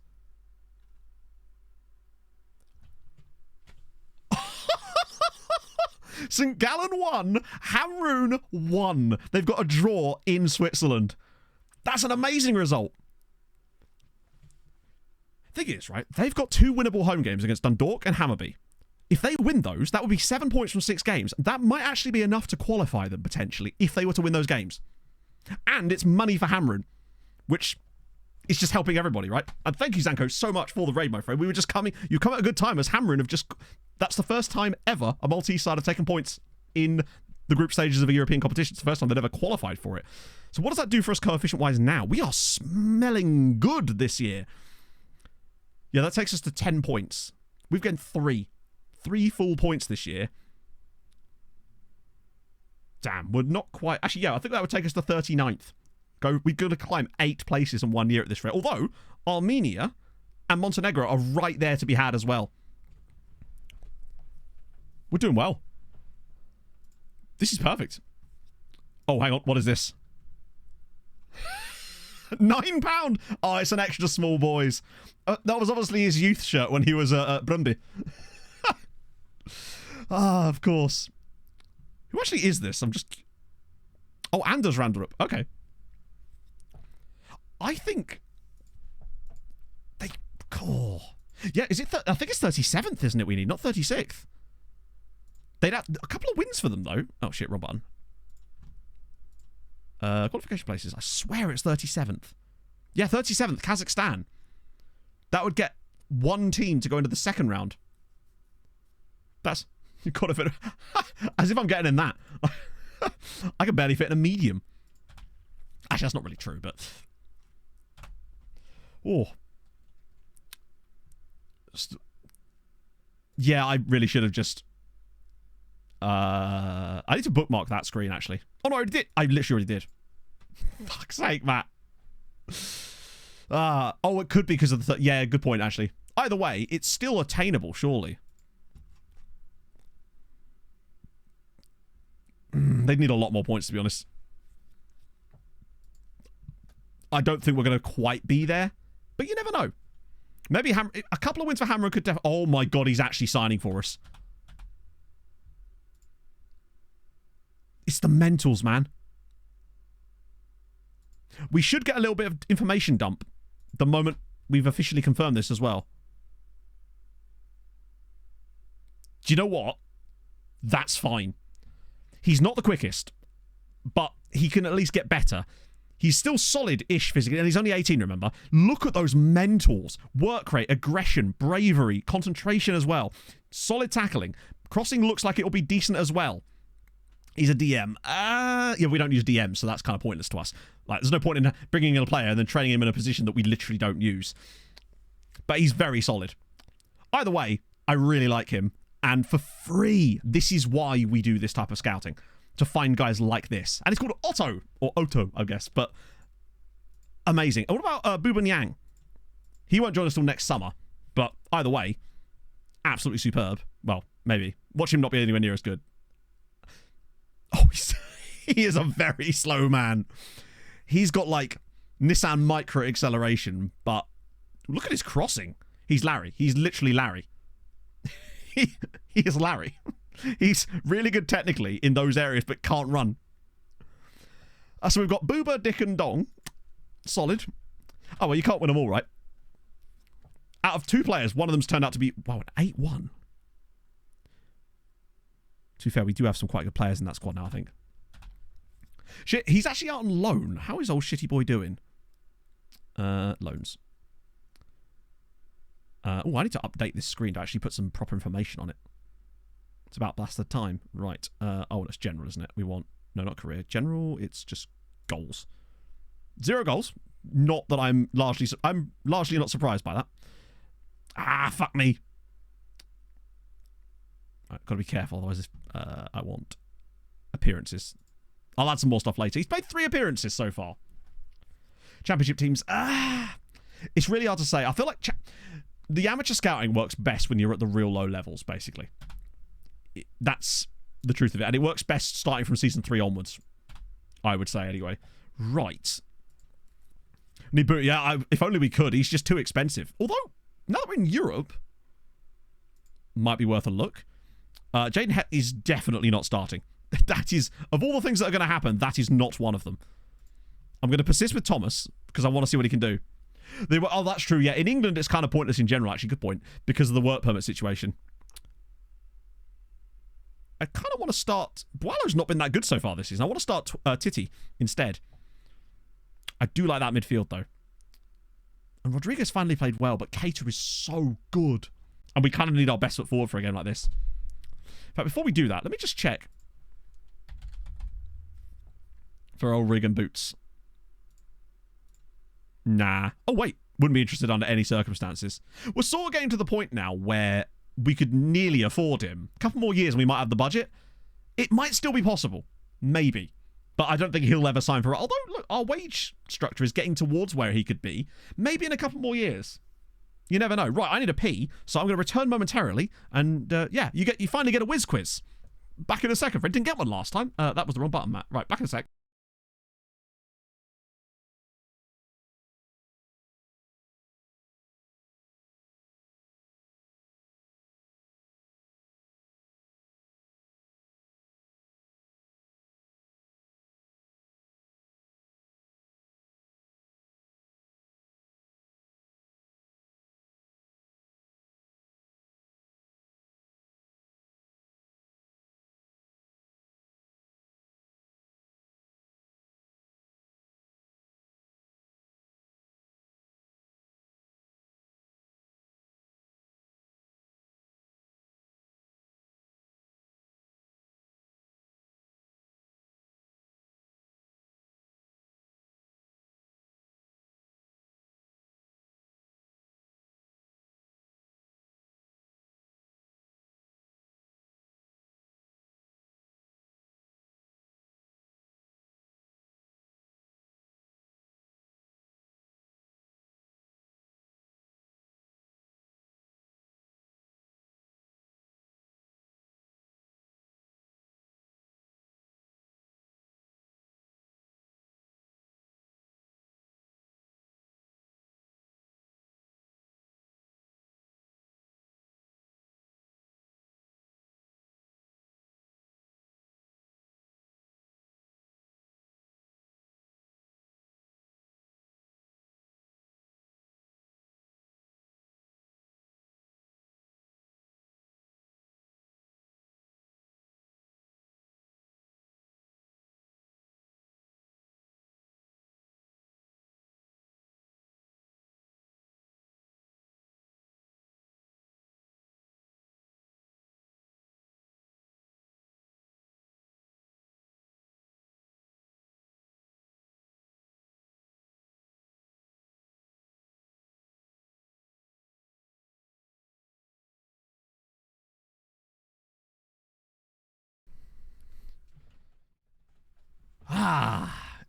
St. Gallen won. Hamroon won. They've got a draw in Switzerland. That's an amazing result. Thing is, right, they've got 2 winnable home games against Dundalk and Hammarby. If they win those, that would be 7 points from 6 games. That might actually be enough to qualify them, potentially, if they were to win those games. And it's money for Hamroon, which is just helping everybody, right? And thank you, Zanko, so much for the raid, my friend. We were just coming... You come at a good time, as Hamroon have just... That's the first time ever a Maltese side have taken points in the group stages of a European competition. It's the first time they've ever qualified for it. So what does that do for us coefficient-wise now? We are smelling good this year. Yeah, that takes us to 10 points. We've gained 3. 3 full points this year. Damn, we're not quite... Actually, yeah, I think that would take us to 39th. We're going to climb 8 places in 1 year at this rate. Although, Armenia and Montenegro are right there to be had as well. We're doing well. This is perfect. Oh, hang on. What is this? £9. Oh, it's an extra small, boys. That was obviously his youth shirt when he was at Brumby. Ah, of course. Who actually is this? I'm just... Oh, Anders Randrup. Okay. I think... They... Oh. Yeah, is it... I think it's 37th, isn't it, we need? Not 36th. They'd have a couple of wins for them, though. Oh, shit, wrong button. Qualification places. I swear it's 37th. Yeah, 37th, Kazakhstan. That would get one team to go into the second round. That's got a bit of, as if I'm getting in that. I can barely fit in a medium. Actually, that's not really true, but... Oh. Yeah, I really should have just... I need to bookmark that screen, actually. Oh, no, I already did. I literally already did. Fuck's sake, Matt. Oh, it could be because of the... Yeah, good point, actually. Either way, it's still attainable, surely. They'd need a lot more points, to be honest. I don't think we're going to quite be there, but you never know. Maybe a couple of wins for Hammer could... Oh my god, he's actually signing for us. It's the mentals, man. We should get a little bit of information dump the moment we've officially confirmed this as well. Do you know what? That's fine. He's not the quickest, but he can at least get better. He's still solid-ish physically, and he's only 18, remember? Look at those mentals. Work rate, aggression, bravery, concentration as well. Solid tackling. Crossing looks like it'll be decent as well. He's a DM. Yeah, we don't use DMs, so that's kind of pointless to us. Like, there's no point in bringing in a player and then training him in a position that we literally don't use. But he's very solid. Either way, I really like him. And for free, this is why we do this type of scouting. To find guys like this. And it's called Otto. Or Otto, I guess. But amazing. And what about Buban Yang? He won't join us till next summer. But either way, absolutely superb. Well, maybe. Watch him not be anywhere near as good. Oh, he is a very slow man. He's got, like, Nissan micro acceleration. But look at his crossing. He's Larry. He's literally Larry. He is Larry. He's really good technically in those areas, but can't run. So we've got Booba, Dick, and Dong. Solid. Oh, well, you can't win them all, right? Out of two players, one of them's turned out to be, wow, an 8-1. To be fair, we do have some quite good players in that squad now, I think. Shit, he's actually out on loan. How is old shitty boy doing? Loans. Oh, I need to update this screen to actually put some proper information on it. It's about blasted time. Right. Oh, it's general, isn't it? We want... No, not career. General, it's just goals. 0 goals. Not that I'm largely not surprised by that. Ah, fuck me. Right, gotta be careful, otherwise I want appearances. I'll add some more stuff later. He's played 3 appearances so far. Championship teams. It's really hard to say. I feel like the amateur scouting works best when you're at the real low levels, basically. That's the truth of it. And it works best starting from Season 3 onwards. I would say, anyway. Right. Yeah, if only we could. He's just too expensive. Although, now that we're in Europe, might be worth a look. Jaden Het is definitely not starting. That is, of all the things that are going to happen, that is not one of them. I'm going to persist with Thomas, because I want to see what he can do. Oh, that's true, yeah. In England, it's kind of pointless in general, actually. Good point. Because of the work permit situation. I kind of want to start... Boileau's not been that good so far this season. I want to start Titi instead. I do like that midfield, though. And Rodriguez finally played well, but Cater is so good. And we kind of need our best foot forward for a game like this. In fact, before we do that, let me just check. For old rig and boots. Nah. Oh, wait. Wouldn't be interested under any circumstances. We're sort of getting to the point now where we could nearly afford him. A couple more years and we might have the budget. It might still be possible. Maybe. But I don't think he'll ever sign for it. Although, look, our wage structure is getting towards where he could be. Maybe in a couple more years. You never know. Right, I need a pee, so I'm going to return momentarily. And, yeah, you finally get a whiz quiz. Back in a second. Didn't get one last time. That was the wrong button, Matt. Right, back in a sec.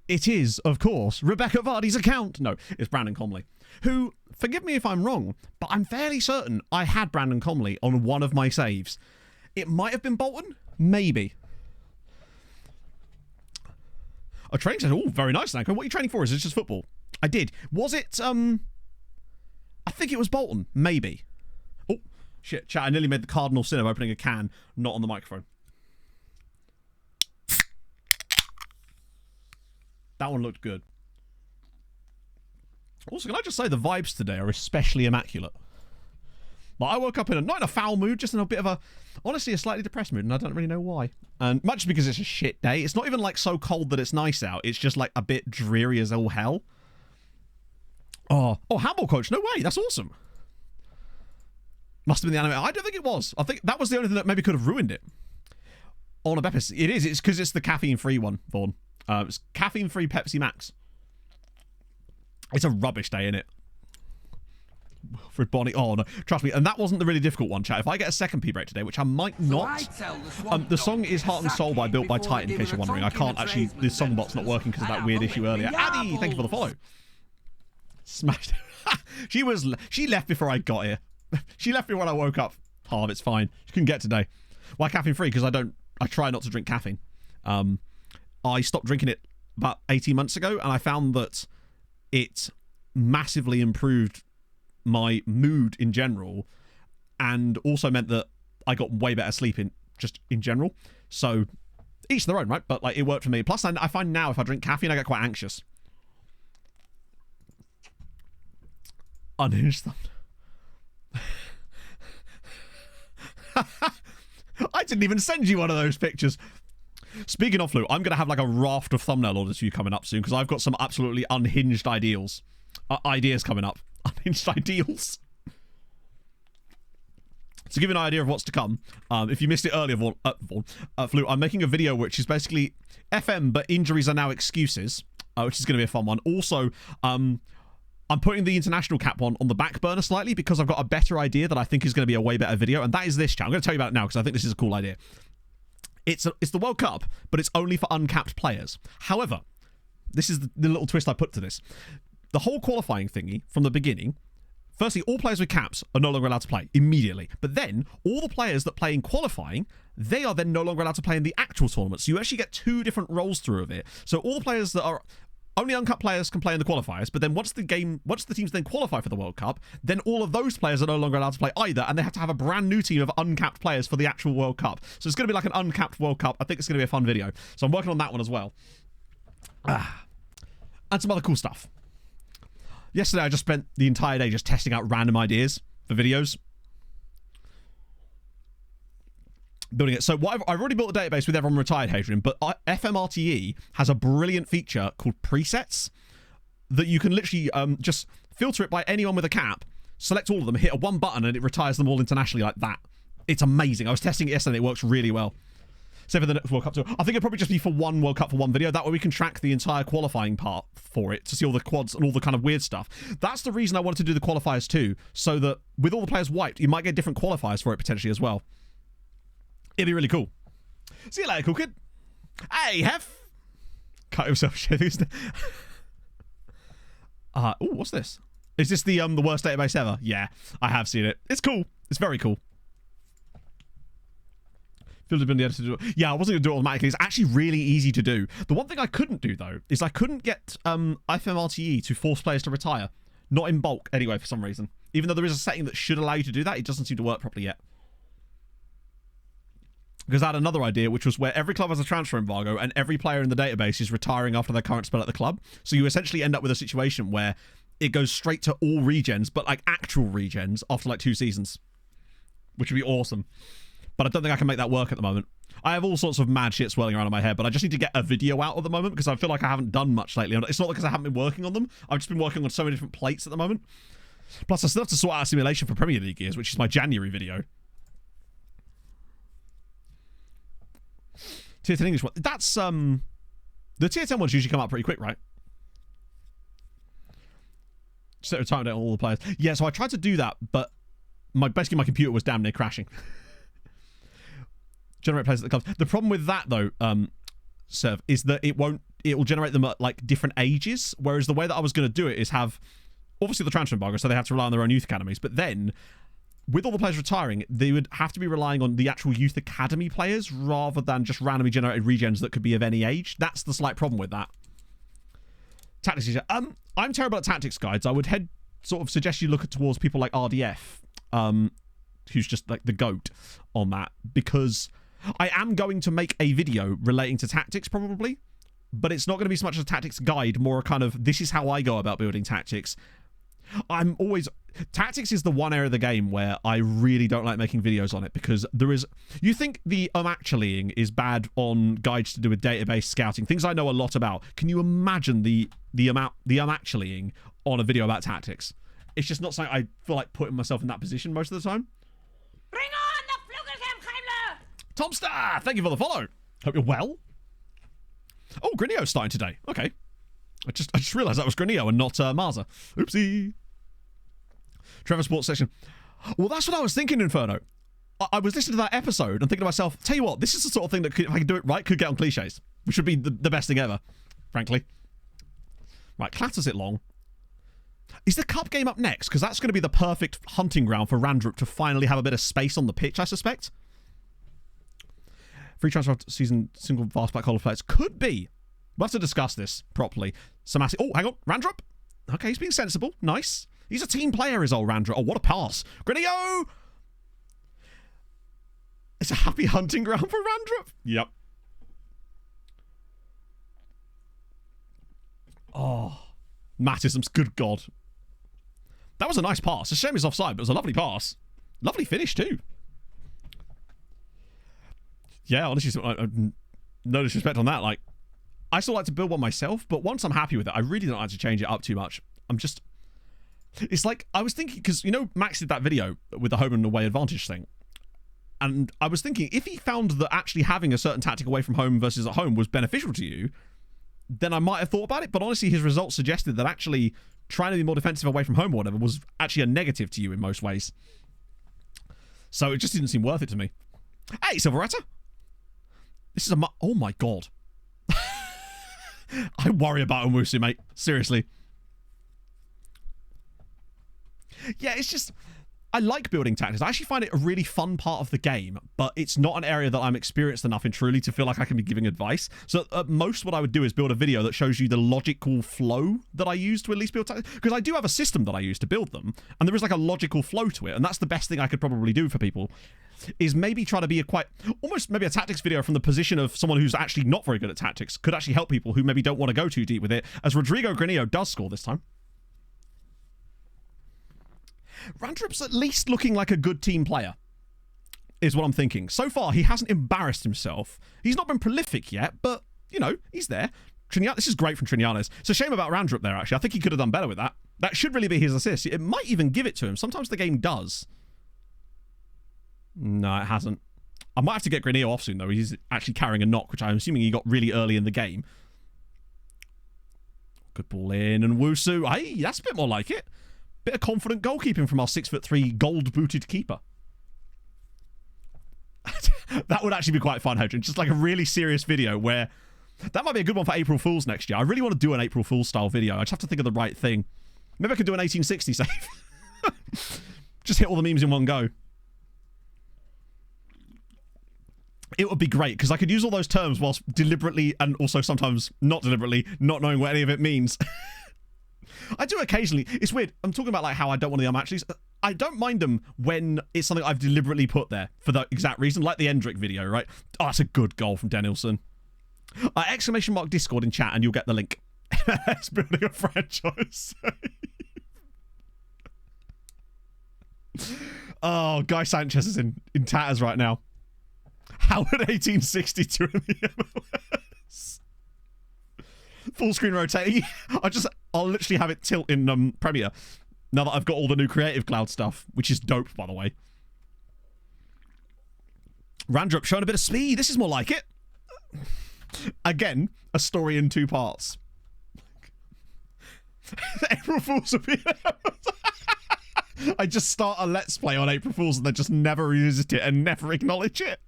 It is, of course, Rebecca Vardy's account. No, it's Brandon Comley, who, forgive me if I'm wrong, but I'm fairly certain I had Brandon Comley on one of my saves. It might have been Bolton, maybe. A training session. Oh, very nice, Nanko. What are you training for? Is it just football? I did. Was it, I think it was Bolton, maybe. Oh, shit, chat, I nearly made the cardinal sin of opening a can, not on the microphone. That one looked good. Also, can I just say the vibes today are especially immaculate. Like, I woke up not in a foul mood, just in a bit of a, honestly, a slightly depressed mood, and I don't really know why. And much because it's a shit day. It's not even like so cold that it's nice out. It's just like a bit dreary as all hell. Oh, handball coach. No way. That's awesome. Must have been the anime. I don't think it was. I think that was the only thing that maybe could have ruined it. On a Beppis. It is. It's because it's the caffeine-free one, Vaughn. It's caffeine-free Pepsi Max. It's a rubbish day, innit? For Bonnie. Oh, no. Trust me. And that wasn't the really difficult one, chat. If I get a second pee break today, which I might not. The song is Heart and Soul by Built by Titan, in case you're wondering. I can't actually. The song bot's not working because of that weird issue earlier. Addy, thank you for the follow. Smashed. She left before I got here. She left me when I woke up. Oh, it's fine. She couldn't get today. Why caffeine free? Because I try not to drink caffeine. I stopped drinking it about 18 months ago, and I found that it massively improved my mood in general, and also meant that I got way better sleep in general. So each their own, right? But like, it worked for me. Plus, I find now if I drink caffeine, I get quite anxious. Unhinged thumb. I didn't even send you one of those pictures. Speaking of flu, I'm going to have like a raft of thumbnail orders for you coming up soon, because I've got some absolutely unhinged ideas coming up. Unhinged ideals. To give you an idea of what's to come, if you missed it earlier, Flu, I'm making a video which is basically FM, but injuries are now excuses, which is going to be a fun one. Also, I'm putting the international cap on the back burner slightly because I've got a better idea that I think is going to be a way better video, and that is this chat. I'm going to tell you about it now because I think this is a cool idea. It's the World Cup, but it's only for uncapped players. However, this is the little twist I put to this. The whole qualifying thingy from the beginning, firstly, all players with caps are no longer allowed to play immediately. But then, all the players that play in qualifying, they are then no longer allowed to play in the actual tournament. So you actually get two different rolls through of it. So all the players that are... Only uncapped players can play in the qualifiers, but then once the teams then qualify for the World Cup, then all of those players are no longer allowed to play either, and they have to have a brand new team of uncapped players for the actual World Cup. So it's going to be like an uncapped World Cup. I think it's going to be a fun video. So I'm working on that one as well. And some other cool stuff. Yesterday, I just spent the entire day just testing out random ideas for videos. Building it. So I've already built a database with everyone retired, Hadrian, but FMRTE has a brilliant feature called presets that you can literally just filter it by anyone with a cap, select all of them, hit one button, and it retires them all internationally like that. It's amazing. I was testing it yesterday. It works really well. So for the next World Cup, so I think it'll probably just be for one World Cup for one video. That way we can track the entire qualifying part for it to see all the quads and all the kind of weird stuff. That's the reason I wanted to do the qualifiers too, so that with all the players wiped, you might get different qualifiers for it potentially as well. It'd be really cool. See you later, cool kid. Hey, Hef. Cut himself shit. Oh, what's this? Is this the worst database ever? Yeah, I have seen it. It's cool. It's very cool. Yeah, I wasn't going to do it automatically. It's actually really easy to do. The one thing I couldn't do, though, is I couldn't get FMRTE to force players to retire. Not in bulk, anyway, for some reason. Even though there is a setting that should allow you to do that, it doesn't seem to work properly yet. Because I had another idea, which was where every club has a transfer embargo and every player in the database is retiring after their current spell at the club. So you essentially end up with a situation where it goes straight to all regens, but like actual regens after like 2 seasons. Which would be awesome. But I don't think I can make that work at the moment. I have all sorts of mad shit swirling around in my head, but I just need to get a video out at the moment because I feel like I haven't done much lately. It's not because I haven't been working on them. I've just been working on so many different plates at the moment. Plus, I still have to sort out a simulation for Premier League gears, which is my January video. Tier 10 English one. That's, the Tier 10 ones usually come out pretty quick, right? Set a time date on all the players. Yeah, so I tried to do that, but basically my computer was damn near crashing. Generate players at the clubs. The problem with that, though, Serv, is that it won't it will generate them at like different ages. Whereas the way that I was going to do it is have obviously the transfer embargo, so they have to rely on their own youth academies. But then, with all the players retiring, they would have to be relying on the actual youth academy players rather than just randomly generated regens that could be of any age. That's the slight problem with that. Tactics. I'm terrible at tactics guides. I would suggest you look towards people like RDF, who's just like the GOAT on that, because I am going to make a video relating to tactics probably, but it's not going to be so much a tactics guide, more a kind of this is how I go about building tactics. Tactics is the one area of the game where I really don't like making videos on it, because you think the actuallying is bad on guides to do with database scouting, things I know a lot about. Can you imagine the actuallying on a video about tactics? It's just not something I feel like putting myself in that position most of the time. Bring on the Flugelkampfheimler! Tomstar, thank you for the follow. Hope you're well. Oh, Grinio's starting today. Okay. I just realised that was Grinio and not Marza. Oopsie. Trevor Sports section. Well, that's what I was thinking, Inferno. I was listening to that episode and thinking to myself, tell you what, this is the sort of thing that if I can do it right, could get on cliches, which would be the best thing ever, frankly. Right, clatters it long. Is the cup game up next? Because that's going to be the perfect hunting ground for Randrup to finally have a bit of space on the pitch, I suspect. Free transfer season, single vast black hole of players. Could be. We'll have to discuss this properly. Oh, hang on. Randrup? Okay, he's being sensible. Nice. He's a team player, is old Randrup. Oh, what a pass. Grinio! It's a happy hunting ground for Randrup. Yep. Oh. Mattisms, good God. That was a nice pass. It's a shame it's offside, but it was a lovely pass. Lovely finish, too. Yeah, honestly, no disrespect on that. Like, I still like to build one myself, but once I'm happy with it, I really don't like to change it up too much. It's like, I was thinking, because, you know, Max did that video with the home and away advantage thing. And I was thinking, if he found that actually having a certain tactic away from home versus at home was beneficial to you, then I might have thought about it. But honestly, his results suggested that actually trying to be more defensive away from home or whatever was actually a negative to you in most ways. So it just didn't seem worth it to me. Hey, Silveretta! This is oh my God. I worry about Owusu, mate. Seriously. Yeah, it's just, I like building tactics. I actually find it a really fun part of the game, but it's not an area that I'm experienced enough in truly to feel like I can be giving advice. So at most what I would do is build a video that shows you the logical flow that I use to at least build tactics. Because I do have a system that I use to build them, and there is like a logical flow to it, and that's the best thing I could probably do for people, is maybe try to be almost maybe a tactics video from the position of someone who's actually not very good at tactics, could actually help people who maybe don't want to go too deep with it, as Rodrigo Grinio does score this time. Randrup's at least looking like a good team player, is what I'm thinking. So far, he hasn't embarrassed himself. He's not been prolific yet, but, you know, he's there. This is great from Trinianes. It's a shame about Randrup there, actually. I think he could have done better with that. That should really be his assist. It might even give it to him. Sometimes the game does. No, it hasn't. I might have to get Grinio off soon, though. He's actually carrying a knock, which I'm assuming he got really early in the game. Good ball in, and Wusu. Hey, that's a bit more like it. Bit of confident goalkeeping from our 6'3" gold-booted keeper. That would actually be quite fun, Hodgin. Just like a really serious video where... That might be a good one for April Fool's next year. I really want to do an April Fool's style video. I just have to think of the right thing. Maybe I could do an 1860 save. Just hit all the memes in one go. It would be great, because I could use all those terms whilst deliberately, and also sometimes not deliberately, not knowing what any of it means. I do occasionally. It's weird. I'm talking about like how I don't want the actually. I don't mind them when it's something I've deliberately put there for the exact reason, like the Endrick video, right? Oh, that's a good goal from Danielson. Exclamation mark Discord in chat and you'll get the link. It's building a franchise. Oh, Guy Sanchez is in tatters right now. Howard 1862 in the MLS. Full screen rotating. I'll literally have it tilt in Premiere now that I've got all the new Creative Cloud stuff, which is dope, by the way. Randrup showing a bit of speed. This is more like it. Again, a story in 2 parts. April Fool's would be... I just start a Let's Play on April Fool's and then just never revisit it and never acknowledge it.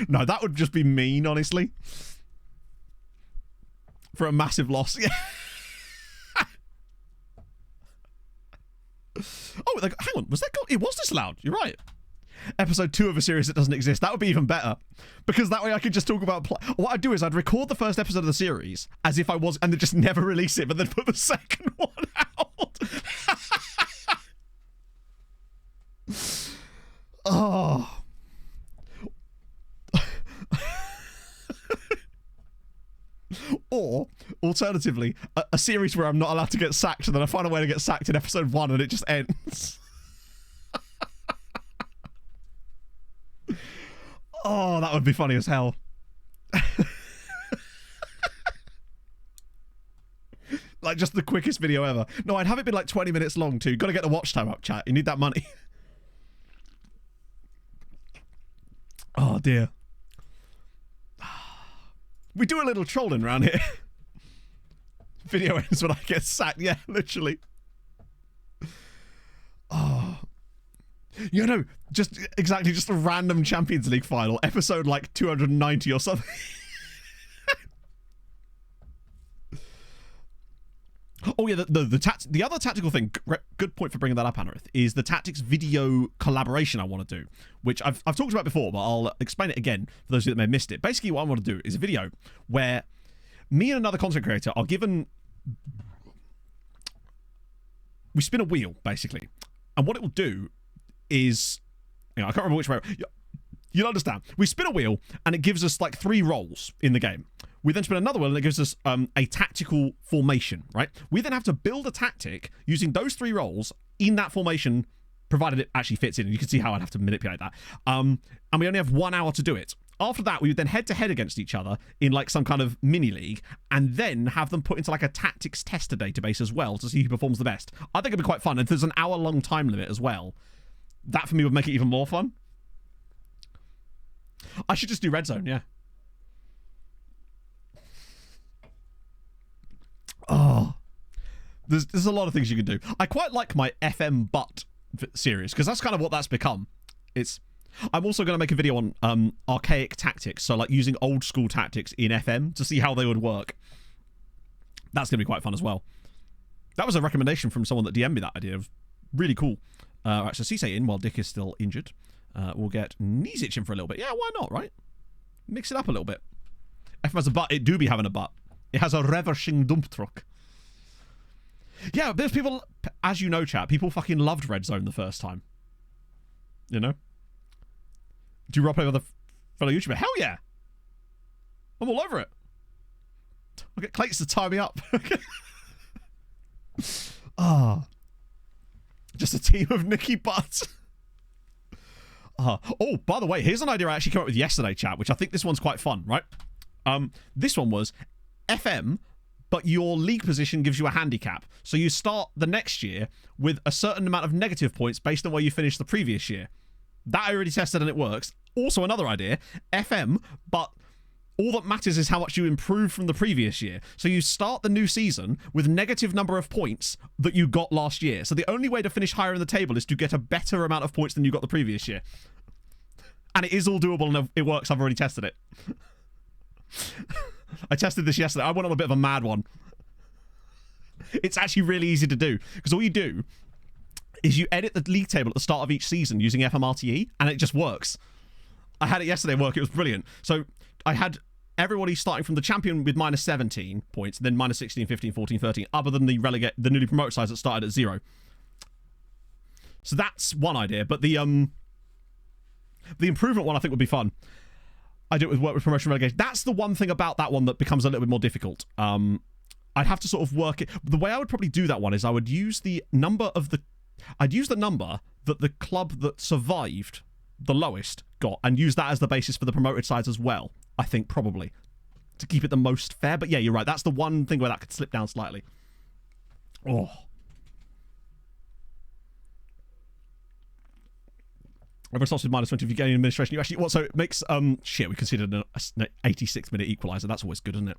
No, that would just be mean, honestly. for a massive loss. Yeah. Oh, hang on. Was that? It was disallowed. You're right. Episode 2 of a series that doesn't exist. That would be even better, because that way I could just talk about. What I'd do is I'd record the first episode of the series as if I was, and then just never release it, but then put the second one out. Oh. Or, alternatively, a series where I'm not allowed to get sacked, and then I find a way to get sacked in episode 1 and it just ends. Oh, that would be funny as hell. Like, just the quickest video ever. No, I'd have it been like 20 minutes long too. Gotta get the watch time up, chat. You need that money. Oh, dear. We do a little trolling around here. Video ends when I get sacked. Yeah, literally. Oh. You know, just a random Champions League final. Episode like 290 or something. Oh yeah, the other tactical thing, good point for bringing that up, Anarith, is the tactics video collaboration I want to do, which I've talked about before, but I'll explain it again for those of you that may have missed it. Basically, what I want to do is a video where me and another content creator are given... We spin a wheel, basically. And what it will do is... I can't remember which way... You'll understand. We spin a wheel, and it gives us like 3 roles in the game. We then spin another wheel, and it gives us a tactical formation, right? We then have to build a tactic using those 3 roles in that formation, provided it actually fits in. And you can see how I'd have to manipulate that. And we only have 1 hour to do it. After that, we would then head-to-head against each other in like some kind of mini-league, and then have them put into like a tactics tester database as well to see who performs the best. I think it'd be quite fun. And there's an hour-long time limit as well. That, for me, would make it even more fun. I should just do Red Zone, yeah. Oh, there's a lot of things you can do. I quite like my FM Butt series, because that's kind of what that's become. I'm also going to make a video on archaic tactics, so like using old school tactics in FM to see how they would work. That's going to be quite fun as well. That was a recommendation from someone that DM'd me that idea. It was really cool. Right, so Cisse in while Dick is still injured. We'll get Nizic in for a little bit. Yeah, why not, right? Mix it up a little bit. FM has a butt. It do be having a butt. It has a reversing dump truck. Yeah, there's people, as you know, chat, people fucking loved Red Zone the first time. You know? Do you roleplay with a fellow YouTuber? Hell yeah! I'm all over it. I'll get Clates to tie me up. Ah. Just a team of Nicky Butts. Oh, by the way, here's an idea I actually came up with yesterday, chat, which I think this one's quite fun, right? This one was FM, but your league position gives you a handicap. So you start the next year with a certain amount of negative points based on where you finished the previous year. That I already tested and it works. Also, another idea, FM, but all that matters is how much you improve from the previous year. So you start the new season with negative number of points that you got last year. So the only way to finish higher in the table is to get a better amount of points than you got the previous year. And it is all doable and it works. I've already tested it. I tested this yesterday. I went on a bit of a mad one. It's actually really easy to do, because all you do is you edit the league table at the start of each season using FMRTE, and it just works. I had it yesterday work. It was brilliant. So I had everybody starting from the champion with minus 17 points, then minus 16, 15, 14, 13, other than the newly promoted sides that started at 0. So that's one idea, but the improvement one I think would be fun. I do it with work with promotion relegation. That's the one thing about that one that becomes a little bit more difficult. I'd have to sort of work it. The way I would probably do that one is I would use the number I'd use the number that the club that survived the lowest got, and use that as the basis for the promoted sides as well. I think probably to keep it the most fair. But yeah, you're right. That's the one thing where that could slip down slightly. Oh. Everyone starts with minus 20 if you gain administration. You actually, so it makes, shit, we considered an 86-minute equaliser. That's always good, isn't it?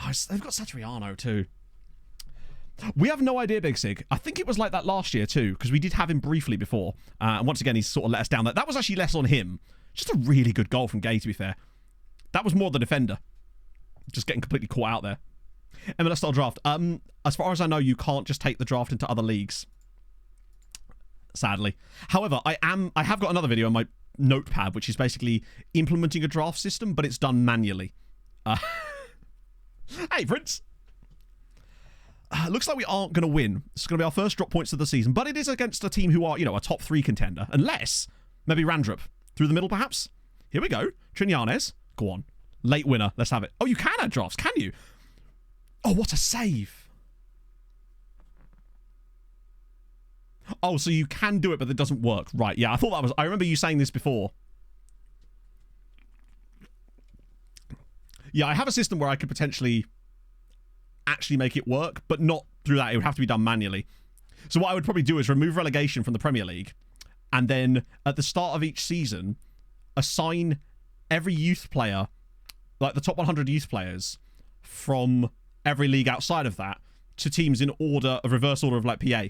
Oh, they've got Satriano too. We have no idea, Big Sig. I think it was like that last year too, because we did have him briefly before. And once again, he's sort of let us down. That was actually less on him. Just a really good goal from Gay, to be fair. That was more the defender. Just getting completely caught out there. MLS style draft. As far as I know, you can't just take the draft into other leagues. Sadly. However, I have got another video on my notepad, which is basically implementing a draft system, but it's done manually. Hey, Prince. Looks like we aren't going to win. It's going to be our first drop points of the season, but it is against a team who are, you know, a top 3 contender. Unless, maybe Randrup. Through the middle, perhaps? Here we go. Trinanes. Go on. Late winner. Let's have it. Oh, you can add drafts, can you? Oh, what a save. Oh, so you can do it, but it doesn't work. Right, yeah, I thought that was... I remember you saying this before. Yeah, I have a system where I could potentially actually make it work, but not through that. It would have to be done manually. So what I would probably do is remove relegation from the Premier League, and then at the start of each season, assign every youth player, like the top 100 youth players, from every league outside of that, to teams in order, a reverse order of like PA.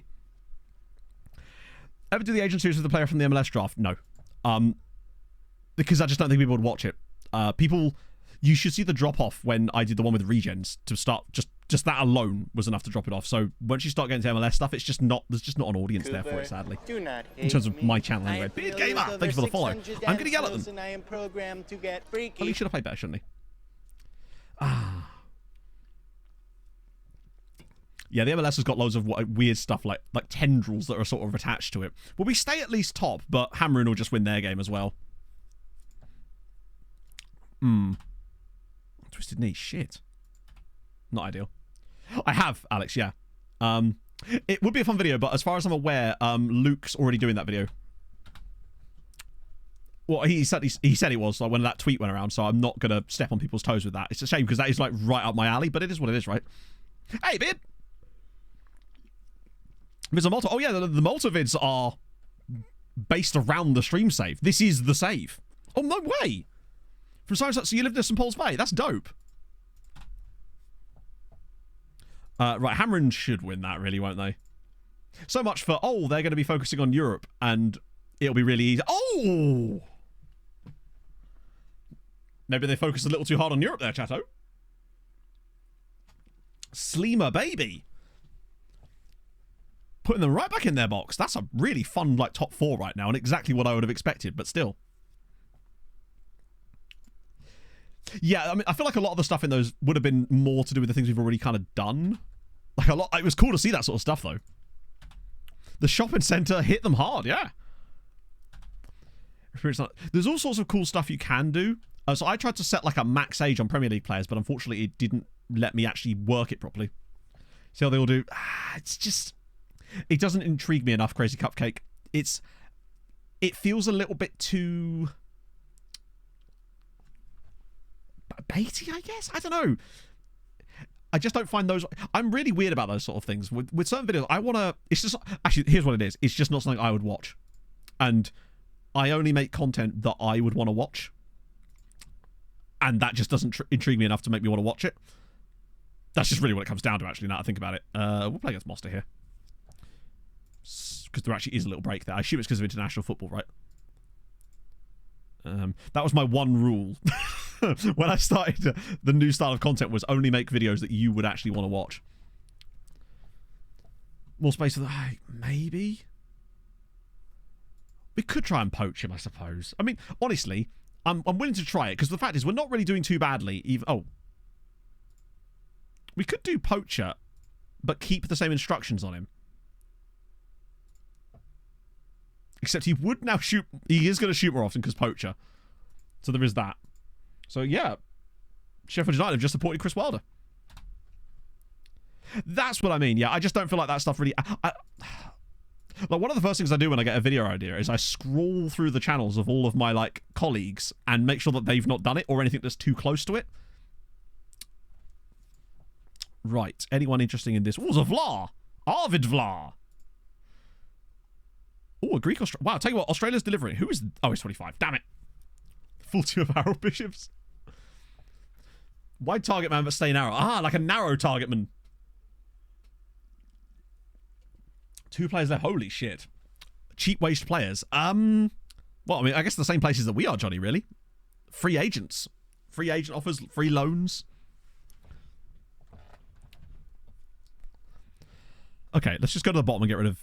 Ever do the agent series with the player from the MLS draft? No. Because I just don't think people would watch it. You should see the drop off when I did the one with regens to start. Just that alone was enough to drop it off. So once you start getting to MLS stuff, it's just not. There's just not an audience there for it, sadly. Do not in terms of my channel anyway. Beard Gamer, thank you for the follow. I'm going to yell at them. And I am programmed to get freaky. Well, he should have played better, shouldn't he? Ah. Yeah, the MLS has got loads of weird stuff like tendrils that are sort of attached to it. Well, we stay at least top, but Hamrun will just win their game as well. Twisted knee, shit. Not ideal. I have, Alex, yeah. It would be a fun video, but as far as I'm aware, Luke's already doing that video. Well, he said he was, like, when that tweet went around, so I'm not going to step on people's toes with that. It's a shame, because that is, like, right up my alley, but it is what it is, right? Hey, Beard! Vids on Malta. Oh, yeah, the Malta vids are based around the stream save. This is the save. Oh, no way! From Sirens, so you lived in St. Paul's Bay. That's dope. Right, Hamrun should win that, really, won't they? So much for, oh, they're going to be focusing on Europe, and it'll be really easy. Oh! Maybe they focused a little too hard on Europe there, chatto. Sleemer, baby. Putting them right back in their box. That's a really fun, like, top 4 right now, and exactly what I would have expected, but still. Yeah, I mean, I feel like a lot of the stuff in those would have been more to do with the things we've already kind of done. Like, a lot. It was cool to see that sort of stuff, though. The shopping centre hit them hard, yeah. There's all sorts of cool stuff you can do. So I tried to set, like, a max age on Premier League players, but unfortunately it didn't let me actually work it properly. See how they all do? It's just... It doesn't intrigue me enough, Crazy Cupcake. It feels a little bit too... baity, I guess? I don't know. I just don't find those... I'm really weird about those sort of things. With certain videos, I want to... It's just... Actually, here's what it is. It's just not something I would watch. And I only make content that I would want to watch. And that just doesn't intrigue me enough to make me want to watch it. That's just really what it comes down to, actually, now that I think about it. We'll play against Monster here. Because there actually is a little break there. I assume it's because of international football, right? That was my one rule. When I started the new style of content was only make videos that you would actually want to watch. More space for the... Maybe? We could try and poach him, I suppose. I mean, honestly, I'm willing to try it, because the fact is we're not really doing too badly. Even we could do poacher, but keep the same instructions on him. Except he would now shoot... He is going to shoot more often because poacher. So there is that. So, yeah. Sheffield United have just supported Chris Wilder. That's what I mean. Yeah, I just don't feel like that stuff really... Like, one of the first things I do when I get a video idea is I scroll through the channels of all of my, like, colleagues and make sure that they've not done it or anything that's too close to it. Right. Anyone interesting in this? Oh, Zavlar. Arvid Vlar. Oh, a Greek Australia. Wow, I'll tell you what, Australia's delivering. Who is... Oh, he's 25. Damn it. Full team of arrow bishops. Wide target man, but stay narrow. Ah, like a narrow target man. 2 players there. Holy shit. Cheap waste players. Well, I mean, I guess the same places that we are, Johnny, really. Free agents. Free agent offers, free loans. Okay, let's just go to the bottom and get rid of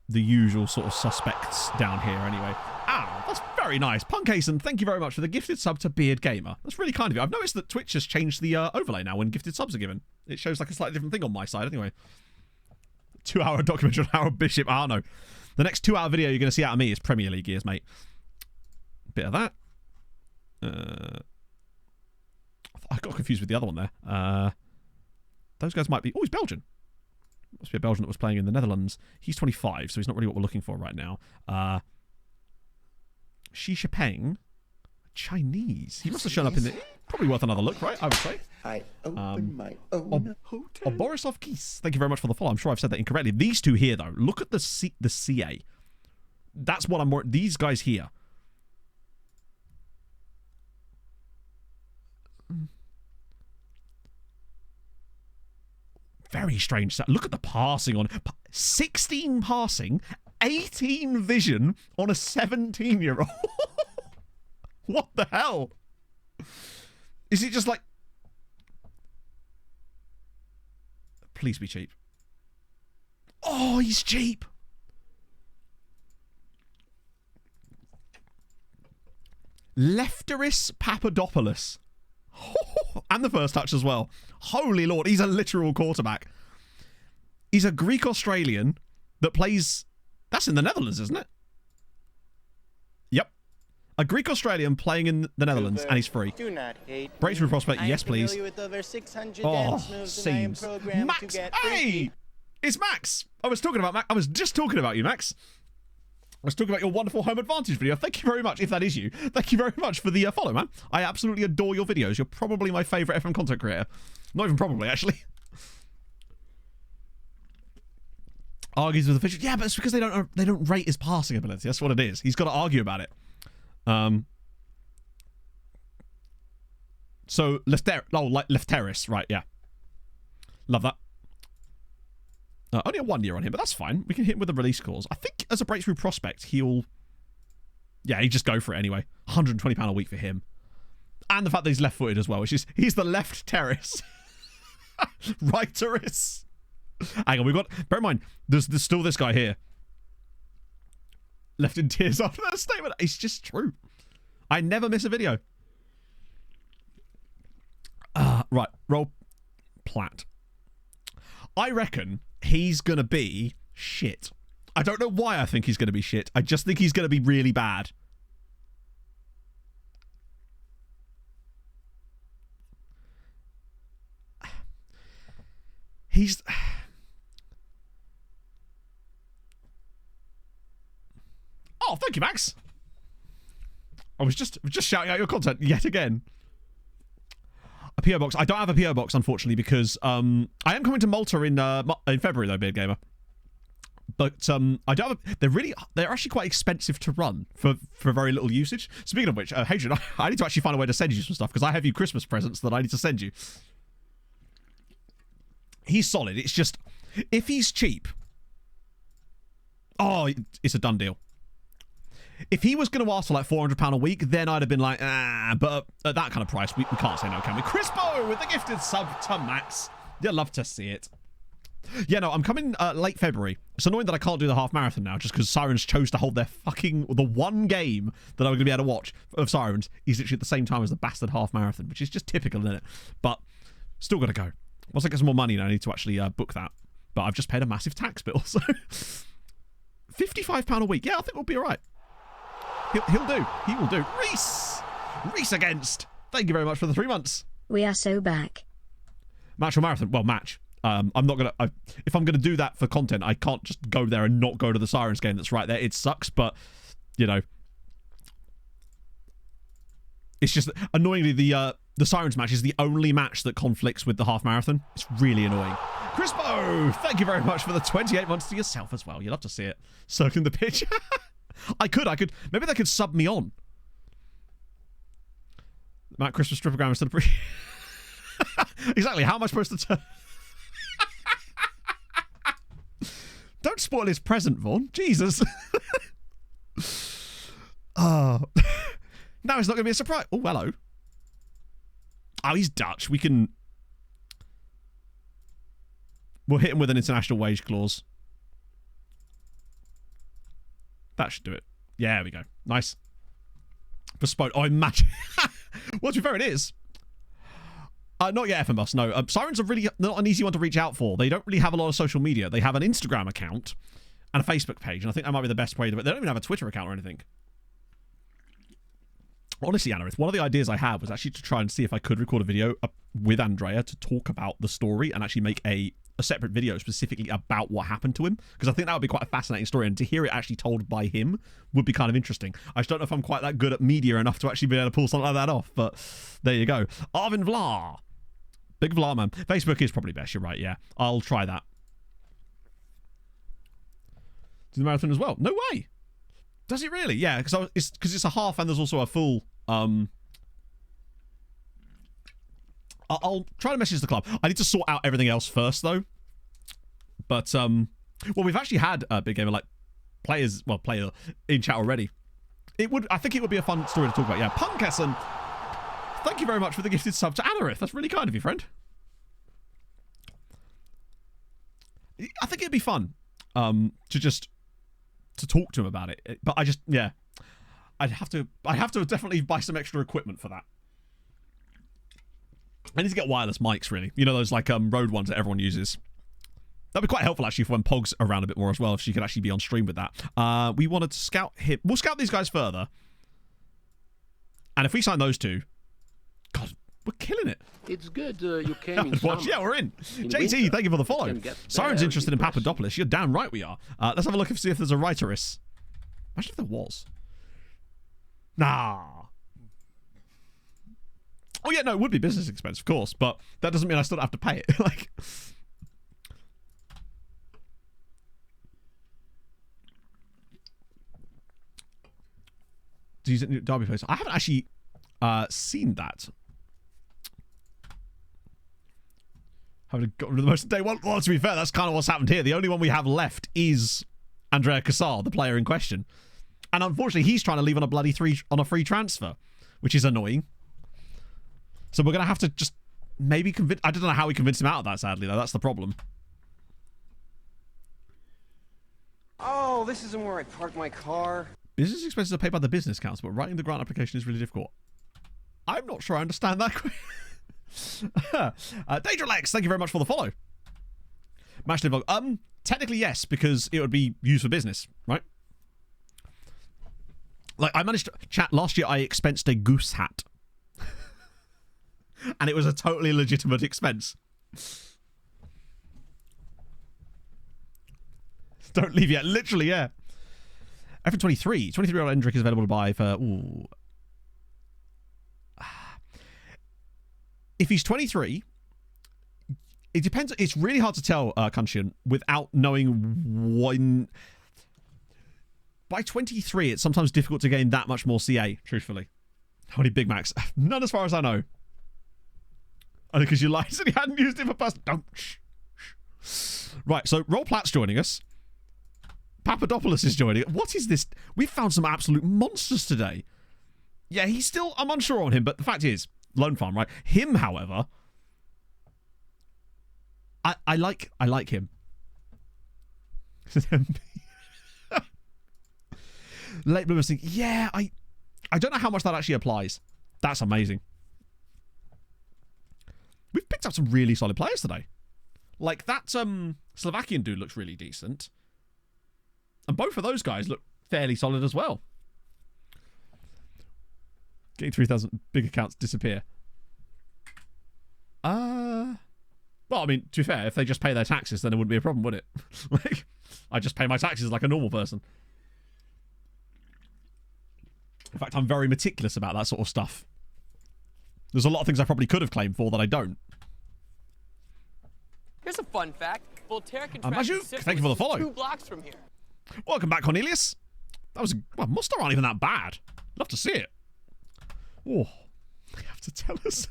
the usual sort of suspects down here anyway. Ow, that's very nice. Punkason, thank you very much for the gifted sub to Beard Gamer. That's really kind of you. I've noticed that Twitch has changed the overlay now when gifted subs are given. It shows like a slightly different thing on my side anyway. 2-hour documentary on Harold Bishop. I don't know. The next 2-hour video you're going to see out of me is Premier League gears, mate. Bit of that. I got confused with the other one there. Those guys might be... Oh, he's Belgian. Must be a Belgian that was playing in the Netherlands. He's 25, so he's not really what we're looking for right now. Shi Shipeng, Chinese. He must have shown up in the... Probably worth another look, right? I would say. I open my own hotel. Borisov Kies. Thank you very much for the follow. I'm sure I've said that incorrectly. These two here, though. Look at the CA. That's what I'm more... These guys here. Very strange. Look at the passing on 16 passing, 18 vision on a 17-year-old. What the hell? Is it just like... Please be cheap. Oh, he's cheap. Lefteris Papadopoulos. And the first touch as well. Holy Lord, he's a literal quarterback. He's a Greek-Australian that plays... That's in the Netherlands, isn't it? Yep. A Greek-Australian playing in the Netherlands, and he's free. Do not hate Breakthrough prospect, yes, please. With over 600 Oh, dance moves seems. Max, hey! It's Max! I was talking about Max. I was just talking about you, Max. I was talking about your wonderful home advantage video. Thank you very much, if that is you. Thank you very much for the follow, man. I absolutely adore your videos. You're probably my favourite FM content creator. Not even probably, actually. Argues with officials. Yeah, but it's because they don't rate his passing ability. That's what it is. He's got to argue about it. So Lefteris, right? Yeah, love that. Only a 1 year on him, but that's fine. We can hit him with the release clause. I think as a breakthrough prospect, he'll... Yeah, he'd just go for it anyway. £120 a week for him. And the fact that he's left-footed as well, which is... He's the left terrace. Right terrace. Hang on, we've got... Bear in mind, there's still this guy here. Left in tears after that statement. It's just true. I never miss a video. Right, roll Platt. I reckon he's going to be shit. I don't know why I think he's going to be shit. I just think he's going to be really bad. He's... Oh, thank you, Max. I was just shouting out your content yet again. A PO box. I don't have a PO box, unfortunately, because I am coming to Malta in February, though, Beard Gamer. But I don't have they're actually quite expensive to run for very little usage. Speaking of which, Hadrian, I need to actually find a way to send you some stuff because I have you Christmas presents that I need to send you. He's solid. It's just, if he's cheap, oh, it's a done deal. If he was going to ask for like £400 a week, then I'd have been like, but at that kind of price, we can't say no, can we? Crispo with the gifted sub to Max. You'll love to see it. Yeah, no, I'm coming late February. It's annoying that I can't do the half marathon now just because Sirens chose to hold the one game that I'm going to be able to watch of Sirens is literally at the same time as the bastard half marathon, which is just typical, isn't it? But still got to go. Once I get some more money, I need to actually book that. But I've just paid a massive tax bill, so £55 a week. Yeah, I think we'll be all right. He'll do. He will do. Reese against. Thank you very much for the 3 months. We are so back. Match or marathon? Well, match. I'm not going to... If I'm going to do that for content, I can't just go there and not go to the Sirens game that's right there. It sucks, but, you know... It's just... Annoyingly, the Sirens match is the only match that conflicts with the half marathon. It's really annoying. Crispo! Thank you very much for the 28 months to yourself as well. You'll love to see it. Circling the pitch. I could. Maybe they could sub me on. Matt Christmas Strippergram instead of... Exactly. How am I supposed to turn... Don't spoil his present, Vaughn. Jesus. Oh. Now it's not going to be a surprise. Oh, hello. Oh, he's Dutch. We can... We'll hit him with an international wage clause. That should do it. Yeah, there we go. Nice. Bespoke. Oh, imagine. Well, to be fair, it is. Not yet, FMBus, no. Sirens are really not an easy one to reach out for. They don't really have a lot of social media. They have an Instagram account and a Facebook page, and I think that might be the best way to do it. They don't even have a Twitter account or anything. Honestly, Anarith, one of the ideas I had was actually to try and see if I could record a video with Andrea to talk about the story and actually make a separate video specifically about what happened to him, because I think that would be quite a fascinating story, and to hear it actually told by him would be kind of interesting. I just don't know if I'm quite that good at media enough to actually be able to pull something like that off, but there you go. Arvin Vlar. Big Vlar, man. Facebook is probably best, you're right, yeah. I'll try that. Do the marathon as well? No way. Does it really? Yeah, because it's a half and there's also a full... I'll try to message the club. I need to sort out everything else first, though. But, well, we've actually had a big gamer, like, player in chat already. I think it would be a fun story to talk about. Yeah, Punkesson, thank you very much for the gifted sub to Anarith. That's really kind of you, friend. I think it'd be fun to talk to him about it. But I'd have to definitely buy some extra equipment for that. I need to get wireless mics, really. You know, those like Rode ones that everyone uses. That'd be quite helpful, actually, for when Pog's around a bit more as well, if she could actually be on stream with that. We wanted to scout him. We'll scout these guys further. And if we sign those two, God, we're killing it. It's good you came in summer. Yeah, we're in. JT, thank you for the follow. Siren's interested in Papadopoulos. You're damn right we are. Let's have a look and see if there's a writeress. Imagine if there was. Nah. Oh, yeah, no, it would be business expense, of course, but that doesn't mean I still don't have to pay it. Like, do you use it Derby Place? I haven't actually seen that. Haven't got rid of the most of the day. Well, to be fair, that's kind of what's happened here. The only one we have left is Andrea Cassar, the player in question. And unfortunately, he's trying to leave on a free transfer, which is annoying. So we're going to have to just maybe convince... I don't know how we convinced him out of that, sadly, though. That's the problem. Oh, this isn't where I parked my car. Business expenses are paid by the business council, but writing the grant application is really difficult. I'm not sure I understand that. Daedra Lex, thank you very much for the follow. Mash Vlog. Technically, yes, because it would be used for business, right? Like, I managed to... Chat, last year I expensed a goose hat. And it was a totally legitimate expense. Don't leave yet. Literally, yeah. F23. 23-year-old Endrick is available to buy for... Ooh. If he's 23... It depends. It's really hard to tell, Kunshian, without knowing when... By 23, it's sometimes difficult to gain that much more CA, truthfully. How many Big Macs? None as far as I know. Only because you lied and he hadn't used it for person. Don't. Right, so Rollplat's joining us. Papadopoulos is joining us. What is this? We've found some absolute monsters today. Yeah, he's still... I'm unsure on him, but the fact is, Lone Farm, right? Him, however... I like him. Late bloomers think, yeah, I don't know how much that actually applies. That's amazing. We've picked up some really solid players today. Like, that Slovakian dude looks really decent. And both of those guys look fairly solid as well. Getting 3,000 big accounts disappear. Well, I mean, to be fair, if they just pay their taxes, then it wouldn't be a problem, would it? Like, I just pay my taxes like a normal person. In fact, I'm very meticulous about that sort of stuff. There's a lot of things I probably could have claimed for that I don't. Here's a fun fact. Voltaire Maju, thank you for the follow. 2 blocks from here. Welcome back, Cornelius. That was... Well, Muster aren't even that bad. Love to see it. Oh, you have to tell us.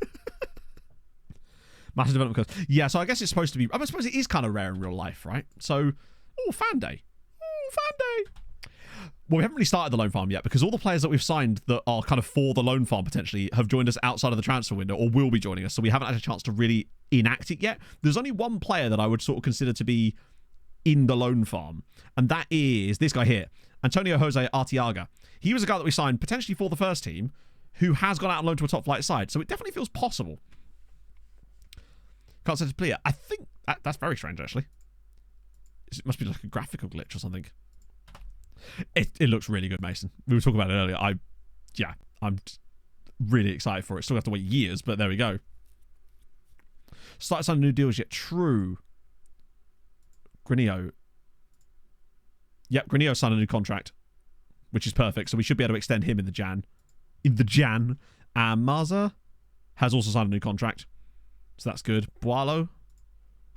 Massive development cost. Yeah, so I guess it's supposed to be... I suppose it is kind of rare in real life, right? So... Oh, fan day. Oh, fan day. Well, we haven't really started the loan farm yet because all the players that we've signed that are kind of for the loan farm potentially have joined us outside of the transfer window or will be joining us. So we haven't had a chance to really enact it yet. There's only one player that I would sort of consider to be in the loan farm, and that is this guy here, Antonio Jose Arteaga. He was a guy that we signed potentially for the first team who has gone out on loan to a top flight side. So it definitely feels possible. Can't set a player. I think that's very strange, actually. It must be like a graphical glitch or something. It looks really good, Mason. We were talking about it earlier. I'm really excited for it. Still have to wait years, but there we go. Started signing new deals yet. True. Grinio. Yep, Grinio signed a new contract, which is perfect. So we should be able to extend him in the Jan. And Marza has also signed a new contract. So that's good. Boalo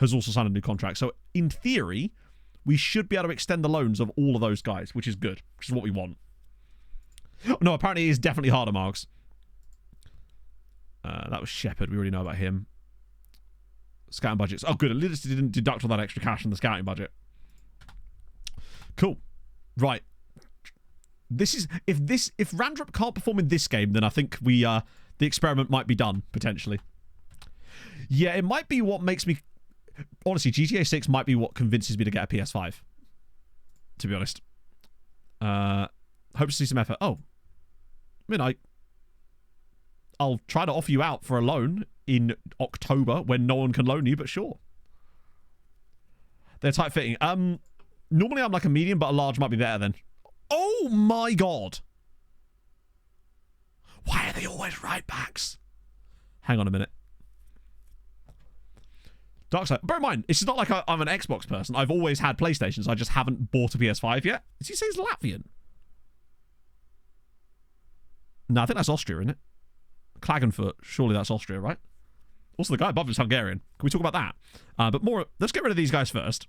has also signed a new contract. So in theory, we should be able to extend the loans of all of those guys, which is good, which is what we want. No, apparently it is definitely harder, Marks. That was Shepard. We already know about him. Scouting budgets. Oh, good. At least didn't deduct all that extra cash from the scouting budget. Cool. Right. This is if Randrup can't perform in this game, then I think the experiment might be done potentially. Yeah, it might be what makes me. Honestly, GTA 6 might be what convinces me to get a PS5. To be honest. Hope to see some effort. Oh. I mean, I'll try to offer you out for a loan in October when no one can loan you, but sure. They're tight fitting. Normally I'm like a medium, but a large might be better then. Oh my god. Why are they always right backs? Hang on a minute. Darkside. Bear in mind, it's not like I'm an Xbox person. I've always had PlayStations. I just haven't bought a PS5 yet. Does he say he's Latvian? No, I think that's Austria, isn't it? Klagenfurt. Surely that's Austria, right? Also, the guy above is Hungarian. Can we talk about that? But more, let's get rid of these guys first.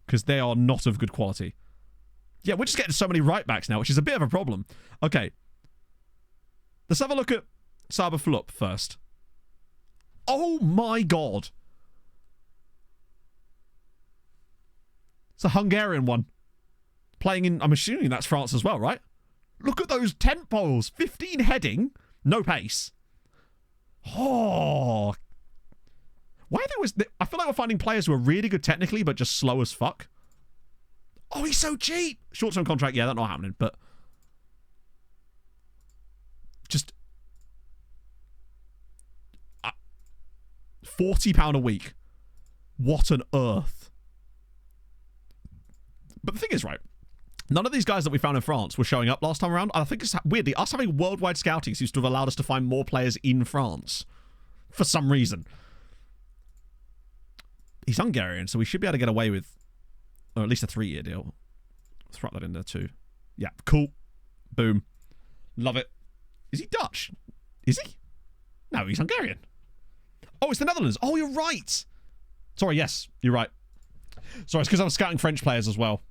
Because they are not of good quality. Yeah, we're just getting so many right backs now, which is a bit of a problem. Okay. Let's have a look at Saba Flup first. Oh my god. It's a Hungarian one. Playing in, I'm assuming that's France as well, right? Look at those tent poles. 15 heading, no pace. Oh. Why are they always... I feel like we're finding players who are really good technically, but just slow as fuck. Oh, he's so cheap. Short-term contract, yeah, that's not happening, but... Just... £40 a week. What on earth? But the thing is, right, none of these guys that we found in France were showing up last time around. I think it's weirdly, us having worldwide scouting seems to have allowed us to find more players in France. For some reason. He's Hungarian, so we should be able to get away with, or at least a 3-year deal. Throw that in there too. Yeah, cool. Boom. Love it. Is he Dutch? Is he? No, he's Hungarian. Oh, it's the Netherlands. Oh, you're right. Sorry, yes, you're right. Sorry, it's because I'm scouting French players as well.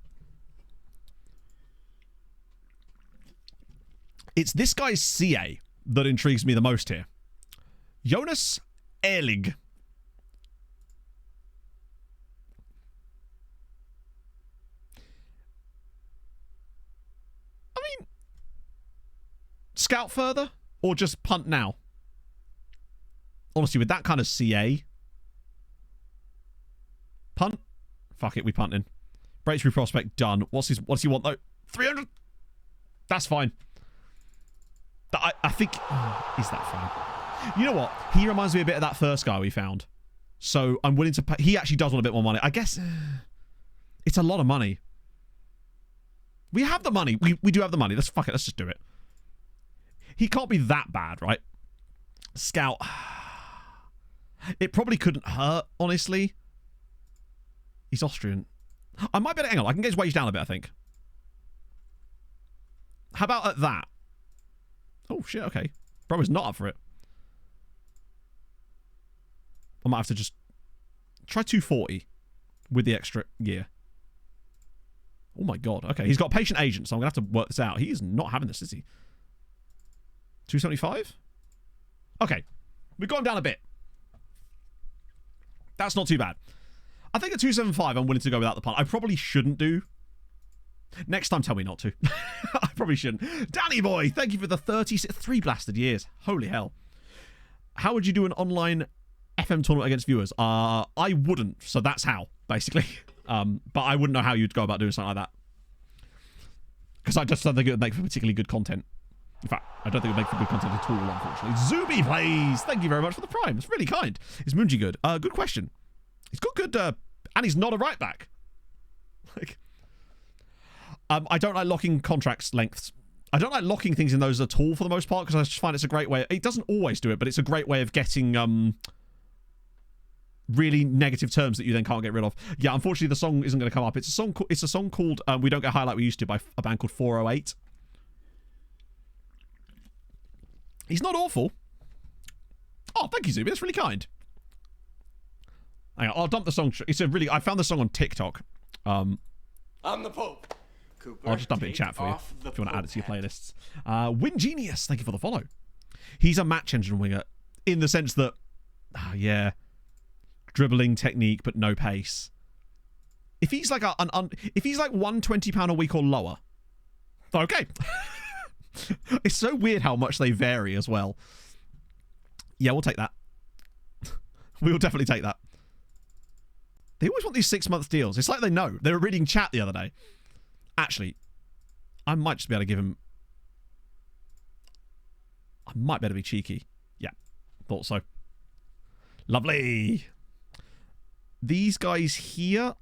It's this guy's CA that intrigues me the most here. Jonas Erlig. I mean, scout further or just punt now? Honestly, with that kind of CA, punt. Fuck it, we punting. Breakthrough prospect done. What's he want though? 300. That's fine. I think... is that fine? You know what? He reminds me a bit of that first guy we found. So I'm willing to pay... He actually does want a bit more money. I guess... it's a lot of money. We have the money. We do have the money. Fuck it. Let's just do it. He can't be that bad, right? Scout. It probably couldn't hurt, honestly. He's Austrian. I might be able to... Hang on. I can get his wage down a bit, I think. How about at that? Oh, shit, okay. Bro is not up for it. I might have to just try 240 with the extra year. Oh, my God. Okay, he's got a patient agent, so I'm going to have to work this out. He is not having this, is he? 275? Okay. We've gone down a bit. That's not too bad. I think at 275, I'm willing to go without the punt. I probably shouldn't do Next time, tell me not to. I probably shouldn't. Danny boy, thank you for the 3 blasted years. Holy hell. How would you do an online FM tournament against viewers? I wouldn't, so that's how, basically. But I wouldn't know how you'd go about doing something like that. Because I just don't think it would make for particularly good content. In fact, I don't think it would make for good content at all, unfortunately. Zuby plays. Thank you very much for the prime. It's really kind. Is Moonji good? Good question. He's got good, and he's not a right back. Like, I don't like locking contracts lengths. I don't like locking things in those at all for the most part because I just find it's a great way. It doesn't always do it, but it's a great way of getting really negative terms that you then can't get rid of. Yeah, unfortunately, the song isn't going to come up. It's a song called "We Don't Get High Like We Used to" by a band called 408. He's not awful. Oh, thank you, Zuby. That's really kind. Hang on, I'll dump the song. I found the song on TikTok. I'm the Pope. Cooper, I'll just dump it in chat for you if you want to add it to your playlists. Win Genius, thank you for the follow. He's a match engine winger in the sense that, yeah, dribbling technique but no pace. If he's like if he's like £120 a week or lower, okay. It's so weird how much they vary as well. Yeah, we'll take that. We'll definitely take that. They always want these 6-month deals. It's like they know. They were reading chat the other day. Actually, I might just be able to give him... I might better be cheeky. Yeah, thought so. Lovely. These guys here...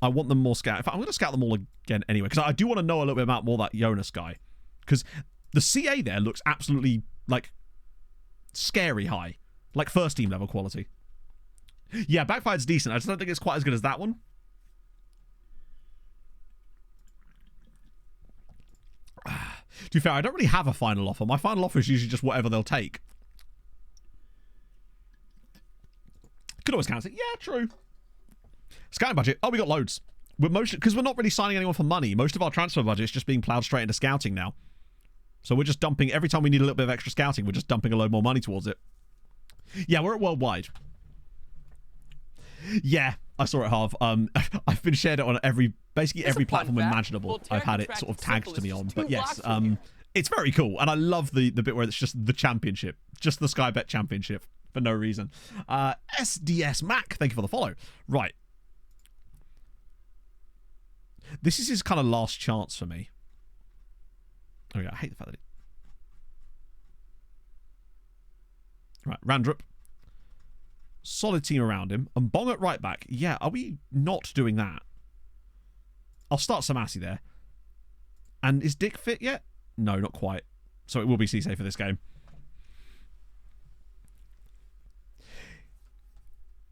I want them more scout. In fact, I'm going to scout them all again anyway, because I do want to know a little bit about more that Jonas guy. Because the CA there looks absolutely, like, scary high. Like first team level quality. Yeah, Backfired's decent. I just don't think it's quite as good as that one. To be fair, I don't really have a final offer. My final offer is usually just whatever they'll take. Could always cancel it. Yeah, true. Scouting budget. Oh, we got loads. We're mostly, because we're not really signing anyone for money. Most of our transfer budget is just being ploughed straight into scouting now. So we're just dumping, every time we need a little bit of extra scouting, we're just dumping a load more money towards it. Yeah, we're at worldwide. Yeah, I saw it, Harv. I've been shared it on basically every platform imaginable. I've had it sort of tagged to me on. But yes, it's very cool. And I love the bit where it's just the championship. Just the Sky Bet championship for no reason. SDS Mac, thank you for the follow. Right. This is his kind of last chance for me. Oh yeah, I hate the fact that Right, Randrup. Solid team around him. And Bong at right back. Yeah, are we not doing that? I'll start Samasi there. And is Dick fit yet? No, not quite. So it will be Cisse for this game.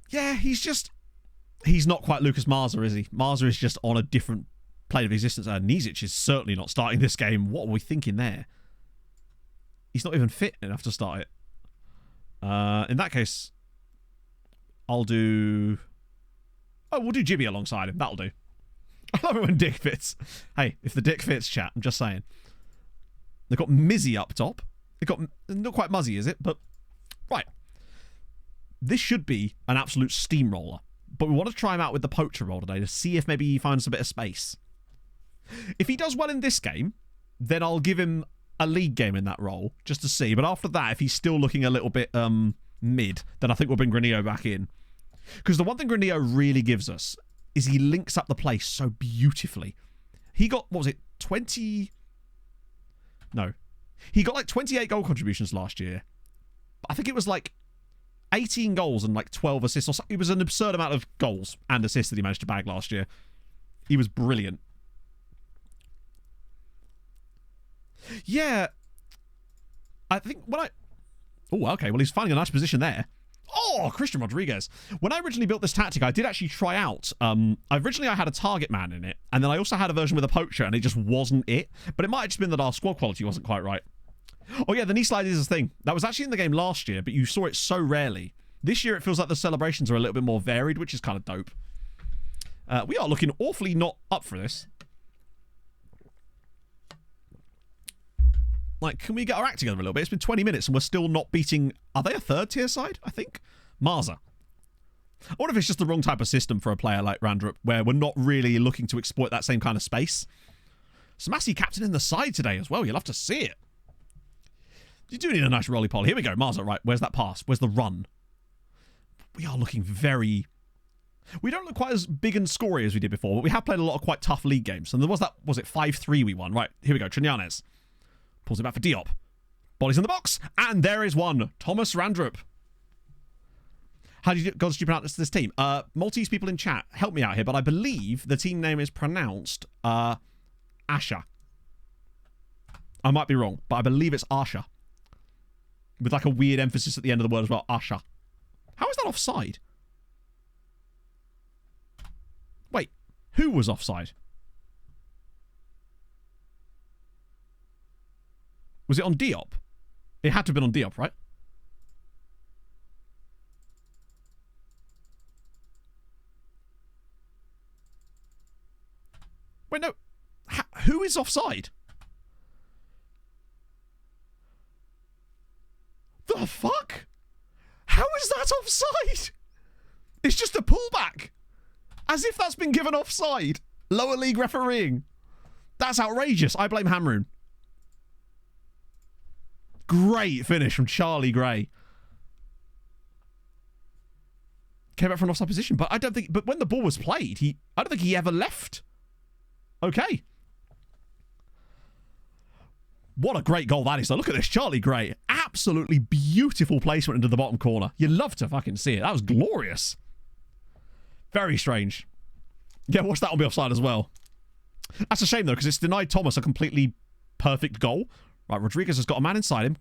Yeah, he's not quite Lucas Marza, is he? Marza is just on a different plane of existence. Nizic is certainly not starting this game. What are we thinking there? He's not even fit enough to start it. In that case, I'll do... Oh, we'll do Jibby alongside him. That'll do. I love it when Dick fits. Hey, if the Dick fits, chat, I'm just saying. They've got Mizzy up top. They've got... Not quite Muzzy, is it? But... Right. This should be an absolute steamroller. But we want to try him out with the poacher role today to see if maybe he finds a bit of space. If he does well in this game, then I'll give him a league game in that role, just to see. But after that, if he's still looking a little bit mid, then I think we'll bring Granillo back in. Because the one thing Granillo really gives us is he links up the play so beautifully. He got, what was it, 20... No. He got like 28 goal contributions last year. I think it was like 18 goals and like 12 assists. Or something. It was an absurd amount of goals and assists that he managed to bag last year. He was brilliant. Yeah. I think when I... Oh, okay. Well, he's finding a nice position there. Oh, Christian Rodriguez. When I originally built this tactic, I did actually try out... Originally, I had a target man in it. And then I also had a version with a poacher, and it just wasn't it. But it might have just been that our squad quality wasn't quite right. Oh, yeah, the knee slide is a thing. That was actually in the game last year, but you saw it so rarely. This year, it feels like the celebrations are a little bit more varied, which is kind of dope. We are looking awfully not up for this. Like, can we get our act together a little bit? It's been 20 minutes and we're still not beating... Are they a third tier side, I think? Marza. I wonder if it's just the wrong type of system for a player like Randrup, where we're not really looking to exploit that same kind of space. Samassy captain in the side today as well. You'll have to see it. You do need a nice roly-poly. Here we go. Marza, right. Where's that pass? Where's the run? We are looking very... We don't look quite as big and scory as we did before, but we have played a lot of quite tough league games. And there was that... Was it 5-3 we won? Right. Here we go. Triñanes. Pulls it back for Diop. Body's in the box. And there is one. Thomas Randrup. How do you pronounce this team? Maltese people in chat, help me out here, but I believe the team name is pronounced Asha. I might be wrong, but I believe it's Asha. With like a weird emphasis at the end of the word as well. Asha. How is that offside? Wait, who was offside? Was it on Diop? It had to have been on Diop, right? Wait, no. Who is offside? The fuck? How is that offside? It's just a pullback. As if that's been given offside. Lower league refereeing. That's outrageous. I blame Hamroon. Great finish from Charlie Gray. Came back from an offside position, but I don't think... But when the ball was played, I don't think he ever left. Okay. What a great goal that is, though. Look at this, Charlie Gray. Absolutely beautiful placement into the bottom corner. You love to fucking see it. That was glorious. Very strange. Yeah, watch that one be offside as well. That's a shame, though, because it's denied Thomas a completely perfect goal. Right, Rodriguez has got a man inside him.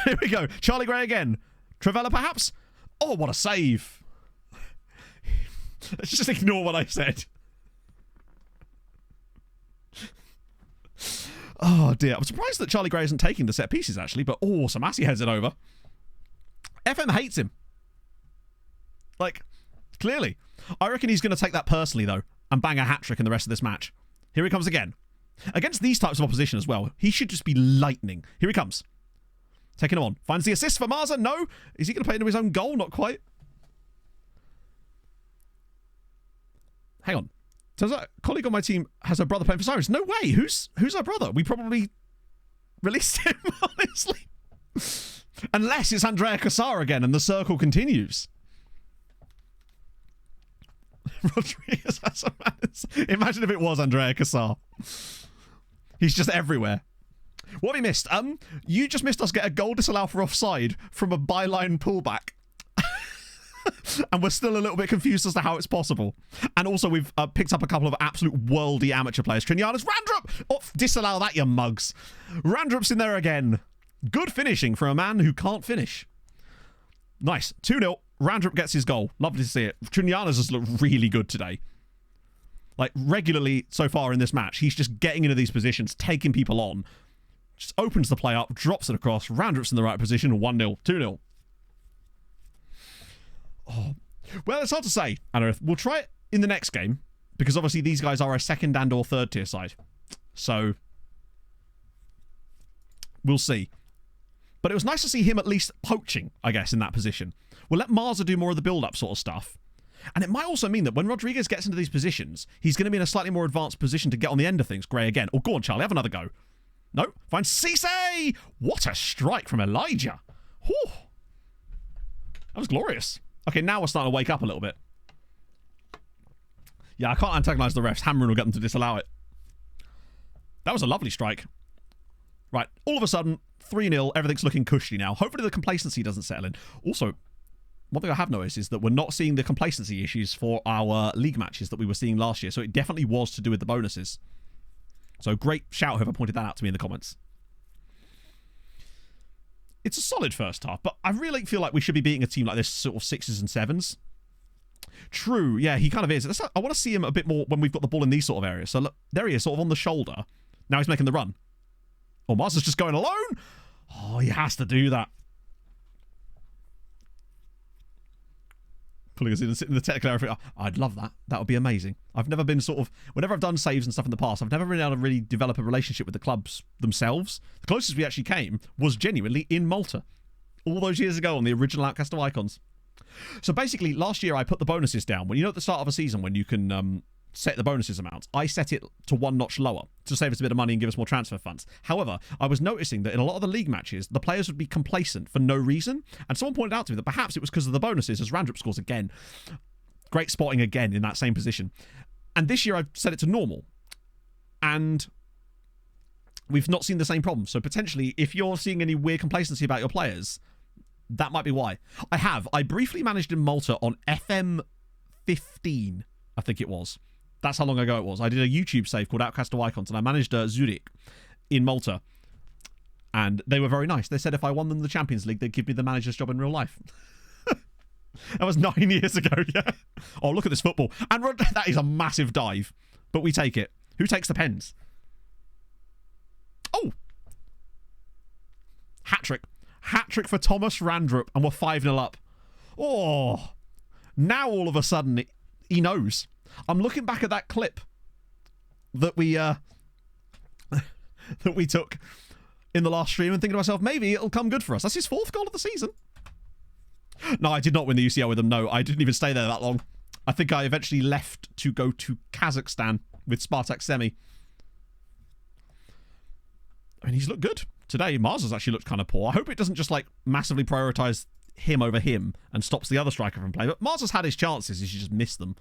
Here we go. Charlie Gray again. Travella, perhaps? Oh, what a save. Let's just ignore what I said. Oh, dear. I'm surprised that Charlie Gray isn't taking the set pieces, actually, but oh, Samassy heads it over. FM hates him. Like, clearly. I reckon he's going to take that personally, though, and bang a hat-trick in the rest of this match. Here he comes again. Against these types of opposition as well, he should just be lightning. Here he comes. Taking him on. Finds the assist for Marza. No. Is he going to play into his own goal? Not quite. Hang on. Turns out a colleague on my team has a brother playing for Sirens. No way. Who's our brother? We probably released him, honestly. Unless it's Andrea Cassar again and the circle continues. Rodriguez has a man. Imagine if it was Andrea Cassar. He's just everywhere. What have we missed? You just missed us get a goal disallowed for offside from a byline pullback. And we're still a little bit confused as to how it's possible. And also we've picked up a couple of absolute worldy amateur players. Triñanes, Randrup! Oh, disallow that, you mugs. Randrup's in there again. Good finishing for a man who can't finish. Nice. 2-0. Randrup gets his goal. Lovely to see it. Triñanes has looked really good today. Like, regularly so far in this match, he's just getting into these positions, taking people on. Just opens the play up, drops it across. Randrup's in the right position. 1-0. 2-0. Oh. Well, it's hard to say, Anarith. We'll try it in the next game, because obviously these guys are a second and or third tier side. So, we'll see. But it was nice to see him at least poaching, I guess, in that position. We'll let Marza do more of the build-up sort of stuff. And it might also mean that when Rodriguez gets into these positions, he's going to be in a slightly more advanced position to get on the end of things. Gray again. Oh, go on, Charlie. Have another go. No. Find Cisse! What a strike from Elijah. Whew. That was glorious. Okay, now we're starting to wake up a little bit. Yeah, I can't antagonize the refs. Hamron will get them to disallow it. That was a lovely strike. Right, all of a sudden, 3-0, everything's looking cushy now. Hopefully the complacency doesn't settle in. Also, one thing I have noticed is that we're not seeing the complacency issues for our league matches that we were seeing last year, so it definitely was to do with the bonuses. So great shout whoever pointed that out to me in the comments. It's a solid first half, but I really feel like we should be beating a team like this sort of 6s and 7s. True, yeah, he kind of is. I want to see him a bit more when we've got the ball in these sort of areas. So look, there he is, sort of on the shoulder. Now he's making the run. Oh, Marza's just going alone. Oh, he has to do that. Pulling us in and sitting in the technical area. I'd love that. That would be amazing. I've never been sort of... Whenever I've done saves and stuff in the past, I've never been able to really develop a relationship with the clubs themselves. The closest we actually came was genuinely in Malta. All those years ago on the original Outcast of Icons. So basically, last year I put the bonuses down. When you know at the start of a season when you can set the bonuses amount, I set it to one notch lower to save us a bit of money and give us more transfer funds. However, I was noticing that in a lot of the league matches, the players would be complacent for no reason. And someone pointed out to me that perhaps it was because of the bonuses, as Randrup scores again. Great spotting again in that same position. And this year I've set it to normal. And we've not seen the same problem. So potentially, if you're seeing any weird complacency about your players, that might be why. I briefly managed in Malta on FM 15, I think it was. That's how long ago it was. I did a YouTube save called Outcast to Icons, and I managed Zurich in Malta. And they were very nice. They said if I won them the Champions League, they'd give me the manager's job in real life. That was 9 years ago, yeah. Oh, look at this football. And that is a massive dive. But we take it. Who takes the pens? Oh! Hat-trick. Hat-trick for Thomas Randrup, and we're 5-0 up. Oh! Now all of a sudden, he knows. I'm looking back at that clip that we that we took in the last stream and thinking to myself, maybe it'll come good for us. That's his 4th goal of the season. No, I did not win the UCL with him. No, I didn't even stay there that long. I think I eventually left to go to Kazakhstan with Spartak Semi. I mean, he's looked good today. Mars has actually looked kind of poor. I hope it doesn't just like massively prioritise him over him and stops the other striker from playing. But Mars has had his chances. He should just miss them.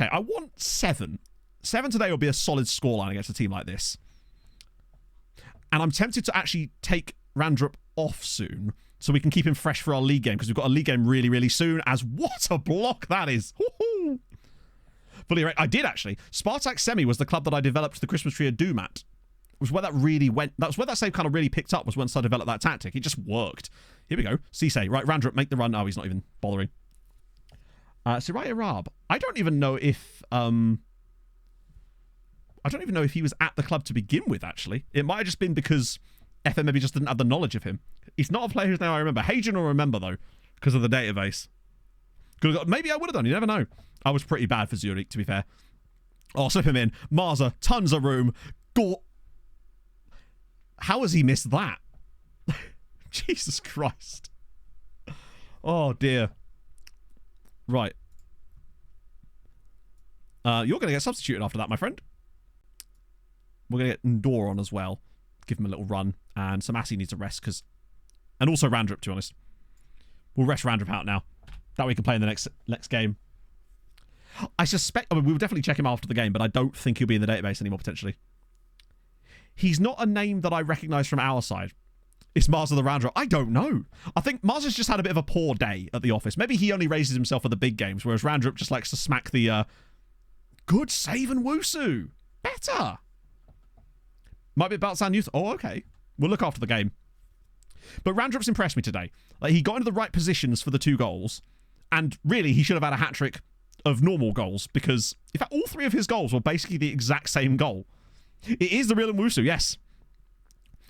Okay, I want 7. 7 today will be a solid scoreline against a team like this. And I'm tempted to actually take Randrup off soon so we can keep him fresh for our league game, because we've got a league game really, really soon. As what a block that is. Woohoo! Fully right. I did actually. Spartak Semi was the club that I developed the Christmas tree of Doom at. Was where that really went. That was where that save kind of really picked up, was once I developed that tactic. It just worked. Here we go. Cisse. Right, Randrup, make the run. Oh, he's not even bothering. Sirai Arab. I don't even know if he was at the club to begin with, actually. It might have just been because FM maybe just didn't have the knowledge of him. He's not a player whose name I remember. Hadrian will remember, though, because of the database. Maybe I would have done. You never know. I was pretty bad for Zurich, to be fair. Oh, slip him in. Marza, tons of room. Go. How has he missed that? Jesus Christ. Oh, dear. Right. You're going to get substituted after that, my friend. We're going to get Ndor on as well. Give him a little run. And Samasi needs a rest, because... And also Randrup, to be honest. We'll rest Randrup out now. That way we can play in the next game. I suspect... I mean, we'll definitely check him after the game, but I don't think he'll be in the database anymore, potentially. He's not a name that I recognise from our side. Is Mars of the Randrup? I don't know. I think Mars has just had a bit of a poor day at the office. Maybe he only raises himself for the big games, whereas Randrup just likes to smack the... Good save and Wusu. Better. Might be about San Youth. Oh, okay. We'll look after the game. But Randrup's impressed me today. Like, he got into the right positions for the 2 goals. And really, he should have had a hat-trick of normal goals, because, in fact, all 3 of his goals were basically the exact same goal. It is the real Nwusu, yes.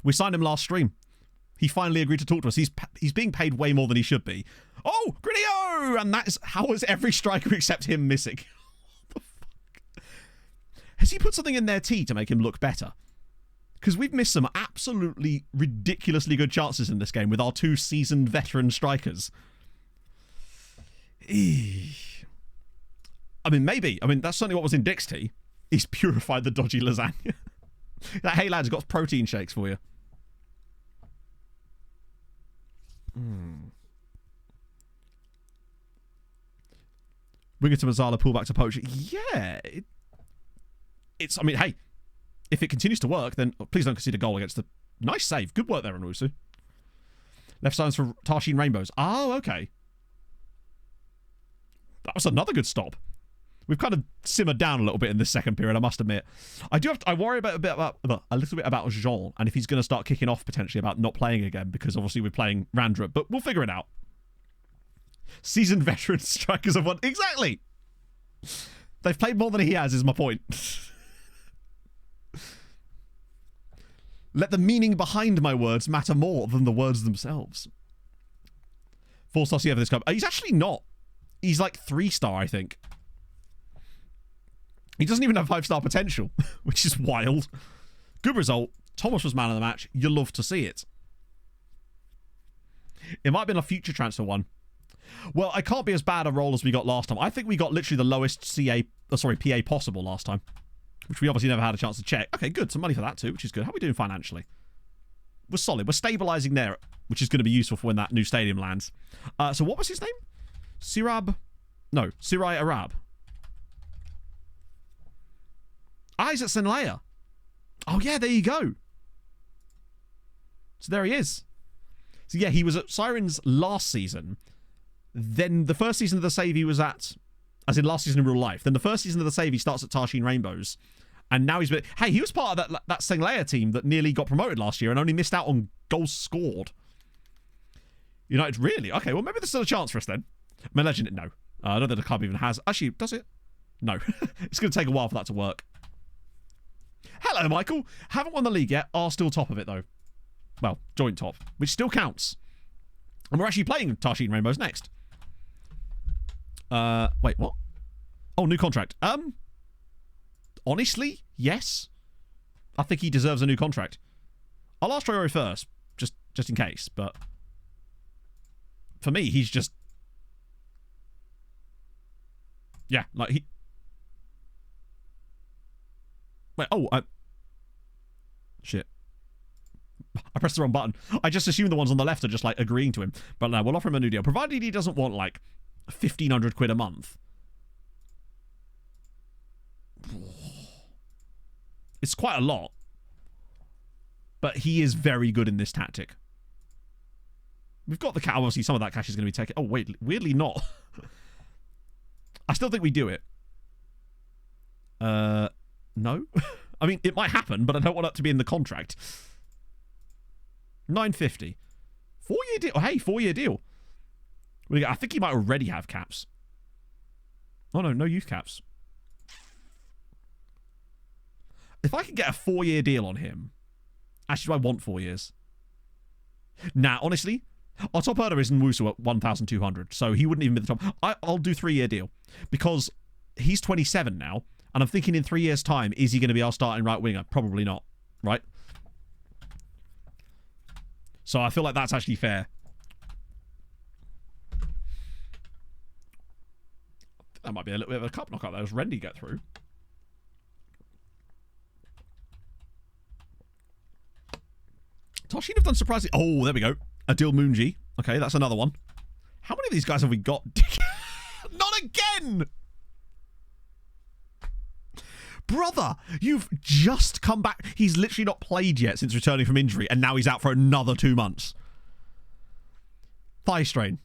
We signed him last stream. He finally agreed to talk to us. He's being paid way more than he should be. Oh, Grinio! And that is... How is every striker except him missing? What the fuck? Has he put something in their tea to make him look better? Because we've missed some absolutely ridiculously good chances in this game with our 2 seasoned veteran strikers. I mean, maybe. I mean, that's certainly what was in Dick's tea. He's purified the dodgy lasagna. Hey, lads, I've got protein shakes for you. Bring it to Mazzala, pull back to Poacher. Yeah. It's, I mean, hey, if it continues to work, then please don't concede a goal against the... Nice save. Good work there, Nwusu. Left sides for Tarshin Rainbows. Oh, okay. That was another good stop. We've kind of simmered down a little bit in this second period, I must admit. I worry a little bit about Jean, and if he's going to start kicking off potentially about not playing again, because obviously we're playing Randrup, but we'll figure it out. Seasoned veteran strikers have won. Exactly! They've played more than he has, is my point. Let the meaning behind my words matter more than the words themselves. 4-star CF for this club. He's actually not. He's like 3-star, I think. He doesn't even have 5-star potential, which is wild. Good result. Thomas was man of the match. You'll love to see it. It might have been a future transfer one. Well, I can't be as bad a roll as we got last time. I think we got literally the lowest PA possible last time, which we obviously never had a chance to check. Okay, good. Some money for that too, which is good. How are we doing financially? We're solid. We're stabilizing there, which is going to be useful for when that new stadium lands. So what was his name? Sirai Arab. He's at Senleia. Oh, yeah, there you go. So there he is. So yeah, he was at Sirens last season. Then the first season of the save he was at, as in last season in real life. Then the first season of the save he starts at Tarshin Rainbows. And now he's... Hey, he was part of that Senleia team that nearly got promoted last year and only missed out on goals scored. United, really? Okay, well, maybe there's still a chance for us then. My legend, no. I don't think the club even has. Actually, does it? No. It's going to take a while for that to work. Hello, Michael. Haven't won the league yet. Are still top of it, though. Well, joint top, which still counts. And we're actually playing Tarshin Rainbows next. Wait, what? Oh, new contract. Honestly, yes. I think he deserves a new contract. I'll ask Traore first, just in case, but for me, he's just... Yeah, like he... Wait, shit. I pressed the wrong button. I just assume the ones on the left are just, like, agreeing to him. But no, we'll offer him a new deal. Provided he doesn't want, like, 1,500 quid a month. It's quite a lot. But he is very good in this tactic. We've got the cash. Obviously, some of that cash is going to be taken. Oh, wait. Weirdly not. I still think we do it. No. I mean, it might happen, but I don't want it to be in the contract. 950. 4-year deal. Oh, hey, 4-year deal. I think he might already have caps. Oh, no youth caps. If I could get a 4-year deal on him... Actually, do I want 4 years? Nah, honestly, our top earner is Nwusu at 1,200, so he wouldn't even be the top. I'll do 3-year deal, because he's 27 now, and I'm thinking in 3 years' time, is he going to be our starting right winger? Probably not, right? So I feel like that's actually fair. That might be a little bit of a cup knockout there as Rendy get through. Tarshin have done surprising... Oh, there we go. Adil Moonji. Okay, that's another one. How many of these guys have we got? Not again! Brother, you've just come back. He's literally not played yet since returning from injury, and now he's out for another 2 months. Thigh strain.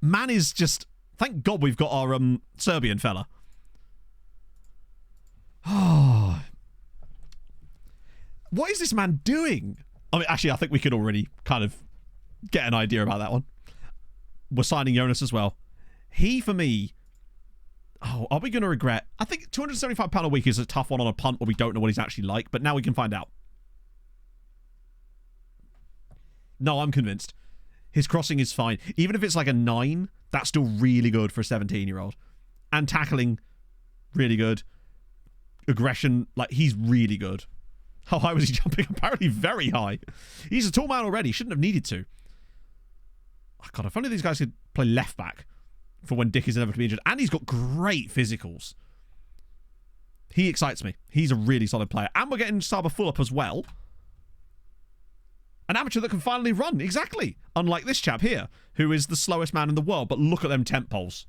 Man is just... Thank God we've got our Serbian fella. Oh... What is this man doing? I mean, actually, I think we could already kind of get an idea about that one. We're signing Jonas as well. He, for me... Oh, are we going to regret? I think £275 a week is a tough one on a punt where we don't know what he's actually like, but now we can find out. No, I'm convinced. His crossing is fine. Even if it's like a 9, that's still really good for a 17-year-old. And tackling, really good. Aggression, like, he's really good. How high was he jumping? Apparently very high. He's a tall man already. Shouldn't have needed to. Oh, God, if only these guys could play left back for when Dick is inevitably injured. And he's got great physicals. He excites me. He's a really solid player. And we're getting Saba Fulop as well. An amateur that can finally run. Exactly. Unlike this chap here, who is the slowest man in the world. But look at them temp poles.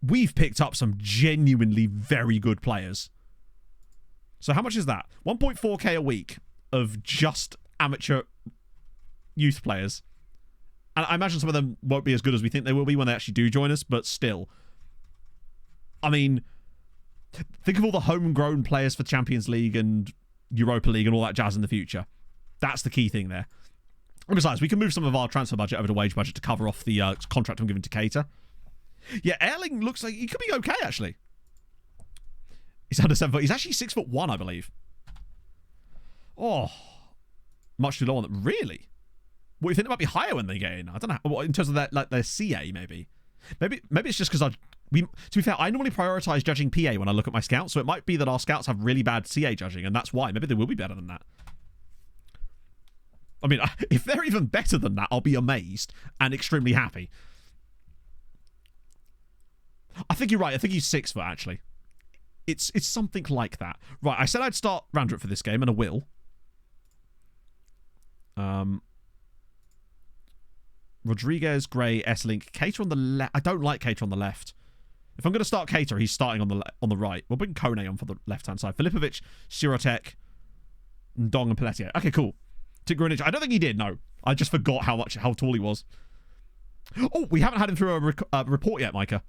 We've picked up some genuinely very good players. So how much is that? 1.4k a week of just amateur youth players. And I imagine some of them won't be as good as we think they will be when they actually do join us, but still. I mean, think of all the homegrown players for Champions League and Europa League and all that jazz in the future. That's the key thing there. And besides, we can move some of our transfer budget over to wage budget to cover off the contract I'm giving to Cater. Yeah, Erling looks like he could be okay, actually. He's under 7 foot. He's actually 6'1", I believe. Oh, much too low on that. Really? What, you think it might be higher when they get in? I don't know. In terms of their, like, their CA, maybe. Maybe it's just because to be fair, I normally prioritize judging PA when I look at my scouts, so it might be that our scouts have really bad CA judging, and that's why. Maybe they will be better than that. I mean, if they're even better than that, I'll be amazed and extremely happy. I think you're right. I think he's 6 foot, actually. It's something like that. Right, I said I'd start Randrup for this game, and I will. Rodriguez, Gray, S-Link, Cater on the left. I don't like Cater on the left. If I'm going to start Cater, he's starting on the right. We'll bring Kone on for the left-hand side. Filipovic, Sirotek, Ndong, and Pelletier. Okay, cool. Tigranich. I don't think he did, no. I just forgot how tall he was. Oh, we haven't had him through a report yet, Micah.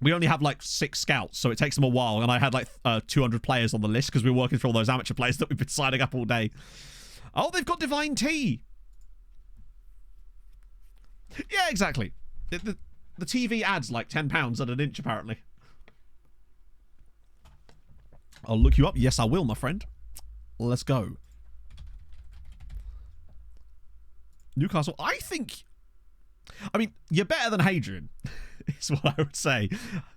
We only have like 6 scouts, so it takes them a while. And I had like 200 players on the list because we were working through all those amateur players that we've been signing up all day. Oh, they've got Divine T. Yeah, exactly. The TV ad's like £10 at an inch, apparently. I'll look you up. Yes, I will, my friend. Let's go. Newcastle. I mean, you're better than Hadrian, is what I would say.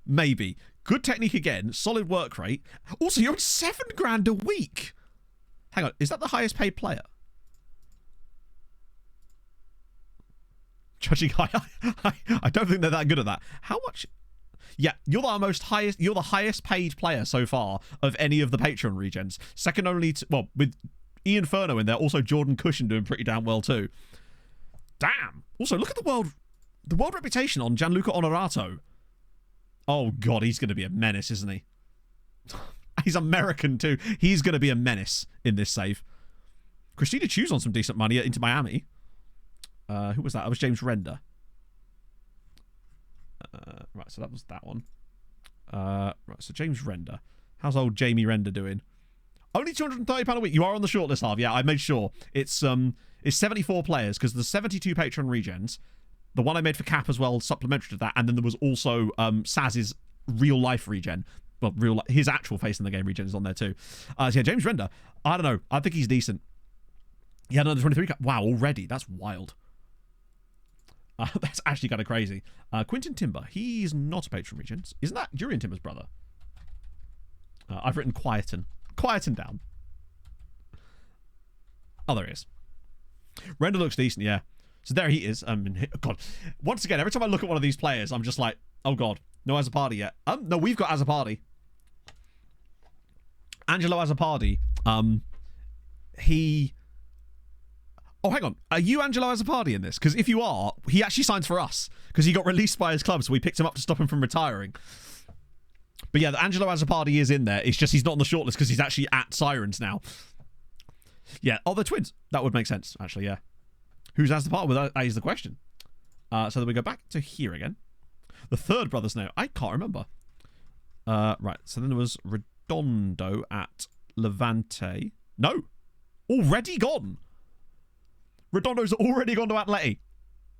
Maybe. Good technique again. Solid work rate. Also, you're on £7,000 a week. Hang on. Is that the highest paid player? Judging high, I don't think they're that good at that. How much? Yeah, you're the highest paid player so far of any of the Patreon regens. Second only to, well, with Ian Furno in there, also Jordan Cushion doing pretty damn well too. Damn. Also, look at the world reputation on Gianluca Onorato. Oh god, he's going to be a menace, isn't he? He's American too. He's going to be a menace in this save. Christina Chu's on some decent money into Miami. Who was that? That was James Render. Right, so that was that one. Right, so James Render. How's old Jamie Render doing? Only £230 a week. You are on the shortlist, Harv. Yeah, I made sure. It's 74 players because there's 72 Patreon regens. The one I made for Cap as well, supplementary to that, and then there was also Saz's real life regen. Well, his actual face in the game regen is on there too. So yeah, James Render. I don't know. I think he's decent. He had another 23. Wow, already. That's wild. That's actually kind of crazy. Quinton Timber. He's not a patron regent. Isn't that Jurian Timber's brother? I've written Quieten. Quieten down. Oh, there he is. Render looks decent, yeah. So there he is. God. Once again, every time I look at one of these players, I'm just like, oh god. No Azzopardi yet. No, we've got Azzopardi. Angelo Azzopardi. He... Oh, hang on. Are you Angelo Azzopardi in this? Because if you are, he actually signs for us. Because he got released by his club, so we picked him up to stop him from retiring. But yeah, the Angelo Azzopardi is in there. It's just he's not on the shortlist because he's actually at Sirens now. Yeah. Oh, they're twins. That would make sense, actually, yeah. Who's Azzopardi? Well, that is the question. So then we go back to here again. The third brother's name. I can't remember. Right. So then there was Redondo at Levante. No. Already gone. Redondo's already gone to Atleti.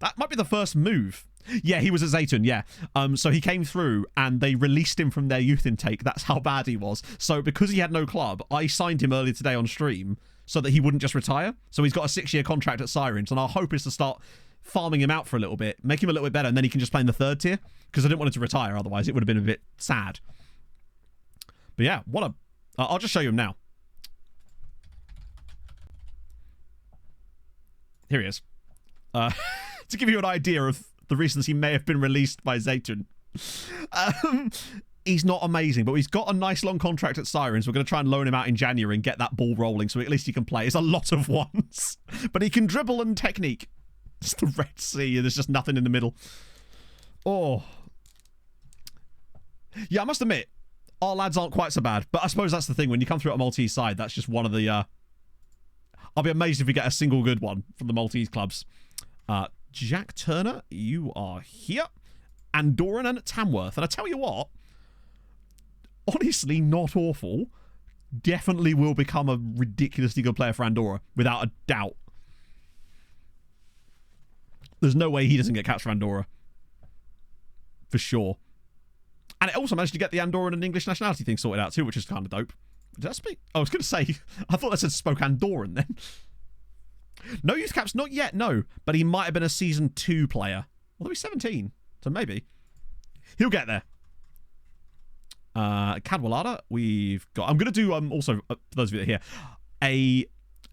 That might be the first move. Yeah, he was at Zaytun, yeah. So he came through and they released him from their youth intake. That's how bad he was. So because he had no club, I signed him earlier today on stream so that he wouldn't just retire. So he's got a 6-year contract at Sirens, and our hope is to start farming him out for a little bit, make him a little bit better, and then he can just play in the 3rd tier. Because I didn't want him to retire, otherwise it would have been a bit sad. But yeah, what a... I'll just show you him now. Here he is. To give you an idea of the reasons he may have been released by Zaytun. He's not amazing, but he's got a nice long contract at Sirens. We're going to try and loan him out in January and get that ball rolling so at least he can play. It's a lot of ones. But he can dribble and technique. It's the Red Sea. There's just nothing in the middle. Oh. Yeah, I must admit, our lads aren't quite so bad. But I suppose that's the thing. When you come through at a Maltese side, that's just one of the... I'll be amazed if we get a single good one from the Maltese clubs. Jack Turner, you are here. Andorran and Tamworth. And I tell you what, honestly, not awful. Definitely will become a ridiculously good player for Andorra, without a doubt. There's no way he doesn't get caps for Andorra. For sure. And it also managed to get the Andorran and English nationality thing sorted out too, which is kind of dope. Did I speak? I was going to say, I thought that said spoke Andorran then. No youth caps, not yet, no. But he might have been a Season 2 player. Although he's 17, so maybe. He'll get there. Cadwalada, we've got... I'm going to do, also, for those of you that are here,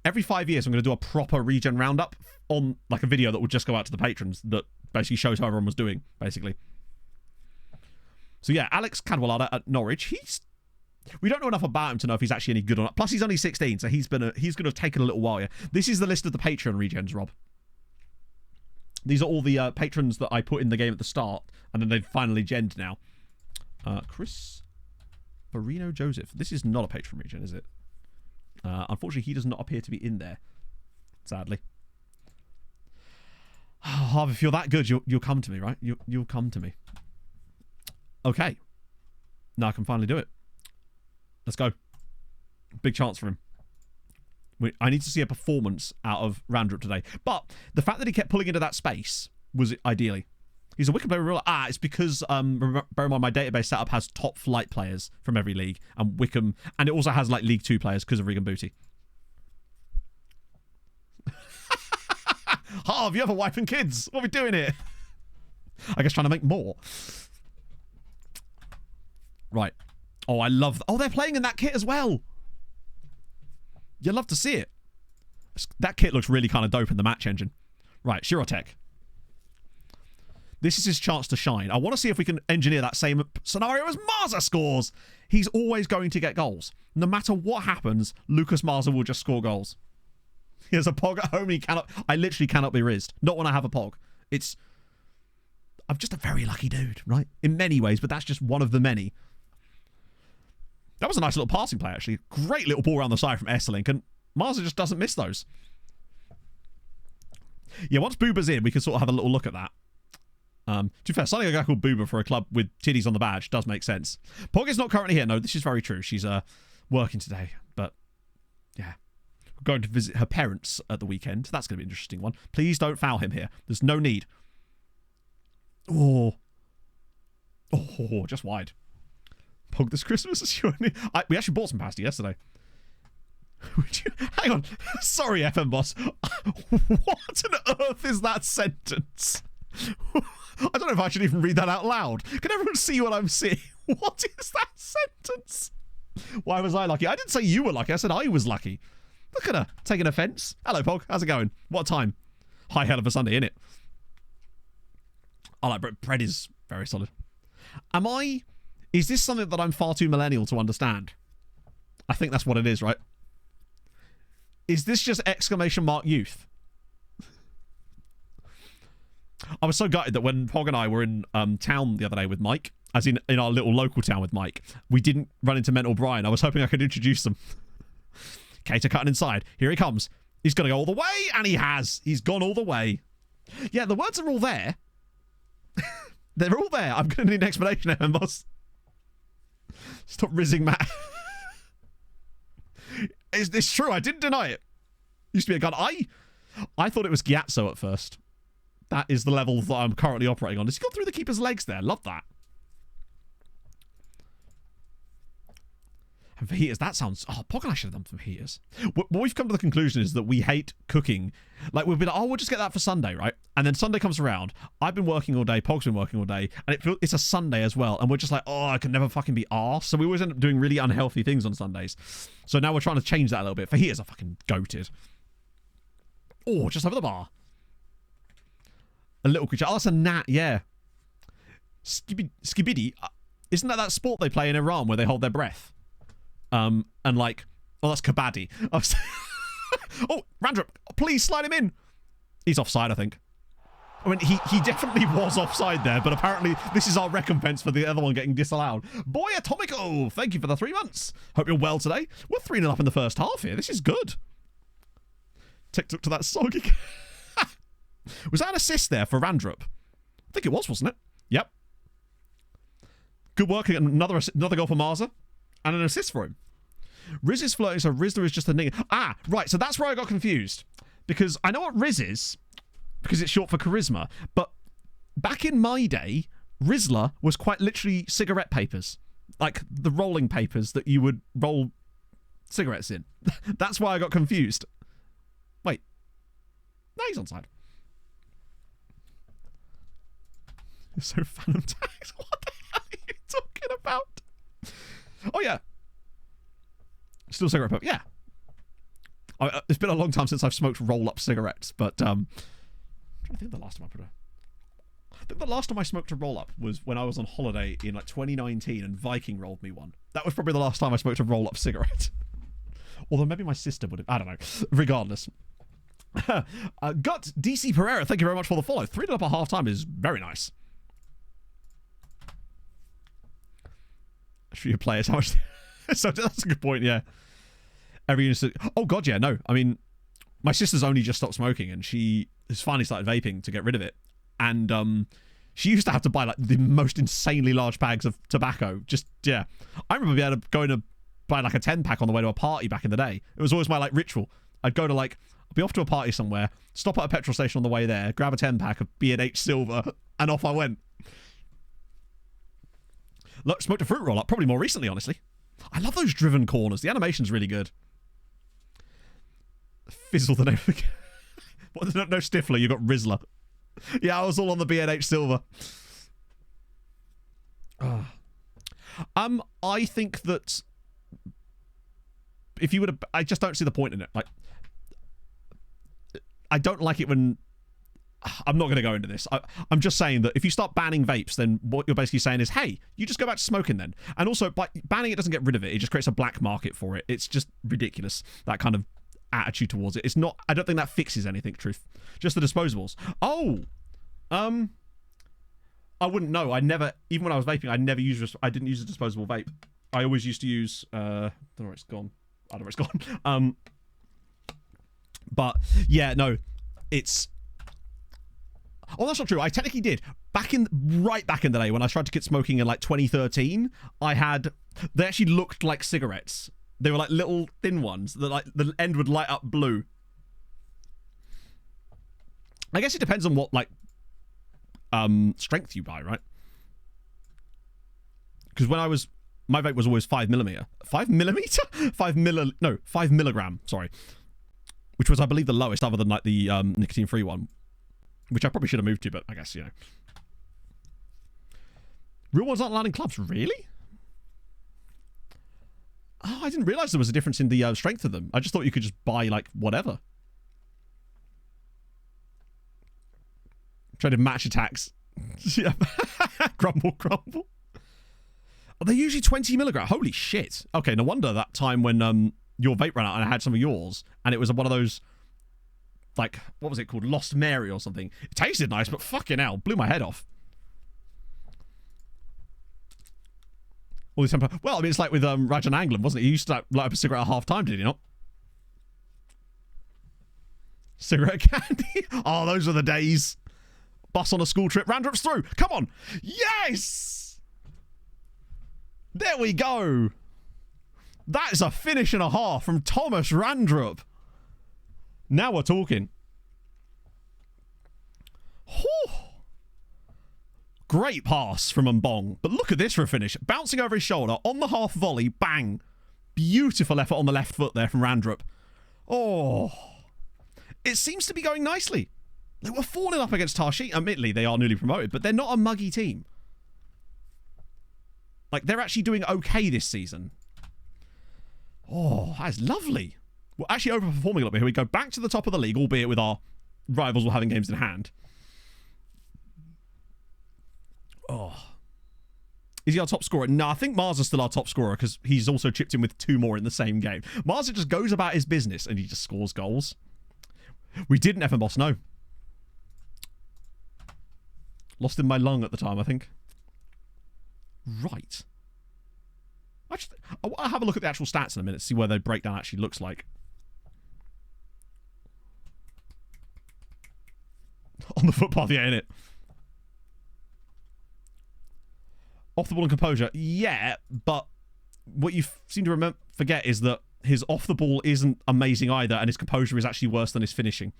every 5 years I'm going to do a proper regen roundup on like a video that will just go out to the patrons that basically shows how everyone was doing, basically. So yeah, Alex Cadwallader at Norwich, we don't know enough about him to know if he's actually any good or not. Plus he's only 16, so he's going to have taken a little while. Yeah, this is the list of the Patreon regens, Rob. These are all the patrons that I put in the game at the start, and then they've finally genned now. Chris Barino Joseph. This is not a patron regen, is it? Unfortunately, he does not appear to be in there. Sadly. Harvey, if you're that good, you'll come to me, right? You'll come to me. Okay. Now I can finally do it. Let's go. Big chance for him. I need to see a performance out of Randrup today. But the fact that he kept pulling into that space was ideally. He's a Wickham player. It's because, bear in mind, my database setup has top flight players from every league. And Wickham, and it also has like League 2 players because of Regan Booty. Harv, you have a wife and kids. What are we doing here? I guess trying to make more. Right. Oh, I love... Oh, they're playing in that kit as well. You'd love to see it. That kit looks really kind of dope in the match engine. Right, Shirotek. This is his chance to shine. I want to see if we can engineer that same scenario as Marza scores. He's always going to get goals. No matter what happens, Lucas Marza will just score goals. He has a pog at home. I literally cannot be rizzed. Not when I have a pog. I'm just a very lucky dude, right? In many ways, but that's just one of the many. That was a nice little passing play, actually. Great little ball around the side from Esselink, and Marza just doesn't miss those. Yeah, once Booba's in, we can sort of have a little look at that. To be fair, signing a guy called Booba for a club with titties on the badge does make sense. Pog is not currently here. No, this is very true. She's working today, but yeah. We're going to visit her parents at the weekend. That's going to be an interesting one. Please don't foul him here. There's no need. Oh, just wide. Pog this Christmas. We actually bought some pasta yesterday. Hang on. Sorry, FM boss. What on earth is that sentence? I don't know if I should even read that out loud. Can everyone see what I'm seeing? What is that sentence? Why was I lucky? I didn't say you were lucky. I said I was lucky. Look at her, taking offence. Hello, Pog. How's it going? What time? High hell of a Sunday, innit? I like bread is very solid. Is this something that I'm far too millennial to understand? I think that's what it is, right? Is this just exclamation mark youth? I was so gutted that when Pog and I were in town the other day with Mike, as in our little local town with Mike, we didn't run into Mental Brian. I was hoping I could introduce them. Cater cutting inside. Here he comes. He's going to go all the way, and he has. He's gone all the way. Yeah, the words are all there. They're all there. I'm going to need an explanation, Evan Boss. Stop rizzing Matt. It's true. I didn't deny it. Used to be a gun. I thought it was Gyatso at first. That is the level that I'm currently operating on. Has he gone through the keeper's legs there? Love that. And fajitas, that sounds... Oh, Pog and I should have done some fajitas. What we've come to the conclusion is that we hate cooking. Like, we've been like, oh, we'll just get that for Sunday, right? And then Sunday comes around. I've been working all day. Pog's been working all day. And it's a Sunday as well. And we're just like, oh, I can never fucking be arsed. So we always end up doing really unhealthy things on Sundays. So now we're trying to change that a little bit. Fajitas are fucking goated. Oh, just over the bar. A little creature. Oh, that's a gnat, yeah. Skibidi. Isn't that sport they play in Iran where they hold their breath? And like... Oh, that's kabaddi. Oh, Randrup, please slide him in. He's offside, I think. I mean, he definitely was offside there, but apparently this is our recompense for the other one getting disallowed. Boy Atomico, thank you for the 3 months. Hope you're well today. We're 3-0 up in the first half here. This is good. TikTok to that soggy... Was that an assist there for Randrup? I think it was, wasn't it? Yep. Good work. Another goal for Marza. And an assist for him. Riz is flirting, so Rizzler is just a nigger. Ah, right. So that's where I got confused. Because I know what Riz is. Because it's short for charisma. But back in my day, Rizzler was quite literally cigarette papers. Like the rolling papers that you would roll cigarettes in. That's why I got confused. Wait. No, he's onside. You're so Phantom Tags. What the hell are you talking about? Oh, yeah. Still cigarette paper. Yeah. It's been a long time since I've smoked roll-up cigarettes, but I'm trying to think of the last time I put a... I think the last time I smoked a roll-up was when I was on holiday in like 2019 and Viking rolled me one. That was probably the last time I smoked a roll-up cigarette. Although maybe my sister would have... I don't know. Regardless. Gut DC Pereira, thank you very much for the follow. 3 up at half-time is very nice. For your players, how much... So that's a good point, yeah. Every unit... Oh, God, yeah, no. I mean, my sister's only just stopped smoking and she has finally started vaping to get rid of it. And she used to have to buy like the most insanely large bags of tobacco. Just, yeah. I remember being able to go in and buy like a 10-pack on the way to a party back in the day. It was always my like ritual. I'd go to like... I'd be off to a party somewhere, stop at a petrol station on the way there, grab a 10-pack of B&H Silver, and off I went. Look, smoked a fruit roll-up, probably more recently, honestly. I love those driven corners. The animation's really good. Fizzle the name of the... What, no Stifler, you got Rizzler. Yeah, I was all on the B&H Silver. I think that if you would have... I just don't see the point in it. Like, I don't like it when... I'm not going to go into this. I'm just saying that if you start banning vapes, then what you're basically saying is, hey, you just go back to smoking then. And also, by banning it doesn't get rid of it. It just creates a black market for it. It's just ridiculous, that kind of attitude towards it. It's not... I don't think that fixes anything, truth. Just the disposables. Oh! I wouldn't know. I never... Even when I was vaping, I didn't use a disposable vape. I always used to use... I don't know where it's gone. I don't know where it's gone. But, yeah, no. It's... Oh, that's not true. I technically did. Right back in the day when I tried to quit smoking in like 2013, they actually looked like cigarettes. They were like little thin ones that like the end would light up blue. I guess it depends on what like strength you buy, right? Because when my vape was always 5mm. 5mm? 5 milligram, sorry. Which was, I believe, the lowest other than like the nicotine-free one. Which I probably should have moved to, but I guess, you know. Real ones aren't allowed in clubs, really? Oh, I didn't realise there was a difference in the strength of them. I just thought you could just buy, like, whatever. Trying to match attacks. Yeah. Grumble, grumble. Oh, they're usually 20mg. Holy shit. Okay, no wonder that time when your vape ran out and I had some of yours, and it was one of those... Like, what was it called? Lost Mary or something. It tasted nice, but fucking hell, blew my head off. All these time. Well, I mean, it's like with Rajan Anglin, wasn't it? He used to light up a cigarette at half time, did he not? Cigarette candy? Oh, those are the days. Bus on a school trip. Randrup's through. Come on. Yes! There we go. That is a finish and a half from Thomas Randrup. Now we're talking. Whew. Great pass from Mbong. But look at this for a finish. Bouncing over his shoulder on the half volley. Bang. Beautiful effort on the left foot there from Randrup. Oh. It seems to be going nicely. They were 4-0 up against Tashi. Admittedly, they are newly promoted, but they're not a muggy team. Like, they're actually doing okay this season. Oh, that is lovely. We're actually overperforming a little bit here. We go back to the top of the league, albeit with our rivals all having games in hand. Oh. Is he our top scorer? No, I think Mars is still our top scorer because he's also chipped in with 2 more in the same game. Mars just goes about his business and he just scores goals. We didn't FM Boss, no. Lost in my lung at the time, I think. Right. I'll have a look at the actual stats in a minute to see where the breakdown actually looks like. On the footpath, yeah, innit? Off the ball and composure, yeah, but what you seem to forget is that his off the ball isn't amazing either, and his composure is actually worse than his finishing.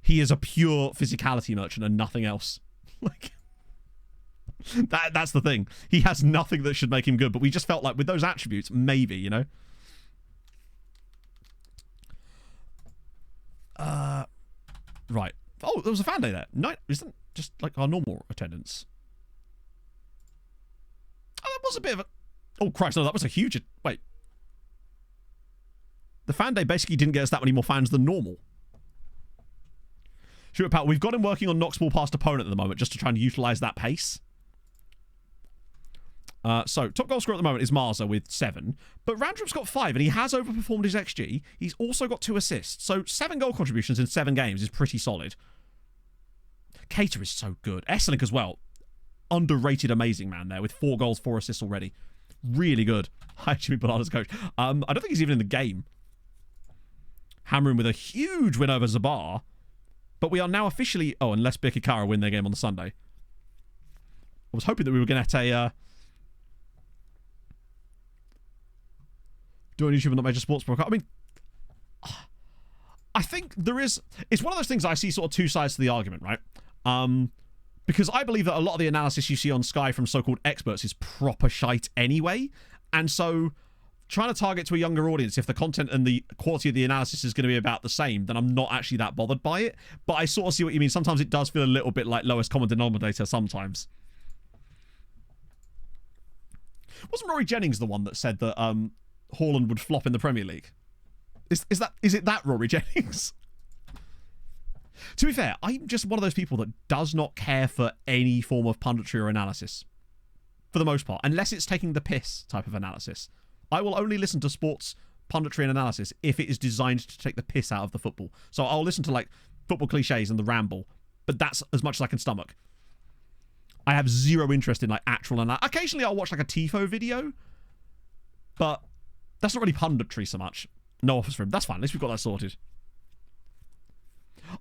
He is a pure physicality merchant and nothing else. Like, that's the thing. He has nothing that should make him good, but we just felt like with those attributes, maybe, you know? Right. Oh, there was a fan day there. No, isn't just like our normal attendance. Oh, that was a bit of a... Oh, Christ, no, that was a huge... Wait. The fan day basically didn't get us that many more fans than normal. Shoot, pal, we've got him working on knocks ball past opponent at the moment just to try and utilise that pace. So, top goal scorer at the moment is Marza with 7. But Randrup's got 5, and he has overperformed his XG. He's also got 2 assists. So, 7 goal contributions in 7 games is pretty solid. Cater is so good. Esselink as well. Underrated, amazing man there with 4 goals, 4 assists already. Really good. Hi, Jimmy Bernardo's coach. I don't think he's even in the game. Hammering with a huge win over Zabar. But we are now officially... Oh, unless Birkikara win their game on the Sunday. I was hoping that we were going to get a... doing YouTube on the major sports broadcast. I mean, I think there is... It's one of those things I see sort of 2 sides to the argument, right? Because I believe that a lot of the analysis you see on Sky from so-called experts is proper shite anyway. And so trying to target to a younger audience, if the content and the quality of the analysis is going to be about the same, then I'm not actually that bothered by it. But I sort of see what you mean. Sometimes it does feel a little bit like lowest common denominator sometimes. Wasn't Rory Jennings the one that said that Haaland would flop in the Premier League? Is it that Rory Jennings? To be fair, I'm just one of those people that does not care for any form of punditry or analysis. For the most part. Unless it's taking the piss type of analysis. I will only listen to sports punditry and analysis if it is designed to take the piss out of the football. So I'll listen to like football cliches and the ramble. But that's as much as I can stomach. I have zero interest in like actual analysis. Occasionally I'll watch like a TIFO video. But that's not really punditry so much. No offers for him. That's fine. At least we've got that sorted.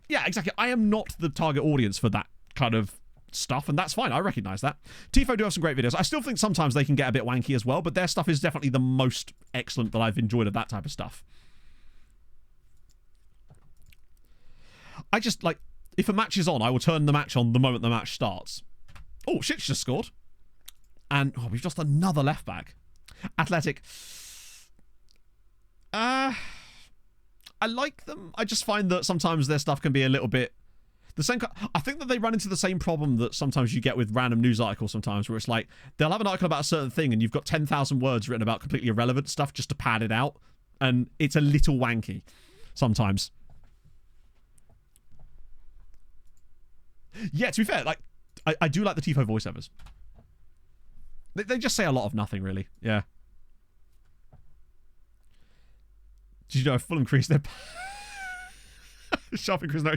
Yeah, exactly. I am not the target audience for that kind of stuff, and that's fine. I recognise that. Tifo do have some great videos. I still think sometimes they can get a bit wanky as well, but their stuff is definitely the most excellent that I've enjoyed of that type of stuff. I just, like, if a match is on, I will turn the match on the moment the match starts. Oh, Shit's just scored. And, oh, we've just another left back. Athletic. I like them. I just find that sometimes their stuff can be a little bit the same. I think that they run into the same problem that sometimes you get with random news articles sometimes, where it's like they'll have an article about a certain thing and you've got 10,000 words written about completely irrelevant stuff just to pad it out, and it's a little wanky sometimes. Yeah, to be fair, like I do like the Tifo voiceovers. They just say a lot of nothing, really. Yeah. Did you know Fulham increased their sharp increase their...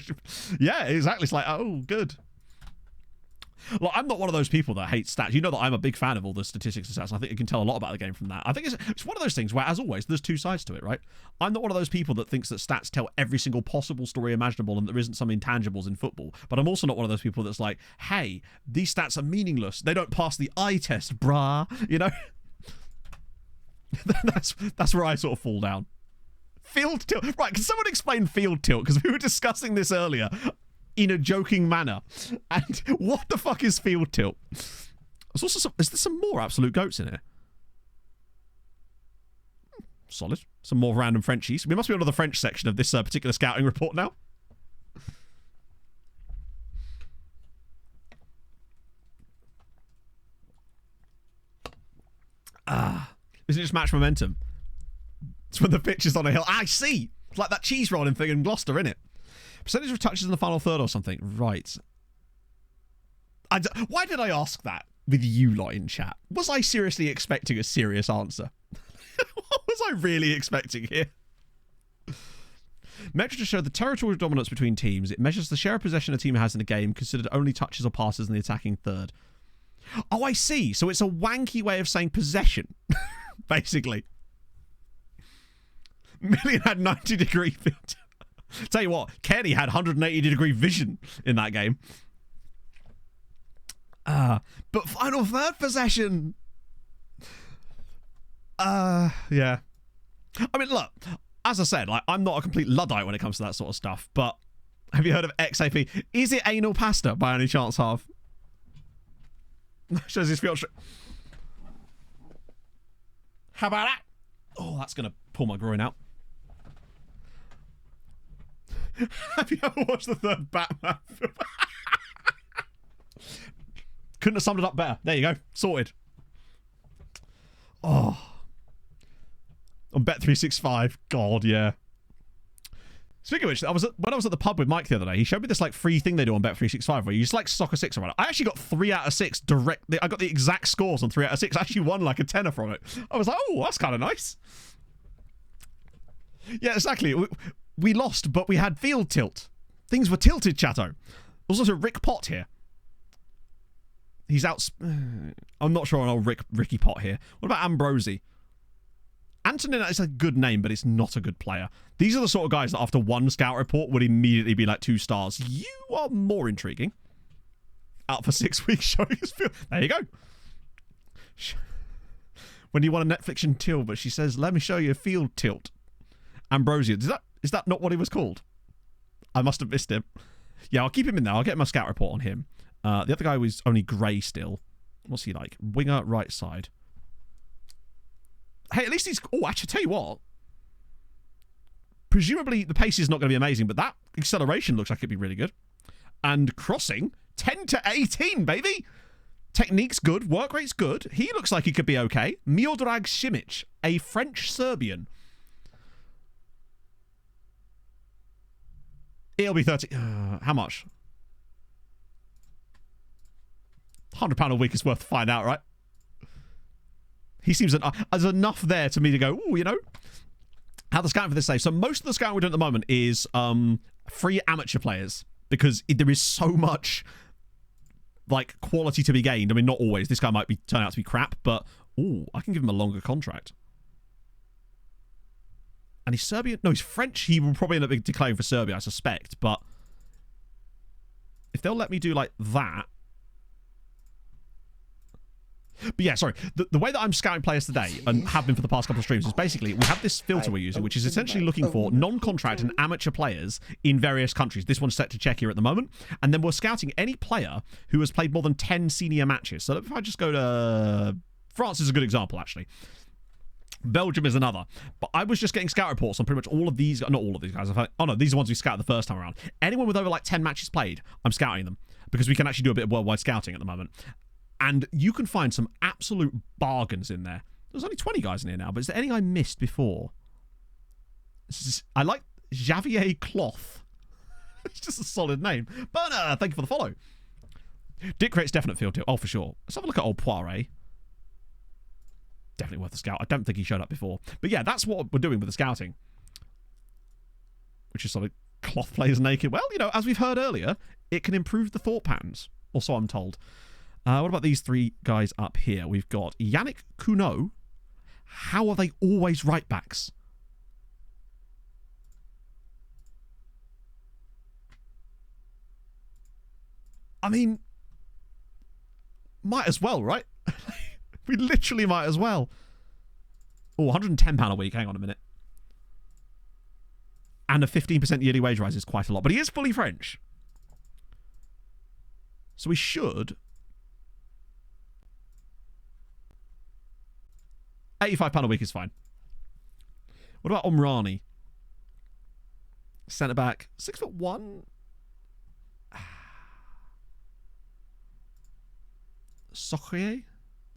Yeah, exactly. It's like, oh, good. Look, I'm not one of those people that hate stats. You know that I'm a big fan of all the statistics and stats. I think you can tell a lot about the game from that. I think it's one of those things where, as always, there's 2 sides to it, right? I'm not one of those people that thinks that stats tell every single possible story imaginable and there isn't some intangibles in football. But I'm also not one of those people that's like, hey, these stats are meaningless. They don't pass the eye test, brah. You know? That's where I sort of fall down. Field tilt. Right, can someone explain field tilt? Because we were discussing this earlier in a joking manner. And what the fuck is field tilt? There's also is there some more absolute goats in here? Solid. Some more random Frenchies. We must be on the French section of this particular scouting report now. Isn't it just match momentum? It's when the pitch is on a hill. I see! It's like that cheese rolling thing in Gloucester, innit? Percentage of touches in the final third or something. Right. Why did I ask that with you lot in chat? Was I seriously expecting a serious answer? What was I really expecting here? Metrics to show the territorial dominance between teams. It measures the share of possession a team has in a game, considered only touches or passes in the attacking third. Oh, I see. So it's a wanky way of saying possession, basically. Million had 90-degree field. Tell you what, Kenny had 180-degree vision in that game. But final third possession. Yeah. I mean, look, as I said, like, I'm not a complete Luddite when it comes to that sort of stuff, but have you heard of XAP? Is it anal pasta by any chance, Harv? Shows his field. How about that? Oh, that's going to pull my groin out. Have you ever watched the third Batman film? Couldn't have summed it up better. There you go. Sorted. Oh. On Bet365. God, yeah. Speaking of which, when I was at the pub with Mike the other day, he showed me this like free thing they do on Bet365 where you just like soccer 6 around it. I actually got 3 out of 6 directly. I got the exact scores on 3 out of 6. I actually won like a tenner from it. I was like, oh, that's kind of nice. Yeah, exactly. We lost, but we had field tilt. Things were tilted, chatto. There's also Rick Pot here. He's out. I'm not sure on old Ricky Pot here. What about Ambrosi? Antonina is a good name, but it's not a good player. These are the sort of guys that after one scout report would immediately be like 2 stars. You are more intriguing. Out for 6 weeks showing his field. There you go. When you want a Netflix and tilt, but she says, let me show you a field tilt. Ambrosia. Is that not what he was called? I must have missed him. Yeah, I'll keep him in there. I'll get my scout report on him. The other guy was only grey still. What's he like? Winger, right side. Hey, at least he's... Oh, actually, tell you what. Presumably, the pace is not going to be amazing, but that acceleration looks like it'd be really good. And crossing, 10 to 18, baby. Technique's good. Work rate's good. He looks like he could be okay. Miodrag Simic, a French-Serbian. It'll be 30... how much? £100 a week is worth to find out, right? He seems... There's enough there to me to go, oh, you know... How the scouting for this say. So most of the scouting we're doing at the moment is free amateur players. Because there is so much... like, quality to be gained. I mean, not always. This guy might turn out to be crap, but... Ooh, I can give him a longer contract. And he's Serbian? No, he's French. He will probably end up declaring for Serbia, I suspect. But if they'll let me do like that... But yeah, sorry. The way that I'm scouting players today, and have been for the past couple of streams, is basically we have this filter we're using, which is essentially looking for non-contract and amateur players in various countries. This one's set to Czechia at the moment. And then we're scouting any player who has played more than 10 senior matches. So if I just go to... France is a good example, actually. Belgium is another. But I was just getting scout reports on pretty much all of these... Not all of these guys. Oh, no, these are the ones we scouted the first time around. Anyone with over like 10 matches played, I'm scouting them. Because we can actually do a bit of worldwide scouting at the moment. And you can find some absolute bargains in there. There's only 20 guys in here now, but is there any I missed before? I like Javier Cloth. It's just a solid name. Burner, thank you for the follow. Dick Rate's definite field tip. Oh, for sure. Let's have a look at old Poiré. Definitely worth a scout. I don't think he showed up before. But yeah, that's what we're doing with the scouting. Which is solid. Cloth plays naked. Well, you know, as we've heard earlier, it can improve the thought patterns. Or so I'm told. What about these 3 guys up here? We've got Yannick Cuno. How are they always right backs? I mean, might as well, right? We literally might as well. Oh, £110 a week. Hang on a minute. And a 15% yearly wage rise is quite a lot. But he is fully French. So we should... £85 a week is fine. What about Omrani? Centre back, 6'1". Sochrier?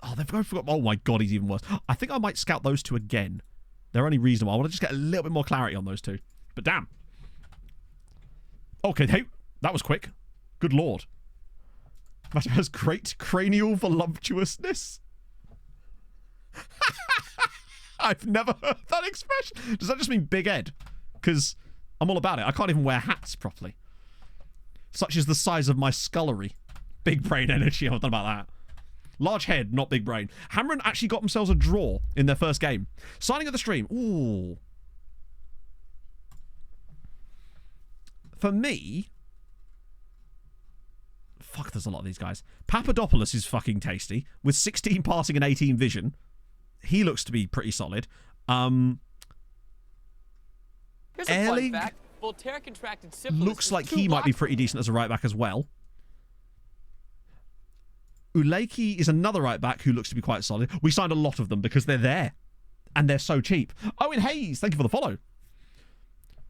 Oh, they've both forgot. Oh my god, he's even worse. I think I might scout those 2 again. They're only reasonable. I want to just get a little bit more clarity on those 2. But damn. Okay, hey, that was quick. Good lord. Matter has great cranial voluptuousness. I've never heard that expression. Does that just mean Big Ed? Because I'm all about it. I can't even wear hats properly. Such is the size of my scullery. Big brain energy. I've done about that. Large head, not big brain. Hamron actually got themselves a draw in their first game. Signing of the stream. Ooh. For me... Fuck, there's a lot of these guys. Papadopoulos is fucking tasty. With 16 passing and 18 vision. He looks to be pretty solid. Here's a fun fact. Voltaire contracted syphilis. Looks like he might be pretty decent as a right back as well. Uleki is another right back who looks to be quite solid. We signed a lot of them because they're there. And they're so cheap. Owen Hayes, thank you for the follow.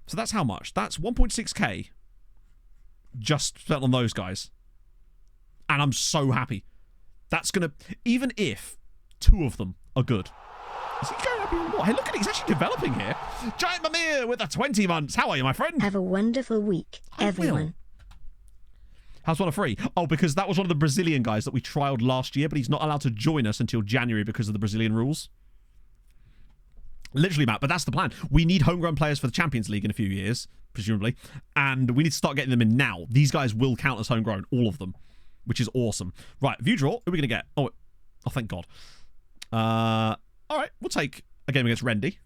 So that's how much? That's 1.6k. Just spent on those guys. And I'm so happy. That's going to... Even if 2 of them are good. Is he going up even more? Hey, look at it. He's actually developing here. Giant Mimir with the 20 months. How are you, my friend? Have a wonderful week, everyone. How's one of free? Oh, because that was one of the Brazilian guys that we trialed last year, but he's not allowed to join us until January because of the Brazilian rules. Literally, Matt, but that's the plan. We need homegrown players for the Champions League in a few years, presumably, and we need to start getting them in now. These guys will count as homegrown, all of them, which is awesome. Right, view draw. Who are we going to get? Oh, thank God. All right, we'll take a game against Rendy.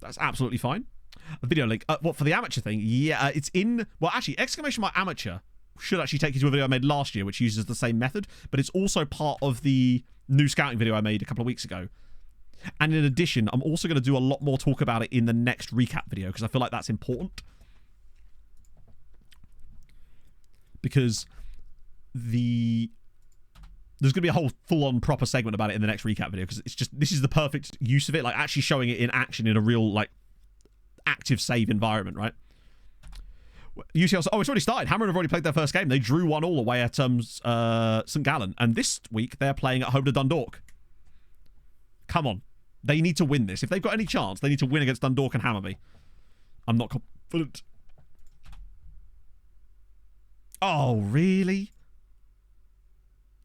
That's absolutely fine. A video link. What, for the amateur thing? Yeah, it's in... Well, actually, exclamation mark amateur should actually take you to a video I made last year, which uses the same method, but it's also part of the new scouting video I made a couple of weeks ago. And in addition, I'm also going to do a lot more talk about it in the next recap video, because I feel like that's important. Because there's going to be a whole full-on proper segment about it in the next recap video, because it's just, this is the perfect use of it, like actually showing it in action in a real, like, active save environment, right? UCL, oh, it's already started. Hammer have already played their first game. They drew 1-1 away at St. Gallen, and this week they're playing at home to Dundalk. Come on. They need to win this. If they've got any chance, they need to win against Dundalk and Hammerby. I'm not confident. Oh, really?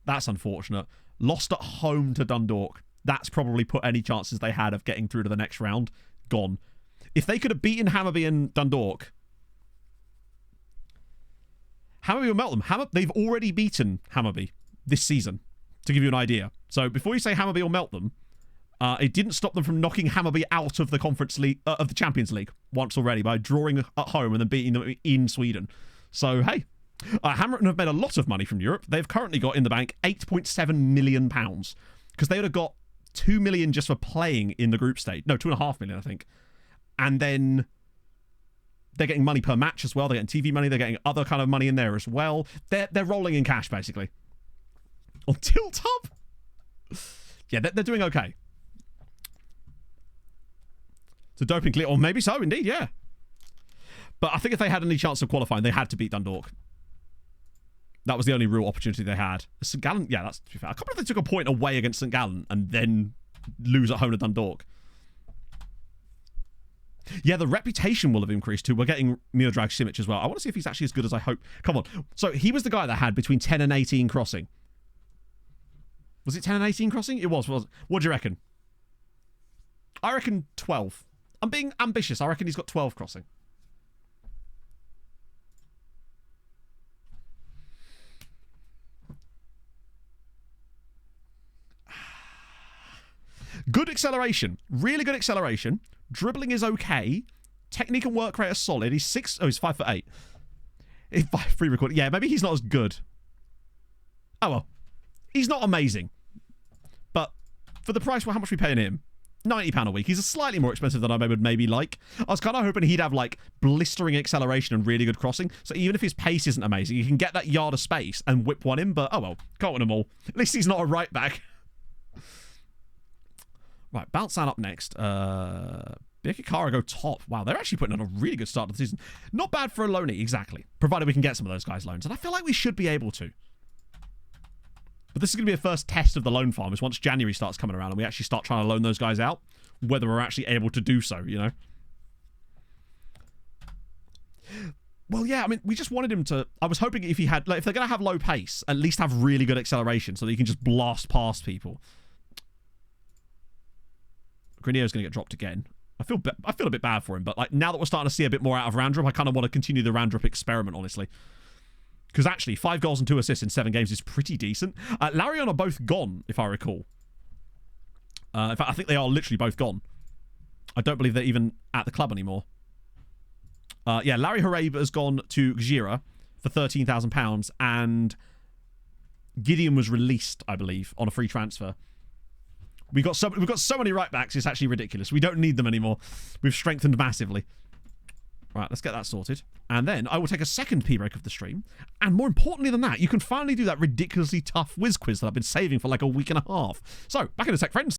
That's unfortunate. Lost at home to Dundalk. That's probably put any chances they had of getting through to the next round gone. If they could have beaten Hammerby and Dundalk, Hammerby will melt them. They've already beaten Hammerby this season, to give you an idea. So before you say Hammerby will melt them, it didn't stop them from knocking Hammerby out of the Conference League, of the Champions League once already by drawing at home and then beating them in Sweden. So, hey, Hammerton have made a lot of money from Europe. They've currently got in the bank £8.7 million because they would have got 2 million just for playing in the group stage. No, 2.5 million, I think. And then they're getting money per match as well. They're getting TV money. They're getting other kind of money in there as well. They're rolling in cash, basically. On Tilt Hub? Yeah, they're doing okay. So doping clear, or maybe so, indeed, yeah. But I think if they had any chance of qualifying, they had to beat Dundalk. That was the only real opportunity they had. St. Gallen, yeah, that's to be fair. I can't believe they took a point away against St. Gallen and then lose at home to Dundalk. Yeah, the reputation will have increased too. We're getting Miodrag Simic as well. I want to see if he's actually as good as I hope. Come on. So he was the guy that had between 10 and 18 crossing. Was it 10 and 18 crossing? It was. What do you reckon? I reckon 12. I'm being ambitious. I reckon he's got 12 crossing. Good acceleration. Really good acceleration. Dribbling is okay. Technique and work rate are solid. He's 5'8". Free record. Yeah, maybe he's not as good. Oh well. He's not amazing. But for the price, well, how much are we paying him? £90 a week. He's slightly more expensive than I would maybe like. I was kind of hoping he'd have like blistering acceleration and really good crossing. So even if his pace isn't amazing, you can get that yard of space and whip one in. But oh well, can't win them all. At least he's not a right back. Right, bounce that up next. Birkikara go top. Wow, they're actually putting on a really good start to the season. Not bad for a loanee, exactly. Provided we can get some of those guys loans. And I feel like we should be able to. But this is going to be a first test of the loan farm, is once January starts coming around and we actually start trying to loan those guys out, whether we're actually able to do so, you know? Well, yeah, I mean, we just wanted him to... I was hoping if he had... Like, if they're going to have low pace, at least have really good acceleration so that you can just blast past people. Grenier's going to get dropped again. I feel a bit bad for him, but like now that we're starting to see a bit more out of Randrup, I kind of want to continue the Randrup experiment, honestly. Because actually, 5 goals and 2 assists in 7 games is pretty decent. Larion are both gone, if I recall. In fact, I think they are literally both gone. I don't believe they're even at the club anymore. Yeah, Larry Harab has gone to Gzira for £13,000, and Gideon was released, I believe, on a free transfer. We've got so many right backs, it's actually ridiculous. We don't need them anymore. We've strengthened massively. Right, let's get that sorted. And then I will take a second P-break of the stream. And more importantly than that, you can finally do that ridiculously tough whiz quiz that I've been saving for like a week and a half. So, back in a sec, friends.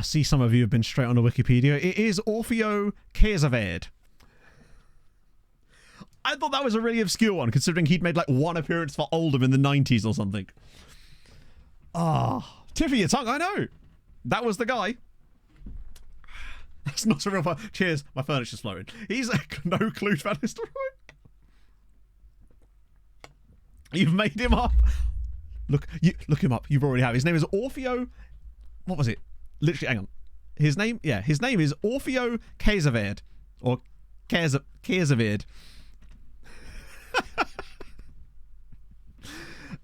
I see some of you have been straight on the Wikipedia. It is Orfeo Kiersaved. I thought that was a really obscure one, considering he'd made like one appearance for Oldham in the 90s or something. Ah, tip of your tongue, I know. That was the guy. That's not a real fun. Cheers, my furniture's floating. He's no clue Van Nistelrooy. You've made him up. Look him up. You've already have. His name is Orfeo. What was it? Literally, hang on. His name is Orfeo Kiersaved. Or Kiersaved.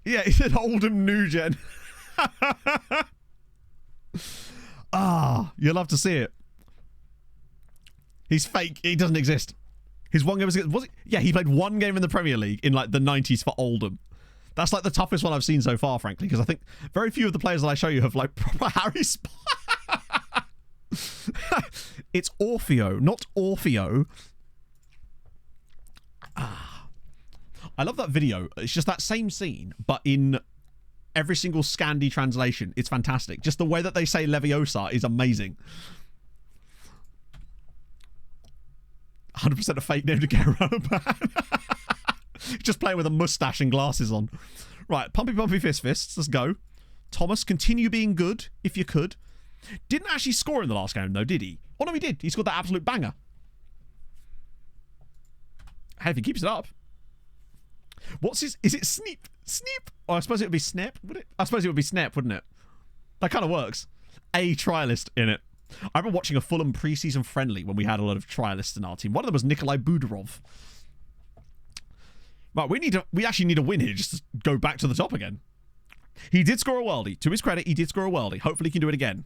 Yeah, he said Oldham New Gen. You'll love to see it. He's fake. He doesn't exist. His one game was it? Yeah, he played one game in the Premier League in like the 90s for Oldham. That's like the toughest one I've seen so far, frankly, because I think very few of the players that I show you have like proper Harry It's Orfeo, not Orfeo. I love that video. It's just that same scene, but in every single Scandi translation. It's fantastic. Just the way that they say Leviosa is amazing. 100% a fake name to get around, man. Just playing with a mustache and glasses on. Right, pumpy fists. Let's go. Thomas, continue being good, if you could. Didn't actually score in the last game, though, did he? Oh, no, he did. He scored that absolute banger. Hey, if he keeps it up. What's his... Is it Sneep? Sneep? Oh, I suppose it would be Snap, would it? I suppose it would be Snap, wouldn't it? That kind of works. A trialist in it. I remember watching a Fulham pre-season friendly when we had a lot of trialists in our team. One of them was Nikolai Budarov. Right, we actually need a win here just to go back to the top again. He did score a worldie. To his credit, he did score a worldie. Hopefully he can do it again.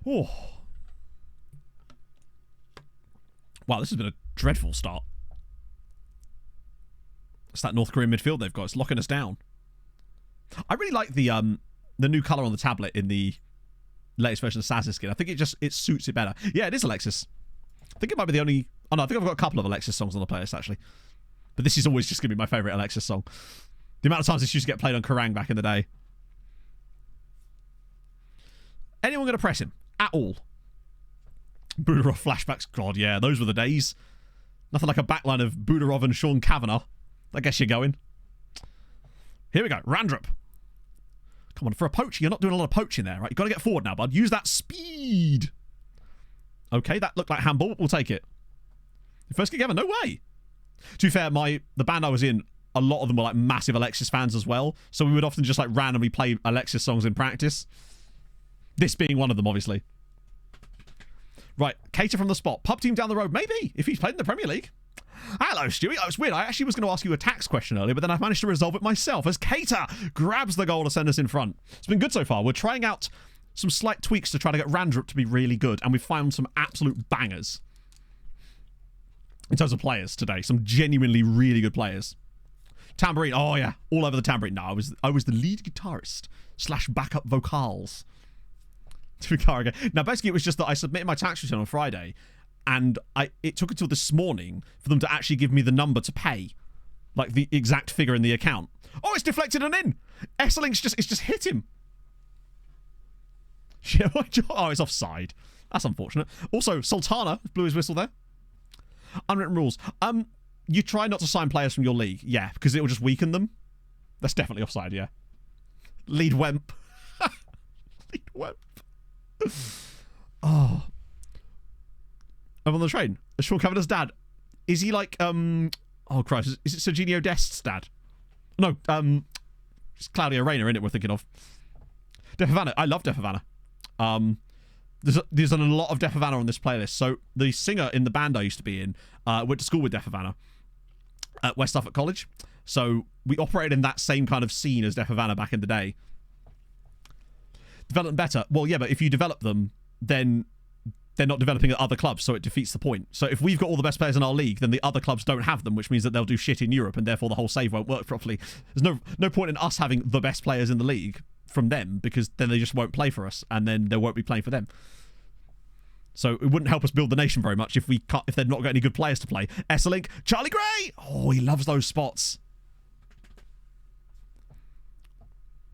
Oh. Wow, this has been a dreadful start. It's that North Korean midfield they've got. It's locking us down. I really like the new colour on the tablet in the latest version of Saz's skin. I think it suits it better. Yeah, it is Alexis. I think it might be the only... Oh no, I think I've got a couple of Alexis songs on the playlist, actually. But this is always just going to be my favourite Alexis song. The amount of times this used to get played on Kerrang back in the day. Anyone going to press him? At all? Budarov flashbacks. God, yeah, those were the days. Nothing like a backline of Budarov and Sean Kavanagh. I guess you're going. Here we go. Randrup. Come on, for a poacher, you're not doing a lot of poaching there, right? You've got to get forward now, bud. Use that speed. Okay, that looked like handball. We'll take it. First kick ever. No way. To be fair, the band I was in, a lot of them were like massive Alexis fans as well. So we would often just like randomly play Alexis songs in practice. This being one of them, obviously. Right, Cater from the spot. Pub team down the road. Maybe, if he's played in the Premier League. Hello, Stewie. Oh, it's weird. I actually was going to ask you a tax question earlier, but then I've managed to resolve it myself as Cater grabs the goal to send us in front. It's been good so far. We're trying out some slight tweaks to try to get Randrup to be really good, and we've found some absolute bangers in terms of players today. Some genuinely really good players. Tambourine. Oh, yeah. All over the tambourine. No, I was the lead guitarist / backup vocals. Now, basically, it was just that I submitted my tax return on Friday, and it took until this morning for them to actually give me the number to pay, like the exact figure in the account. Oh, it's deflected and in. Esselink's just hit him. Oh, it's offside. That's unfortunate. Also, Sultana blew his whistle there. Unwritten rules. You try not to sign players from your league, yeah, because it will just weaken them. That's definitely offside, yeah. Lead Wemp. Lead Wemp. Oh. I'm on the train. Sean Cavanagh's dad. Is he like, oh Christ, is it Serginho Dest's dad? No, it's Claudio Reyna, isn't it, we're thinking of? Def Havana. I love Def Havana. There's a lot of Def Havana on this playlist. So the singer in the band I used to be in went to school with Def Havana at West Suffolk College. So we operated in that same kind of scene as Def Havana back in the day. Develop them better. Well, yeah, but if you develop them, then they're not developing at other clubs, so it defeats the point. So if we've got all the best players in our league, then the other clubs don't have them, which means that they'll do shit in Europe, and therefore the whole save won't work properly. There's no point in us having the best players in the league from them, because then they just won't play for us, and then they won't be playing for them. So it wouldn't help us build the nation very much if they've not got any good players to play. Esselink, Charlie Gray! Oh, he loves those spots.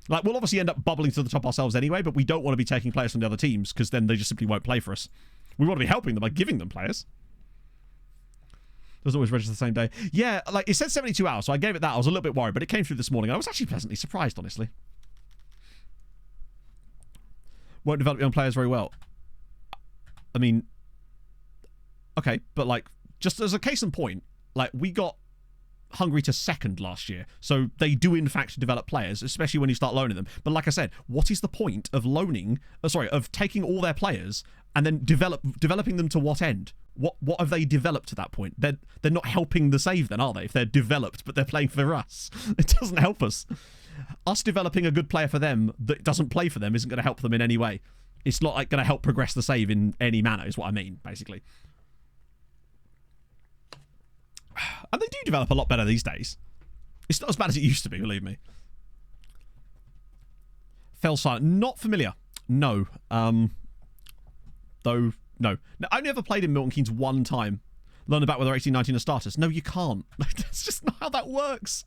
Like, we'll obviously end up bubbling to the top ourselves anyway, but we don't want to be taking players from the other teams because then they just simply won't play for us. We want to be helping them by giving them players. Doesn't always register the same day. Yeah, like, it said 72 hours, so I gave it that. I was a little bit worried, but it came through this morning. I was actually pleasantly surprised, honestly. Won't develop young players very well. I mean, okay, but, like, just as a case in point, like, we got Hungary to second last year, so they do in fact develop players, especially when you start loaning them. But like I said, what is the point of of taking all their players and then developing them to what end? What have they developed to that point? They're not helping the save then, are they? If they're developed but they're playing for us, it doesn't help us. Us developing a good player for them that doesn't play for them isn't going to help them in any way. It's not like going to help progress the save in any manner, is what I mean, basically. And they do develop a lot better these days. It's not as bad as it used to be, believe me. Fell silent. Not familiar. No. Though, no. I only ever played in Milton Keynes one time. Learned about whether 18, 19 are starters. No, you can't. That's just not how that works.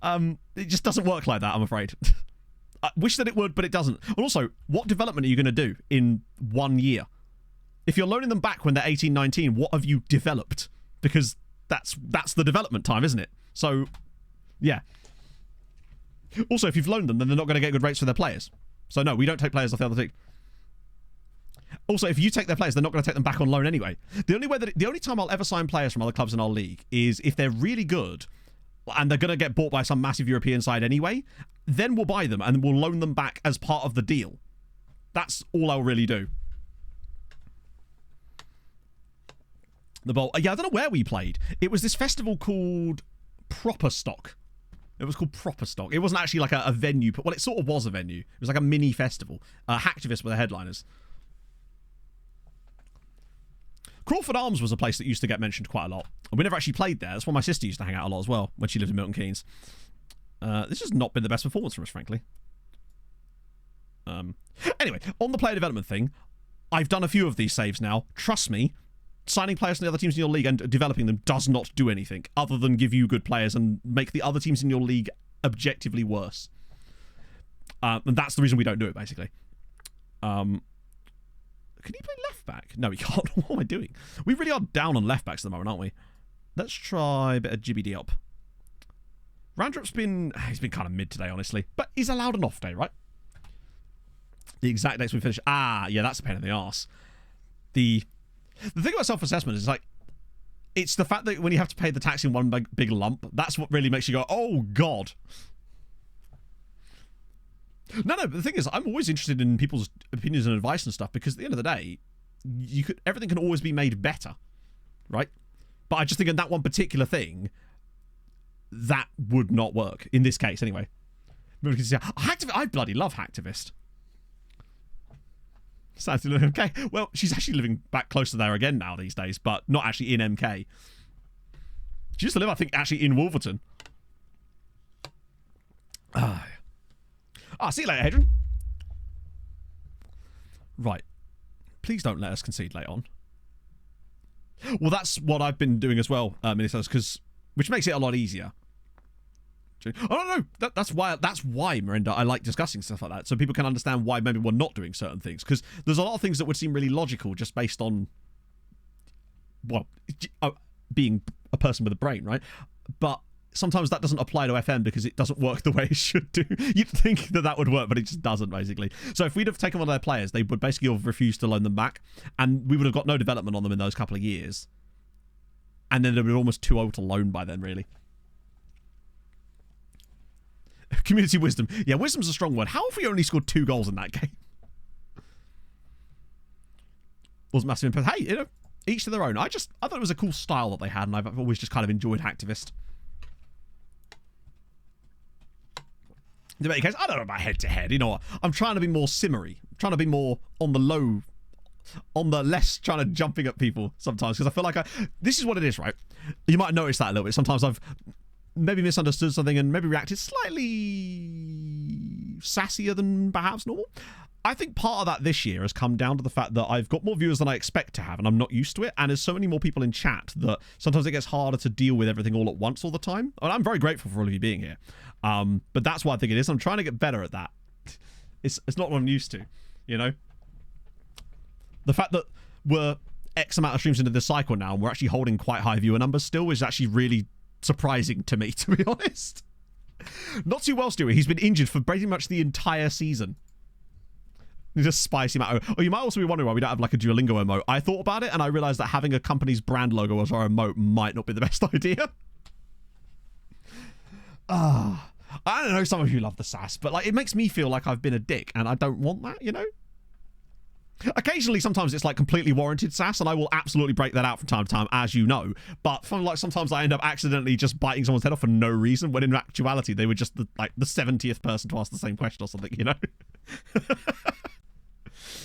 It just doesn't work like that, I'm afraid. I wish that it would, but it doesn't. And also, what development are you going to do in 1 year? If you're loaning them back when they're 18, 19, what have you developed? Because that's the development time, isn't it? So, yeah. Also, if you've loaned them, then they're not going to get good rates for their players. So, no, we don't take players off the other team. Also, if you take their players, they're not going to take them back on loan anyway. The only time I'll ever sign players from other clubs in our league is if they're really good and they're going to get bought by some massive European side anyway, then we'll buy them and we'll loan them back as part of the deal. That's all I'll really do. The bowl. Yeah, I don't know where we played. It was this festival called Proper Stock. It was called Proper Stock. It wasn't actually like a venue. Well, it sort of was a venue. It was like a mini festival. Hacktivists were the headliners. Crawford Arms was a place that used to get mentioned quite a lot. And we never actually played there. That's where my sister used to hang out a lot as well when she lived in Milton Keynes. This has not been the best performance from us, frankly. Anyway, on the player development thing, I've done a few of these saves now. Trust me, signing players from the other teams in your league and developing them does not do anything other than give you good players and make the other teams in your league objectively worse. And that's the reason we don't do it, basically. Can he play left back? No, he can't. What am I doing? We really are down on left backs at the moment, aren't we? Let's try a bit of GBD up. Randrup's he's been kind of mid today, honestly. But he's allowed an off day, right? The exact dates we finish. Ah, yeah, that's a pain in the arse. The thing about self-assessment is, like, it's the fact that when you have to pay the tax in one big lump, that's what really makes you go, oh, God. No, but the thing is, I'm always interested in people's opinions and advice and stuff because at the end of the day, everything can always be made better, right? But I just think in that one particular thing, that would not work. In this case, anyway. I bloody love Hacktivist. Okay, well, she's actually living back close to there again now these days, but not actually in MK. She used to live, I think, actually in Wolverton. See you later, Hadrian. Right. Please don't let us concede late on. Well, that's what I've been doing as well, which makes it a lot easier. Oh, no. That's why, Miranda, I like discussing stuff like that, so people can understand why maybe we're not doing certain things, because there's a lot of things that would seem really logical just based on, well, being a person with a brain, right? But sometimes that doesn't apply to FM because it doesn't work the way it should do. You'd think that would work, but it just doesn't, basically. So if we'd have taken one of their players, they would basically have refused to loan them back, and we would have got no development on them in those couple of years. And then they were almost too old to loan by then, really. Community wisdom. Yeah, wisdom's a strong word. How have we only scored 2 goals in that game? Wasn't massive impact. Hey, each to their own. I thought it was a cool style that they had, and I've always just kind of enjoyed Hacktivist. In any case, I don't know about head-to-head. You know what? I'm trying to be more simmery. I'm trying to be more on the low, on the less trying to jumping at people sometimes, because I feel like this is what it is, right? You might notice that a little bit. Sometimes I've maybe misunderstood something and maybe reacted slightly sassier than perhaps normal. I think part of that this year has come down to the fact that I've got more viewers than I expect to have, and I'm not used to it, and there's so many more people in chat that sometimes it gets harder to deal with everything all at once all the time. And I'm very grateful for all of you being here. But that's what I think it is. I'm trying to get better at that. It's not what I'm used to, you know? The fact that we're X amount of streams into this cycle now and we're actually holding quite high viewer numbers still is actually really surprising to me, to be honest. Not too well, Stewie. He's been injured for pretty much the entire season. Just spicy emote. Oh, you might also be wondering why we don't have like a Duolingo emote. I thought about it and I realized that having a company's brand logo as our emote might not be the best idea. I don't know, some of you love the sass, but like it makes me feel like I've been a dick and I don't want that, you know? Occasionally, sometimes it's like completely warranted sass, and I will absolutely break that out from time to time, as you know. But from like sometimes I end up accidentally just biting someone's head off for no reason, when in actuality they were just the 70th person to ask the same question or something, you know?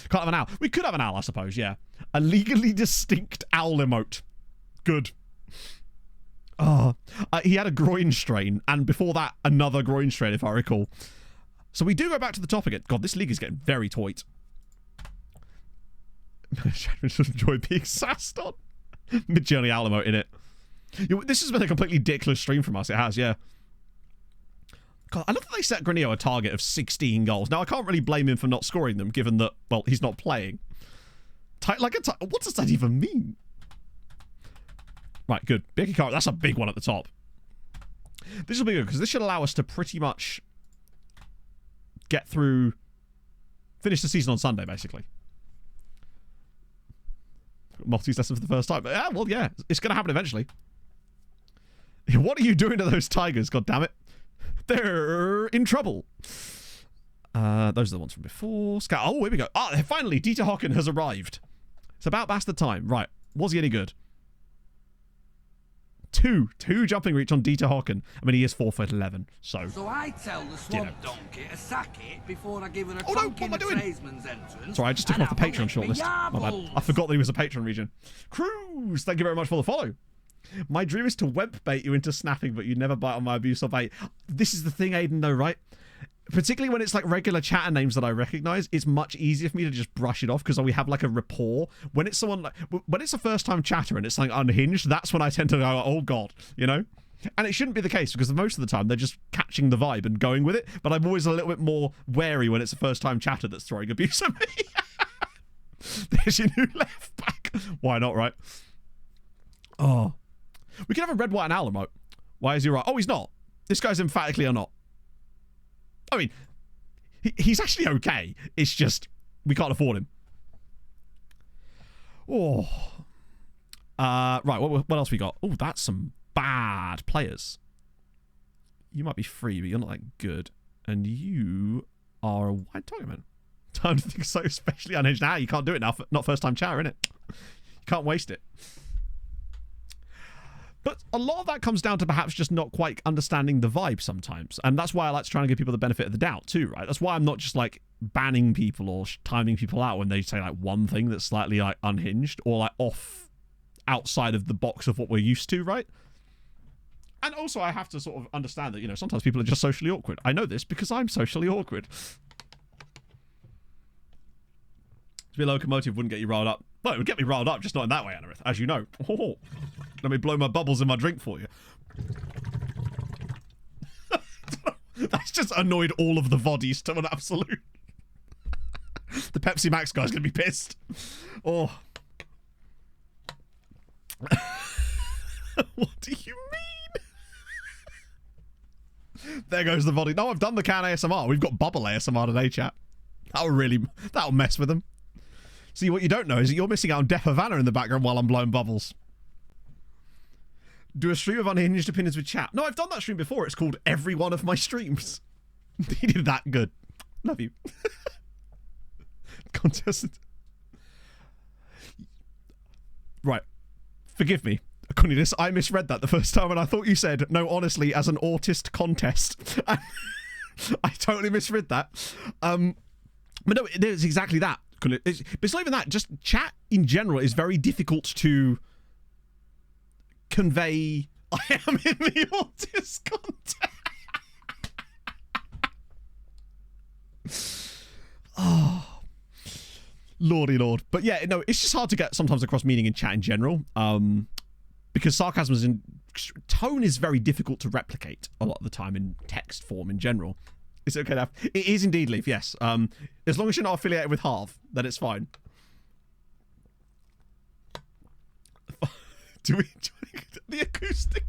Can't have an owl. We could have an owl, I suppose. Yeah, a legally distinct owl emote. Good. Oh, he had a groin strain, and before that, another groin strain, if I recall. So we do go back to the top again. God, this league is getting very tight. Just enjoy being sassed on. Mid-journey owl emote in it. This has been a completely ridiculous stream from us. It has, yeah. God, I love that they set Granillo a target of 16 goals. Now, I can't really blame him for not scoring them, given that, well, he's not playing. What does that even mean? Right, good. Big card. That's a big one at the top. This will be good, because this should allow us to pretty much get through... Finish the season on Sunday, basically. Maltese lesson for the first time. Yeah, well, yeah. It's going to happen eventually. What are you doing to those tigers? God damn it. They're in trouble. Those are the ones from before. Oh, here we go. Ah, finally, Dieter Hocken has arrived. It's about bastard time. Right. Was he any good? Two jumping reach on Dieter Hocken. I mean, he is 4'11", so I tell the swamp donkey to sack it before I give her a no, what am I doing? Entrance. Sorry, I just took him off the Patreon shortlist. My bad. I forgot that he was a patron region. Cruz, thank you very much for the follow. My dream is to web bait you into snapping, but you never bite on my abuse or bait. This is the thing, Aiden, though, right? Particularly when it's like regular chatter names that I recognize, it's much easier for me to just brush it off because we have like a rapport. When it's someone like, when it's a first time chatter and it's like unhinged, that's when I tend to go, oh god, you know? And it shouldn't be the case because most of the time they're just catching the vibe and going with it. But I'm always a little bit more wary when it's a first time chatter that's throwing abuse at me. There's your new left back. Why not, right? Oh, we can have a red, white, and owl emote. Why is he right? Oh, he's not. This guy's emphatically or not. I mean, he's actually okay. It's just, we can't afford him. Oh. Right, what else we got? Oh, that's some bad players. You might be free, but you're not that good. And you are a wide target man. I don't think so, especially unhinged. Now you can't do it now. Not first time chatter, innit? You can't waste it. But a lot of that comes down to perhaps just not quite understanding the vibe sometimes. And that's why I like to try and give people the benefit of the doubt too, right? That's why I'm not just like banning people or timing people out when they say like one thing that's slightly like unhinged or like off outside of the box of what we're used to, right? And also I have to sort of understand that, you know, sometimes people are just socially awkward. I know this because I'm socially awkward. To be a locomotive wouldn't get you riled up. Well, it would get me riled up, just not in that way, Annarith, as you know. Oh, let me blow my bubbles in my drink for you. That's just annoyed all of the bodies to an absolute. The Pepsi Max guy's going to be pissed. Oh. What do you mean? There goes the body. No, I've done the can ASMR. We've got bubble ASMR today, chat. That'll mess with them. See, what you don't know is that you're missing out on Death Havana in the background while I'm blowing bubbles. Do a stream of unhinged opinions with chat. No, I've done that stream before. It's called Every One of My Streams. He did that good. Love you. Contestant. Right. Forgive me, Cornelius. I misread that the first time and I thought you said, no, honestly, as an autist contest. I totally misread that. But no, it is exactly that. But it's not even that. Just chat in general is very difficult to convey. I am in the autist contest. Oh, lordy lord. But yeah, no, it's just hard to get sometimes across meaning in chat in general. Because sarcasm is tone is very difficult to replicate a lot of the time in text form in general. It's okay to have. It is indeed, Leaf, yes. As long as you're not affiliated with Harv, then it's fine. Do we the acoustic?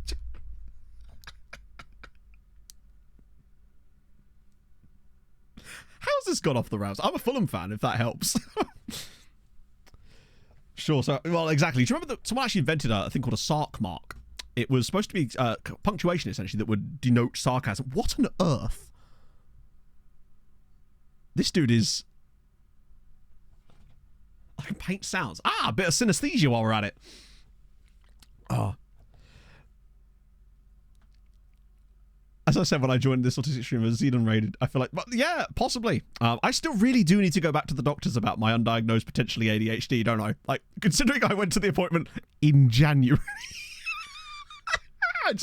How's this gone off the rails? I'm a Fulham fan, if that helps. Sure, so, well, exactly. Do you remember that someone actually invented a thing called a sarc mark? It was supposed to be punctuation, essentially, that would denote sarcasm. What on earth? This dude is... I can paint sounds. Ah, a bit of synesthesia while we're at it. Oh. As I said when I joined this autistic stream of Xenon Raided, I feel like, but yeah, possibly. I still really do need to go back to the doctors about my undiagnosed potentially ADHD, don't I? Like, considering I went to the appointment in January. I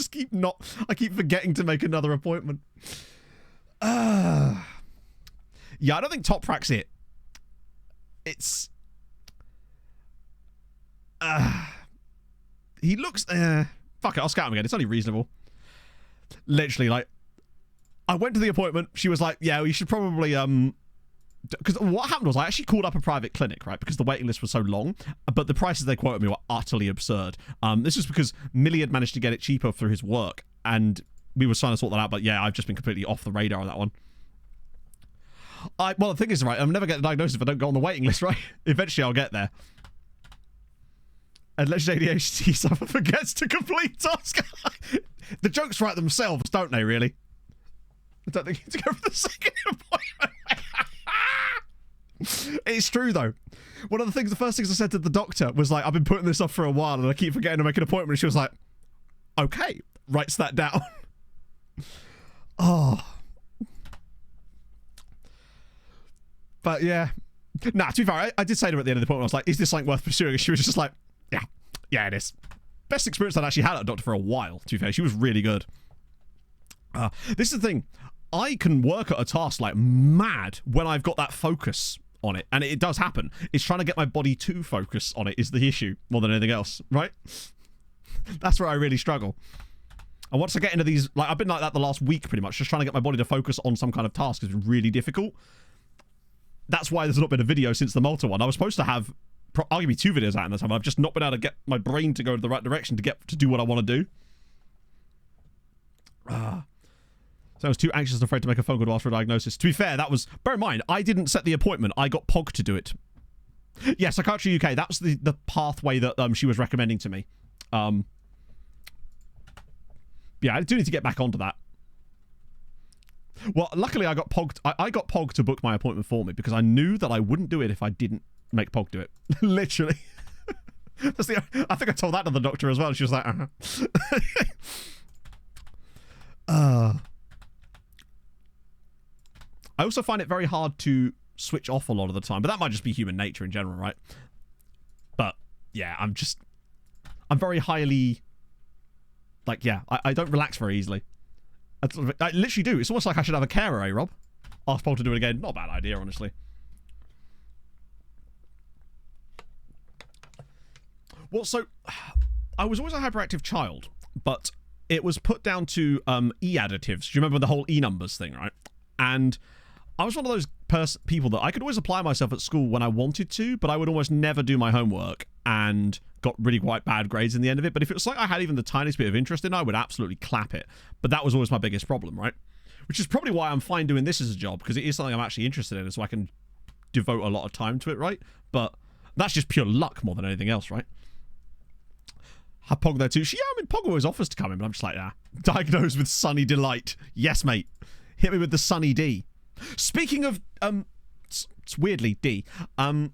keep forgetting to make another appointment. Yeah, I don't think Top Frack's it. It's... he looks... fuck it, I'll scout him again. It's only reasonable. Literally, like, I went to the appointment. She was like, yeah, you should probably... Because what happened was I actually called up a private clinic, right? Because the waiting list was so long. But the prices they quoted me were utterly absurd. This is because Millie had managed to get it cheaper through his work. And we were trying to sort that out. But yeah, I've just been completely off the radar on that one. Well, the thing is, right, I'll never get the diagnosis if I don't go on the waiting list, right? Eventually, I'll get there. Alleged ADHD suffer forgets to complete task. The jokes write themselves, don't they, really? I don't think you need to go for the second appointment. It's true, though. One of the first things I said to the doctor was like, I've been putting this off for a while and I keep forgetting to make an appointment. And she was like, okay, writes that down. Oh. But yeah. Nah, to be fair, I did say to her at the end of the appointment, I was like, is this something worth pursuing? And she was just like, yeah, it is. Best experience I'd actually had at a doctor for a while, to be fair. She was really good. This is the thing. I can work at a task like mad when I've got that focus on it. And it does happen. It's trying to get my body to focus on it is the issue more than anything else, right? That's where I really struggle. And once I get into these, like, I've been like that the last week pretty much, just trying to get my body to focus on some kind of task has been really difficult. That's why there's not been a video since the Malta one. I was supposed to have arguably 2 videos out in the time. I've just not been able to get my brain to go in the right direction to do what I want to do. So I was too anxious and afraid to make a phone call to ask for a diagnosis. To be fair, that was... Bear in mind, I didn't set the appointment. I got Pog to do it. Yeah, Psychiatry UK. That was the pathway that she was recommending to me. Yeah, I do need to get back onto that. Well, luckily I got Pog... I got Pog to book my appointment for me because I knew that I wouldn't do it if I didn't make Pog do it. Literally. I think I told that to the doctor as well. She was like, I also find it very hard to switch off a lot of the time, but that might just be human nature in general, right? But yeah, I'm very highly, like, yeah, I don't relax very easily. I literally do. It's almost like I should have a carer, eh, Rob? Ask Paul to do it again. Not a bad idea, honestly. Well, so I was always a hyperactive child, but it was put down to e-additives. Do you remember the whole e-numbers thing, right? And I was one of those people that I could always apply myself at school when I wanted to, but I would almost never do my homework and got really quite bad grades in the end of it. But if it was like I had even the tiniest bit of interest in it, I would absolutely clap it. But that was always my biggest problem, right? Which is probably why I'm fine doing this as a job, because it is something I'm actually interested in, so I can devote a lot of time to it, right? But that's just pure luck more than anything else, right? Have Pog there too. Yeah, I mean, Pog always offers to come in, but I'm just like, diagnosed with Sunny Delight. Yes, mate. Hit me with the Sunny D. Speaking of, it's weirdly D, Pog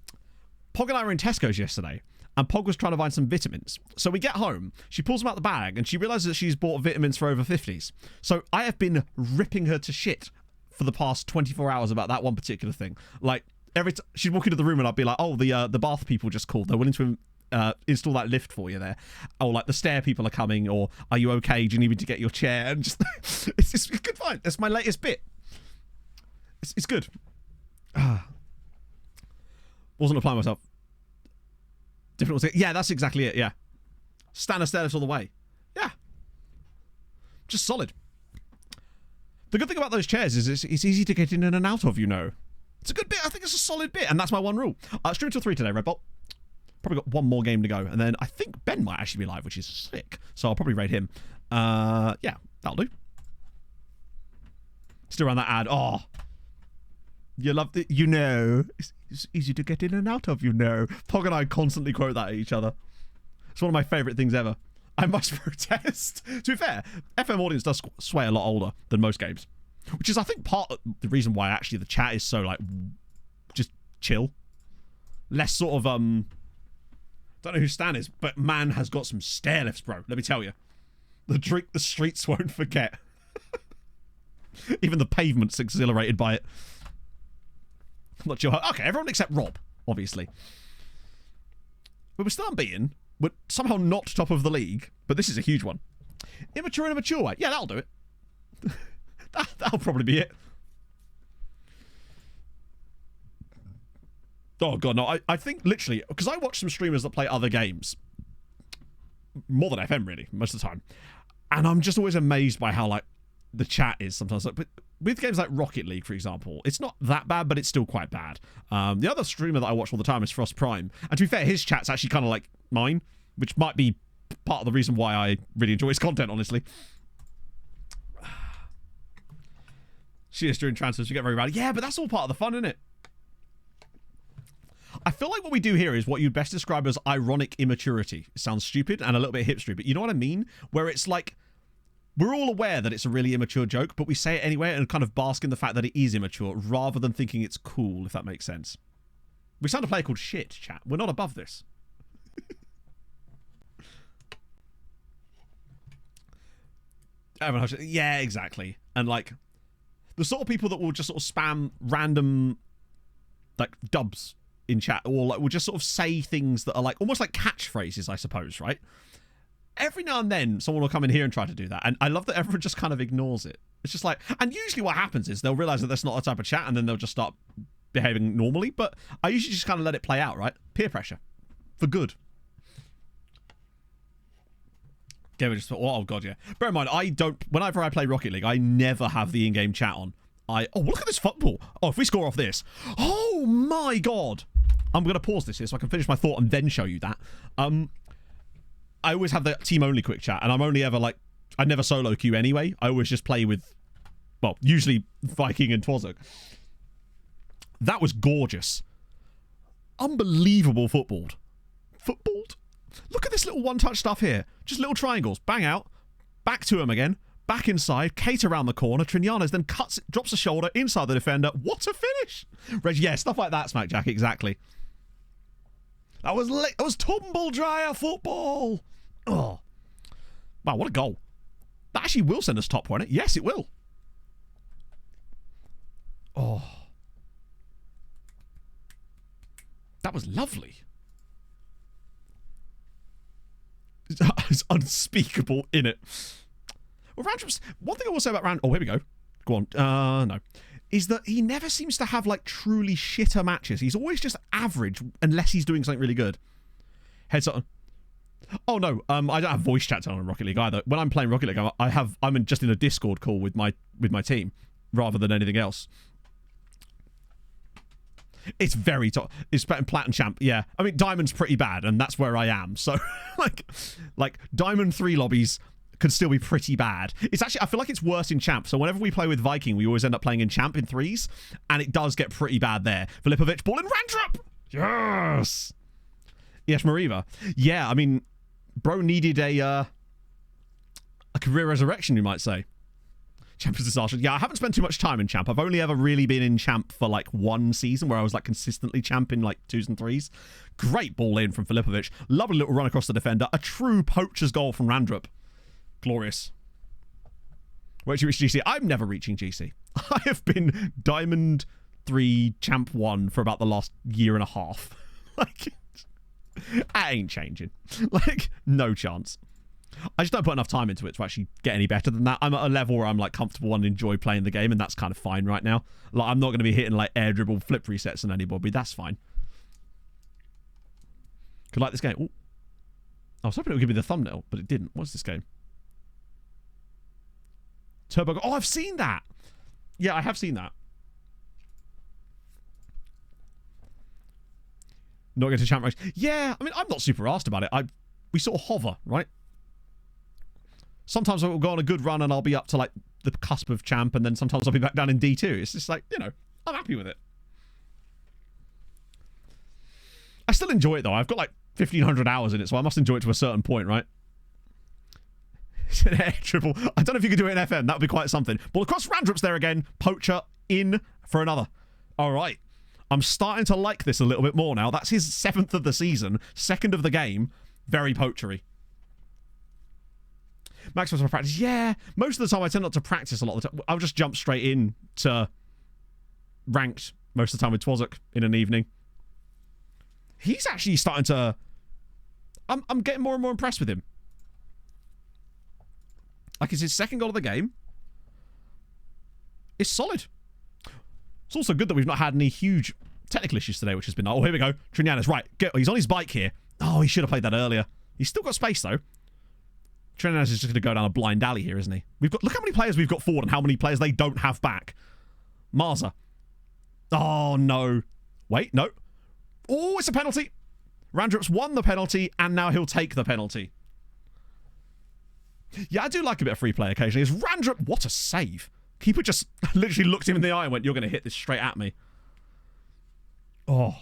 and I were in Tesco's yesterday, and Pog was trying to find some vitamins. So we get home, she pulls them out the bag, and she realizes that she's bought vitamins for over 50s. So I have been ripping her to shit for the past 24 hours about that one particular thing. Like, she'd walk into the room and I'd be like, oh, the bath people just called. They're willing to install that lift for you there. Or like the stair people are coming, or are you okay? Do you need me to get your chair? And just it's good fine. That's my latest bit. It's good. Wasn't applying myself. Different. Yeah, that's exactly it. Yeah. Stand a stair lift all the way. Yeah. Just solid. The good thing about those chairs is it's easy to get in and out of, you know. It's a good bit. I think it's a solid bit, and that's my one rule. Stream till 3 today, Red Bolt. Probably got one more game to go, and then I think Ben might actually be live, which is sick. So I'll probably raid him. Yeah, that'll do. Still around that ad. Oh, you love it. You know, it's easy to get in and out of, you know. Pog and I constantly quote that at each other. It's one of my favourite things ever. I must protest. To be fair, FM audience does sway a lot older than most games, which is, I think, part of the reason why actually the chat is so, like, just chill. Less sort of, don't know who Stan is, but man has got some stair lifts, bro. Let me tell you. The drink the streets won't forget. Even the pavement's exhilarated by it. I'm not sure. Okay, everyone except Rob, obviously. But we're still unbeaten. We're somehow not top of the league, but this is a huge one. Immature in a mature way. Yeah, that'll do it. That'll probably be it. Oh, God, no. I think literally, because I watch some streamers that play other games. More than FM, really, most of the time. And I'm just always amazed by how, like, the chat is sometimes. Like, but with games like Rocket League, for example, it's not that bad, but it's still quite bad. The other streamer that I watch all the time is Frost Prime. And to be fair, his chat's actually kind of like mine, which might be part of the reason why I really enjoy his content, honestly. She is during transfers, we get very rowdy. Yeah, but that's all part of the fun, isn't it? I feel like what we do here is what you'd best describe as ironic immaturity. It sounds stupid and a little bit hipstery, but you know what I mean? Where it's like, we're all aware that it's a really immature joke, but we say it anyway and kind of bask in the fact that it is immature rather than thinking it's cool, if that makes sense. We sound a player called Shit, chat. We're not above this. Yeah, exactly. And like, the sort of people that will just sort of spam random like dubs in chat, or like will just sort of say things that are like almost like catchphrases, I suppose, right? Every now and then someone will come in here and try to do that, and I love that everyone just kind of ignores it. It's just like, and usually what happens is they'll realize that that's not a type of chat, and then they'll just start behaving normally. But I usually just kind of let it play out, right? Peer pressure for good. Gavin just thought, oh god, yeah. Bear in mind, I don't. Whenever I play Rocket League, I never have the in-game chat on. Oh, look at this football. Oh, if we score off this, oh my god. I'm gonna pause this here so I can finish my thought and then show you that. I always have the team-only quick chat, and I'm only ever, like, I never solo queue anyway. I always just play with, well, usually Viking and Twozok. That was gorgeous. Unbelievable footballed. Footballed? Look at this little one-touch stuff here. Just little triangles. Bang out. Back to him again. Back inside. Kate around the corner. Trinianas then cuts, drops a shoulder inside the defender. What a finish! Reg, yeah, stuff like that, Smackjack, exactly. That was tumble dryer football. Oh, wow! What a goal! That actually will send us top, won't it? Yes, it will. Oh, that was lovely. It's unspeakable, innit? Well, Randrup's one thing I will say about Rand. Oh, here we go. Go on. No. Is that he never seems to have like truly shitter matches. He's always just average unless he's doing something really good. Heads up. Oh no, I don't have voice chat on Rocket League either. When I'm playing Rocket League, I'm just in a Discord call with my team rather than anything else. It's very top. It's Platinum Champ. Yeah, I mean Diamond's pretty bad, and that's where I am. So like Diamond 3 lobbies can still be pretty bad. It's actually, I feel like it's worse in Champ. So whenever we play with Viking, we always end up playing in Champ in 3s, and it does get pretty bad there. Filipovic, ball in Randrup! Yes! Yes, Mariva. Yeah, I mean, bro needed a career resurrection, you might say. Champ is disaster. Yeah, I haven't spent too much time in Champ. I've only ever really been in Champ for like one season where I was like consistently Champ in like 2s and 3s. Great ball in from Filipovic. Lovely little run across the defender. A true poacher's goal from Randrup. Glorious. Where'd you reach GC? I'm never reaching GC. I have been Diamond 3 Champ 1 for about the last year and a half. Like, I ain't changing. Like, no chance. I just don't put enough time into it to actually get any better than that. I'm at a level where I'm like comfortable and enjoy playing the game, and that's kind of fine right now. Like, I'm not going to be hitting like air dribble flip resets on anybody. That's fine. Could like this game. Ooh. I was hoping it would give me the thumbnail, but it didn't. What's this game? Turbo. Oh, I've seen that. Yeah, I have seen that. Not going to champ race. Yeah, I mean, I'm not super asked about it. We sort of hover, right? Sometimes I'll go on a good run and I'll be up to like the cusp of champ, and then sometimes I'll be back down in D2. It's just like, you know, I'm happy with it. I still enjoy it though. I've got like 1,500 hours in it, so I must enjoy it to a certain point, right? It's an air triple. I don't know if you could do it in FM. That would be quite something. Ball across, Randrup's there again. Poacher in for another. All right. I'm starting to like this a little bit more now. That's his 7th of the season, 2nd of the game. Very poachery. Maximum practice. Yeah, most of the time I tend not to practice a lot of the time. I'll just jump straight in to ranked most of the time with Twazok in an evening. He's actually starting to... I'm getting more and more impressed with him. Like, it's his 2nd goal of the game. It's solid. It's also good that we've not had any huge technical issues today, which has been... Oh, here we go. Trinianus, right. He's on his bike here. Oh, he should have played that earlier. He's still got space, though. Trinianus is just going to go down a blind alley here, isn't he? Look how many players we've got forward and how many players they don't have back. Marza. Oh, no. Wait, no. Oh, it's a penalty. Randrup's won the penalty, and now he'll take the penalty. Yeah, I do like a bit of free play occasionally. Is Randrup... What a save. Keeper just literally looked him in the eye and went, you're going to hit this straight at me. Oh.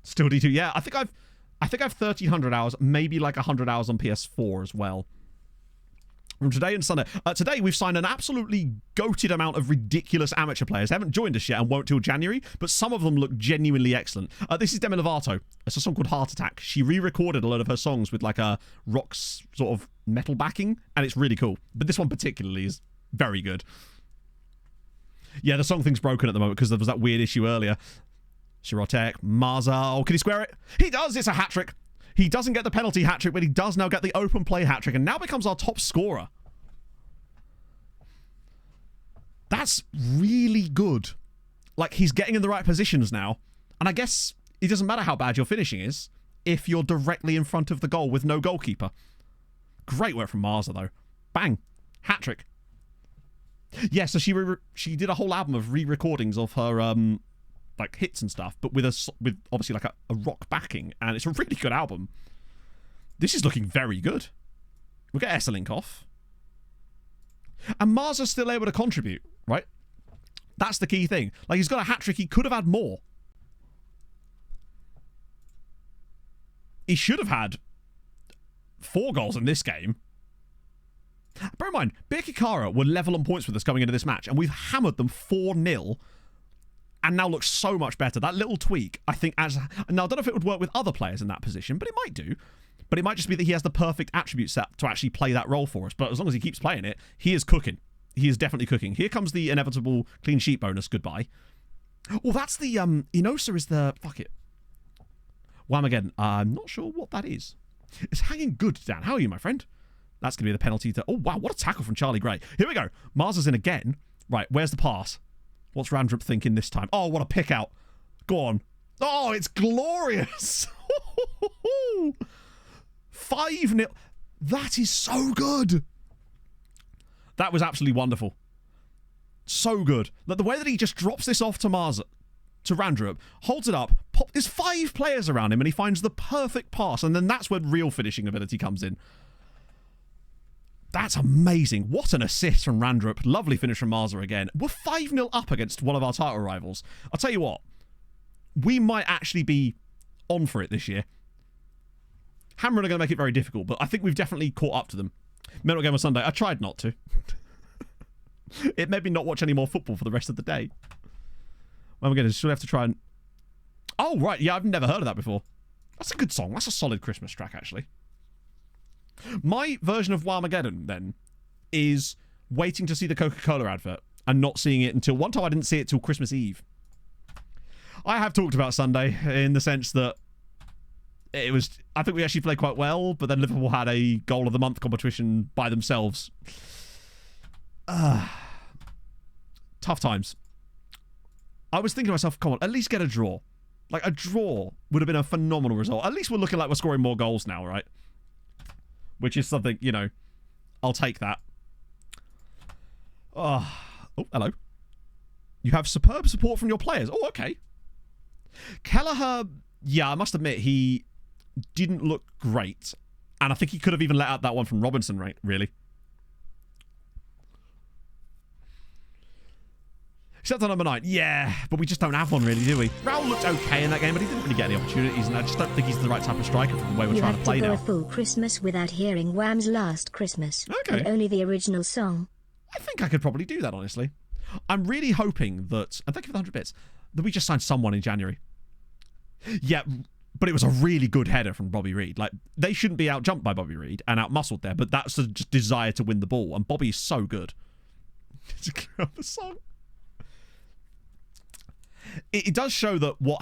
Still D2. Yeah, I think I've 1,300 hours, maybe like 100 hours on PS4 as well. From today and Sunday. Today, we've signed an absolutely goated amount of ridiculous amateur players. They haven't joined us yet and won't till January, but some of them look genuinely excellent. This is Demi Lovato. It's a song called Heart Attack. She re-recorded a lot of her songs with like a rock sort of metal backing, and it's really cool. But this one particularly is very good. Yeah, the song thing's broken at the moment because there was that weird issue earlier. Shirotek, Marza. Oh, can he square it? He does. It's a hat-trick. He doesn't get the penalty hat-trick, but he does now get the open play hat-trick, and now becomes our top scorer. That's really good. Like, he's getting in the right positions now. And I guess it doesn't matter how bad your finishing is if you're directly in front of the goal with no goalkeeper. Great work from Marza, though. Bang. Hat-trick. Yeah, so she did a whole album of re-recordings of her... like hits and stuff, but with obviously like a rock backing, and it's a really good album. This is looking very good. We'll get Esselink off. And Marza's still able to contribute, right? That's the key thing. Like, he's got a hat-trick. He could have had more. He should have had 4 goals in this game. Bear in mind, Birkikara were level on points with us going into this match, and we've hammered them 4-0, and now looks so much better. That little tweak, I think, now I don't know if it would work with other players in that position, but it might do. But it might just be that he has the perfect attribute set to actually play that role for us. But as long as he keeps playing it, he is cooking. He is definitely cooking. Here comes the inevitable clean sheet bonus. Goodbye. Oh, that's the, Inosa is the, fuck it. Whamageddon. I'm not sure what that is. It's hanging good, Dan. How are you, my friend? That's going to be the penalty to, oh, wow, what a tackle from Charlie Gray. Here we go. Marza's in again. Right, where's the pass? What's Randrup thinking this time? Oh, what a pick out. Go on. Oh, it's glorious. 5-0. That is so good. That was absolutely wonderful. So good. Like, the way that he just drops this off to Randrup, holds it up, there's 5 players around him, and he finds the perfect pass, and then that's when real finishing ability comes in. That's amazing. What an assist from Randrup. Lovely finish from Marza again. We're 5-0 up against one of our title rivals. I'll tell you what. We might actually be on for it this year. Hammer are going to make it very difficult, but I think we've definitely caught up to them. Metal Game on Sunday. I tried not to. It made me not watch any more football for the rest of the day. Well, we're going to still have to try and... Oh, right. Yeah, I've never heard of that before. That's a good song. That's a solid Christmas track, actually. My version of Whamageddon, then, is waiting to see the Coca-Cola advert and not seeing it until... One time I didn't see it till Christmas Eve. I have talked about Sunday in the sense that it was... I think we actually played quite well, but then Liverpool had a goal of the month competition by themselves. Tough times. I was thinking to myself, come on, at least get a draw. Like, a draw would have been a phenomenal result. At least we're looking like we're scoring more goals now, right? Which is something, you know, I'll take that. Oh, hello. You have superb support from your players. Oh, okay. Kelleher, yeah, I must admit, he didn't look great. And I think he could have even let out that one from Robinson, right? Really. Except on number 9. Yeah, but we just don't have one really, do we? Raul looked okay in that game, but he didn't really get any opportunities, and I just don't think he's the right type of striker for the way we're trying to play now. You have to go a full Christmas without hearing Wham's Last Christmas. Okay. And only the original song. I think I could probably do that, honestly. I'm really hoping that, and thank you for the 100 bits, that we just signed someone in January. Yeah, but it was a really good header from Bobby Reed. Like, they shouldn't be out-jumped by Bobby Reed and out-muscled there, but that's the just desire to win the ball, and Bobby is so good. To clear up the song. It does show that what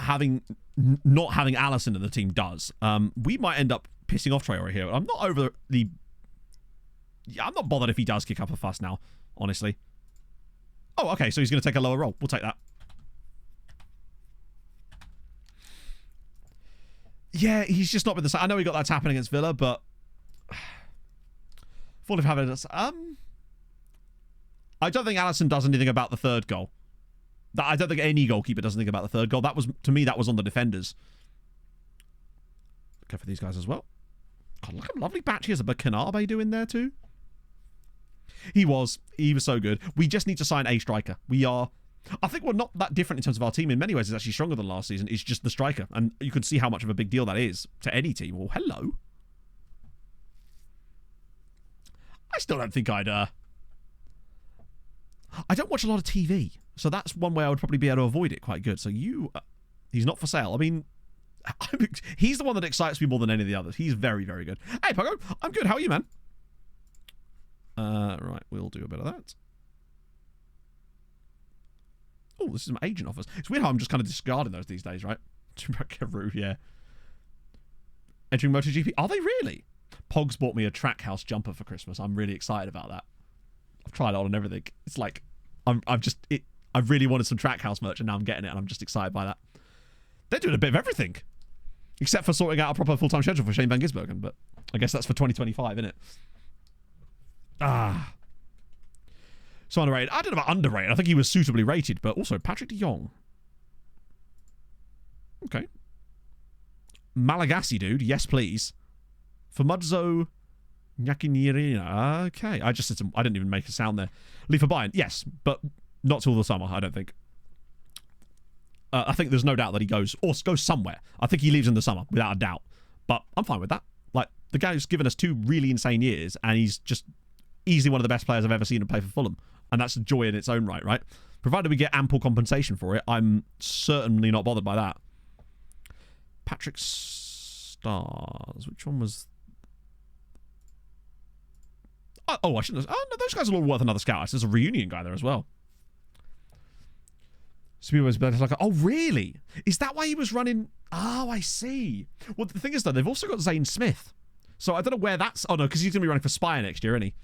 not having Allison in the team does. We might end up pissing off Traore here. I'm not over the... Yeah, I'm not bothered if he does kick up a fuss now, honestly. Oh, okay, so he's going to take a lower roll. We'll take that. Yeah, he's just not been the same. I know he got that tap against Villa, but... Full of habits. I don't think Allison does anything about the third goal. I don't think any goalkeeper does anything about the third goal. That was, to me, that was on the defenders. Go for these guys as well. God, look at lovely batches of Kanabe doing there too. He was so good. We just need to sign a striker. I think we're not that different in terms of our team. In many ways, it's actually stronger than last season. It's just the striker. And you can see how much of a big deal that is to any team. Well, hello. I still don't think I don't watch a lot of TV. So that's one way I would probably be able to avoid it quite good. So he's not for sale. I mean, he's the one that excites me more than any of the others. He's very, very good. Hey, Pogo, I'm good. How are you, man? Right, we'll do a bit of that. Oh, this is some agent offers. It's weird how I'm just kind of discarding those these days, right? Yeah. Entering MotoGP. Are they really? Pogs bought me a Trackhouse jumper for Christmas. I'm really excited about that. I've tried it on and everything. It's like, I really wanted some Trackhouse merch and now I'm getting it and I'm just excited by that. They're doing a bit of everything. Except for sorting out a proper full-time schedule for Shane Van Gisbergen, but I guess that's for 2025, isn't it? So underrated. I don't know about underrated. I think he was suitably rated, but also Patrick de Jong. Okay. Malagasy, dude. Yes, please. Famudzo Nyakinirina. Okay. I didn't even make a sound there. Leave for Bayern. Yes, but not till the summer, I don't think. I think there's no doubt that he goes somewhere. I think he leaves in the summer, without a doubt. But I'm fine with that. Like, the guy's given us 2 really insane years, and he's just easily one of the best players I've ever seen him play for Fulham. And that's a joy in its own right? Provided we get ample compensation for it, I'm certainly not bothered by that. Patrick Stars. Which one was... Oh, I shouldn't have... Oh, no, those guys are all worth another scout. There's a reunion guy there as well. Speedway's better. Like, oh, really? Is that why he was running? Oh, I see. Well, the thing is, though, they've also got Zane Smith. So I don't know where that's... Oh, no, because he's going to be running for Spire next year, isn't he?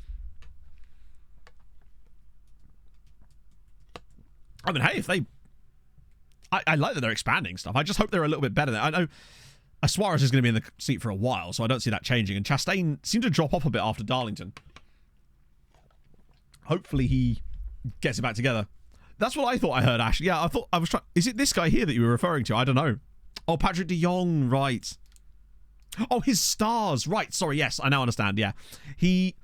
I mean, hey, if they... I like that they're expanding stuff. I just hope they're a little bit better. I know Suarez is going to be in the seat for a while, so I don't see that changing. And Chastain seemed to drop off a bit after Darlington. Hopefully he gets it back together. That's what I thought I heard, Ash. Yeah, I was trying... Is it this guy here that you were referring to? I don't know. Oh, Patrick de Jong, right. Oh, his stars. Right, sorry, yes, I now understand, yeah. He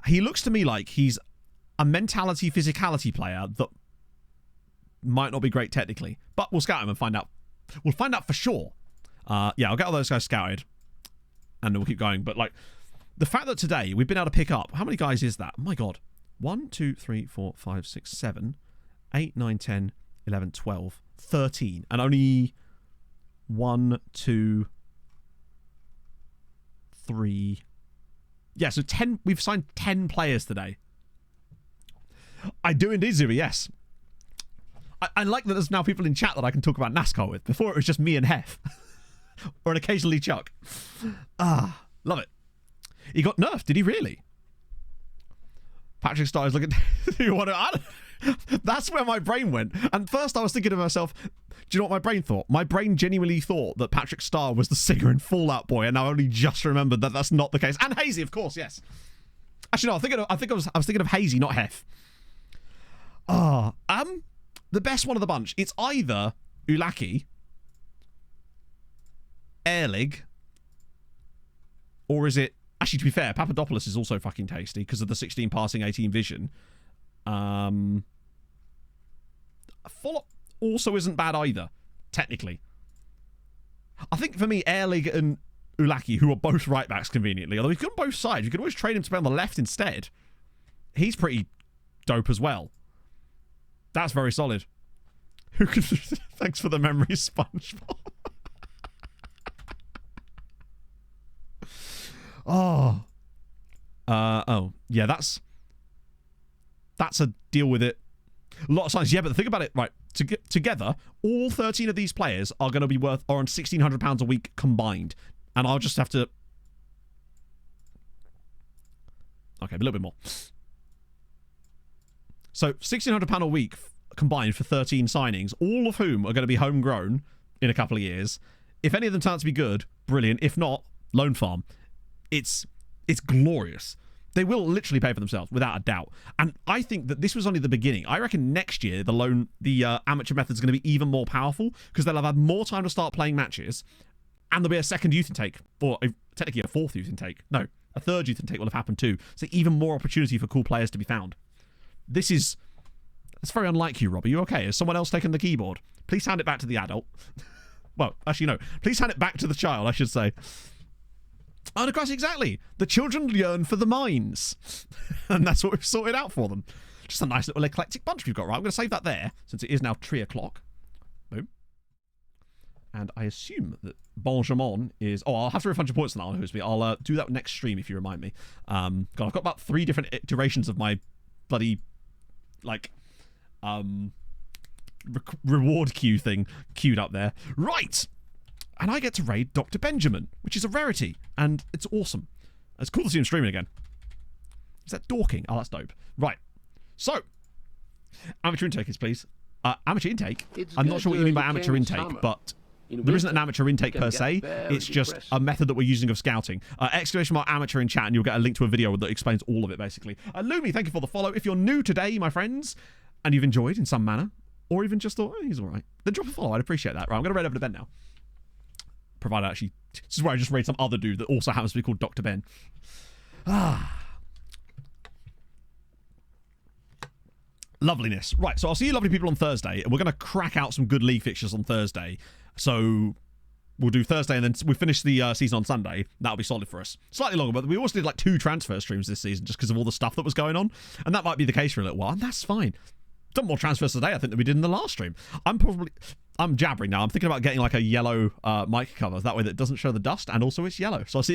looks to me like he's a mentality, physicality player that might not be great technically. But we'll scout him and find out. We'll find out for sure. Yeah, I'll get all those guys scouted. And we'll keep going. But, like, the fact that today we've been able to pick up... How many guys is that? Oh, my God. 1, 2, 3, 4, 5, 6, 7... 8, 9, 10, 11, 12, 13. And only 1, 2, 3... Yeah, so 10. We've signed 10 players today. I do indeed, Zuba, yes. I like that there's now people in chat that I can talk about NASCAR with. Before it was just me and Hef. Or an occasionally Chuck. Love it. He got nerfed, did he really? Patrick Starr is looking... That's where my brain went. And first I was thinking to myself, do you know what my brain thought? My brain genuinely thought that Patrick Starr was the singer in Fall Out Boy, and I only just remembered that that's not the case. And Hazy, of course, yes. Actually, no, I was thinking of Hazy, not Hef. The best one of the bunch. It's either Ulaki, Erlig, or is it... Actually, to be fair, Papadopoulos is also fucking tasty because of the 16 passing, 18 vision. Follow also isn't bad either, technically. I think for me, Erlig and Ulaki, who are both right backs conveniently, although he's good on both sides, you could always trade him to play on the left instead. He's pretty dope as well. That's very solid. Thanks for the memory, SpongeBob. Oh, yeah, that's a deal with it. A lot of signs, yeah, but think about it, right? Together, all 13 of these players are going to be worth around £1,600 a week combined, and I'll just have to. Okay, a little bit more. So £1,600 a week combined for 13 signings, all of whom are going to be homegrown in a couple of years. If any of them turn out to be good, brilliant. If not, loan farm. It's glorious. They will literally pay for themselves without a doubt. And I think that this was only the beginning. I reckon next year the amateur method is going to be even more powerful because they'll have had more time to start playing matches, and there'll be a second youth intake, or technically a fourth youth intake. No, a third youth intake will have happened too. So even more opportunity for cool players to be found. It's very unlike you, Rob. Are you okay? Has someone else taken the keyboard? Please hand it back to the adult. Well, actually, no. Please hand it back to the child, I should say. And of course, exactly. The children yearn for the mines. And that's what we've sorted out for them. Just a nice little eclectic bunch we've got, right? I'm going to save that there, since it is now 3 o'clock. Boom. And I assume that Benjamin is... Oh, I'll have to refund your points on that one, I'll do that next stream if you remind me. God, I've got about 3 different iterations of my bloody, like, reward queue thing queued up there. Right! And I get to raid Dr. Benjamin, which is a rarity, and it's awesome. It's cool to see him streaming again. Is that Dorking? Oh, that's dope. Right. So, amateur intakers, please. Amateur intake? I'm not sure what you mean by amateur intake, but there isn't an amateur intake per se. It's just a method that we're using of scouting. Exclamation mark amateur in chat, and you'll get a link to a video that explains all of it, basically. Lumi, thank you for the follow. If you're new today, my friends, and you've enjoyed in some manner, or even just thought, oh, he's all right, then drop a follow. I'd appreciate that. Right, I'm going to raid over to Ben now. Provided actually, this is where I just raid some other dude that also happens to be called Dr. Ben. Loveliness. Right, so I'll see you lovely people on Thursday, and we're going to crack out some good league fixtures on Thursday. So we'll do Thursday, and then we finish the season on Sunday. That'll be solid for us. Slightly longer, but we also did like 2 transfer streams this season just because of all the stuff that was going on, and that might be the case for a little while, and that's fine. Done more transfers today, I think, than we did in the last stream. I'm jabbering now. I'm thinking about getting like a yellow mic cover. That way that doesn't show the dust, and also it's yellow. So I'll see you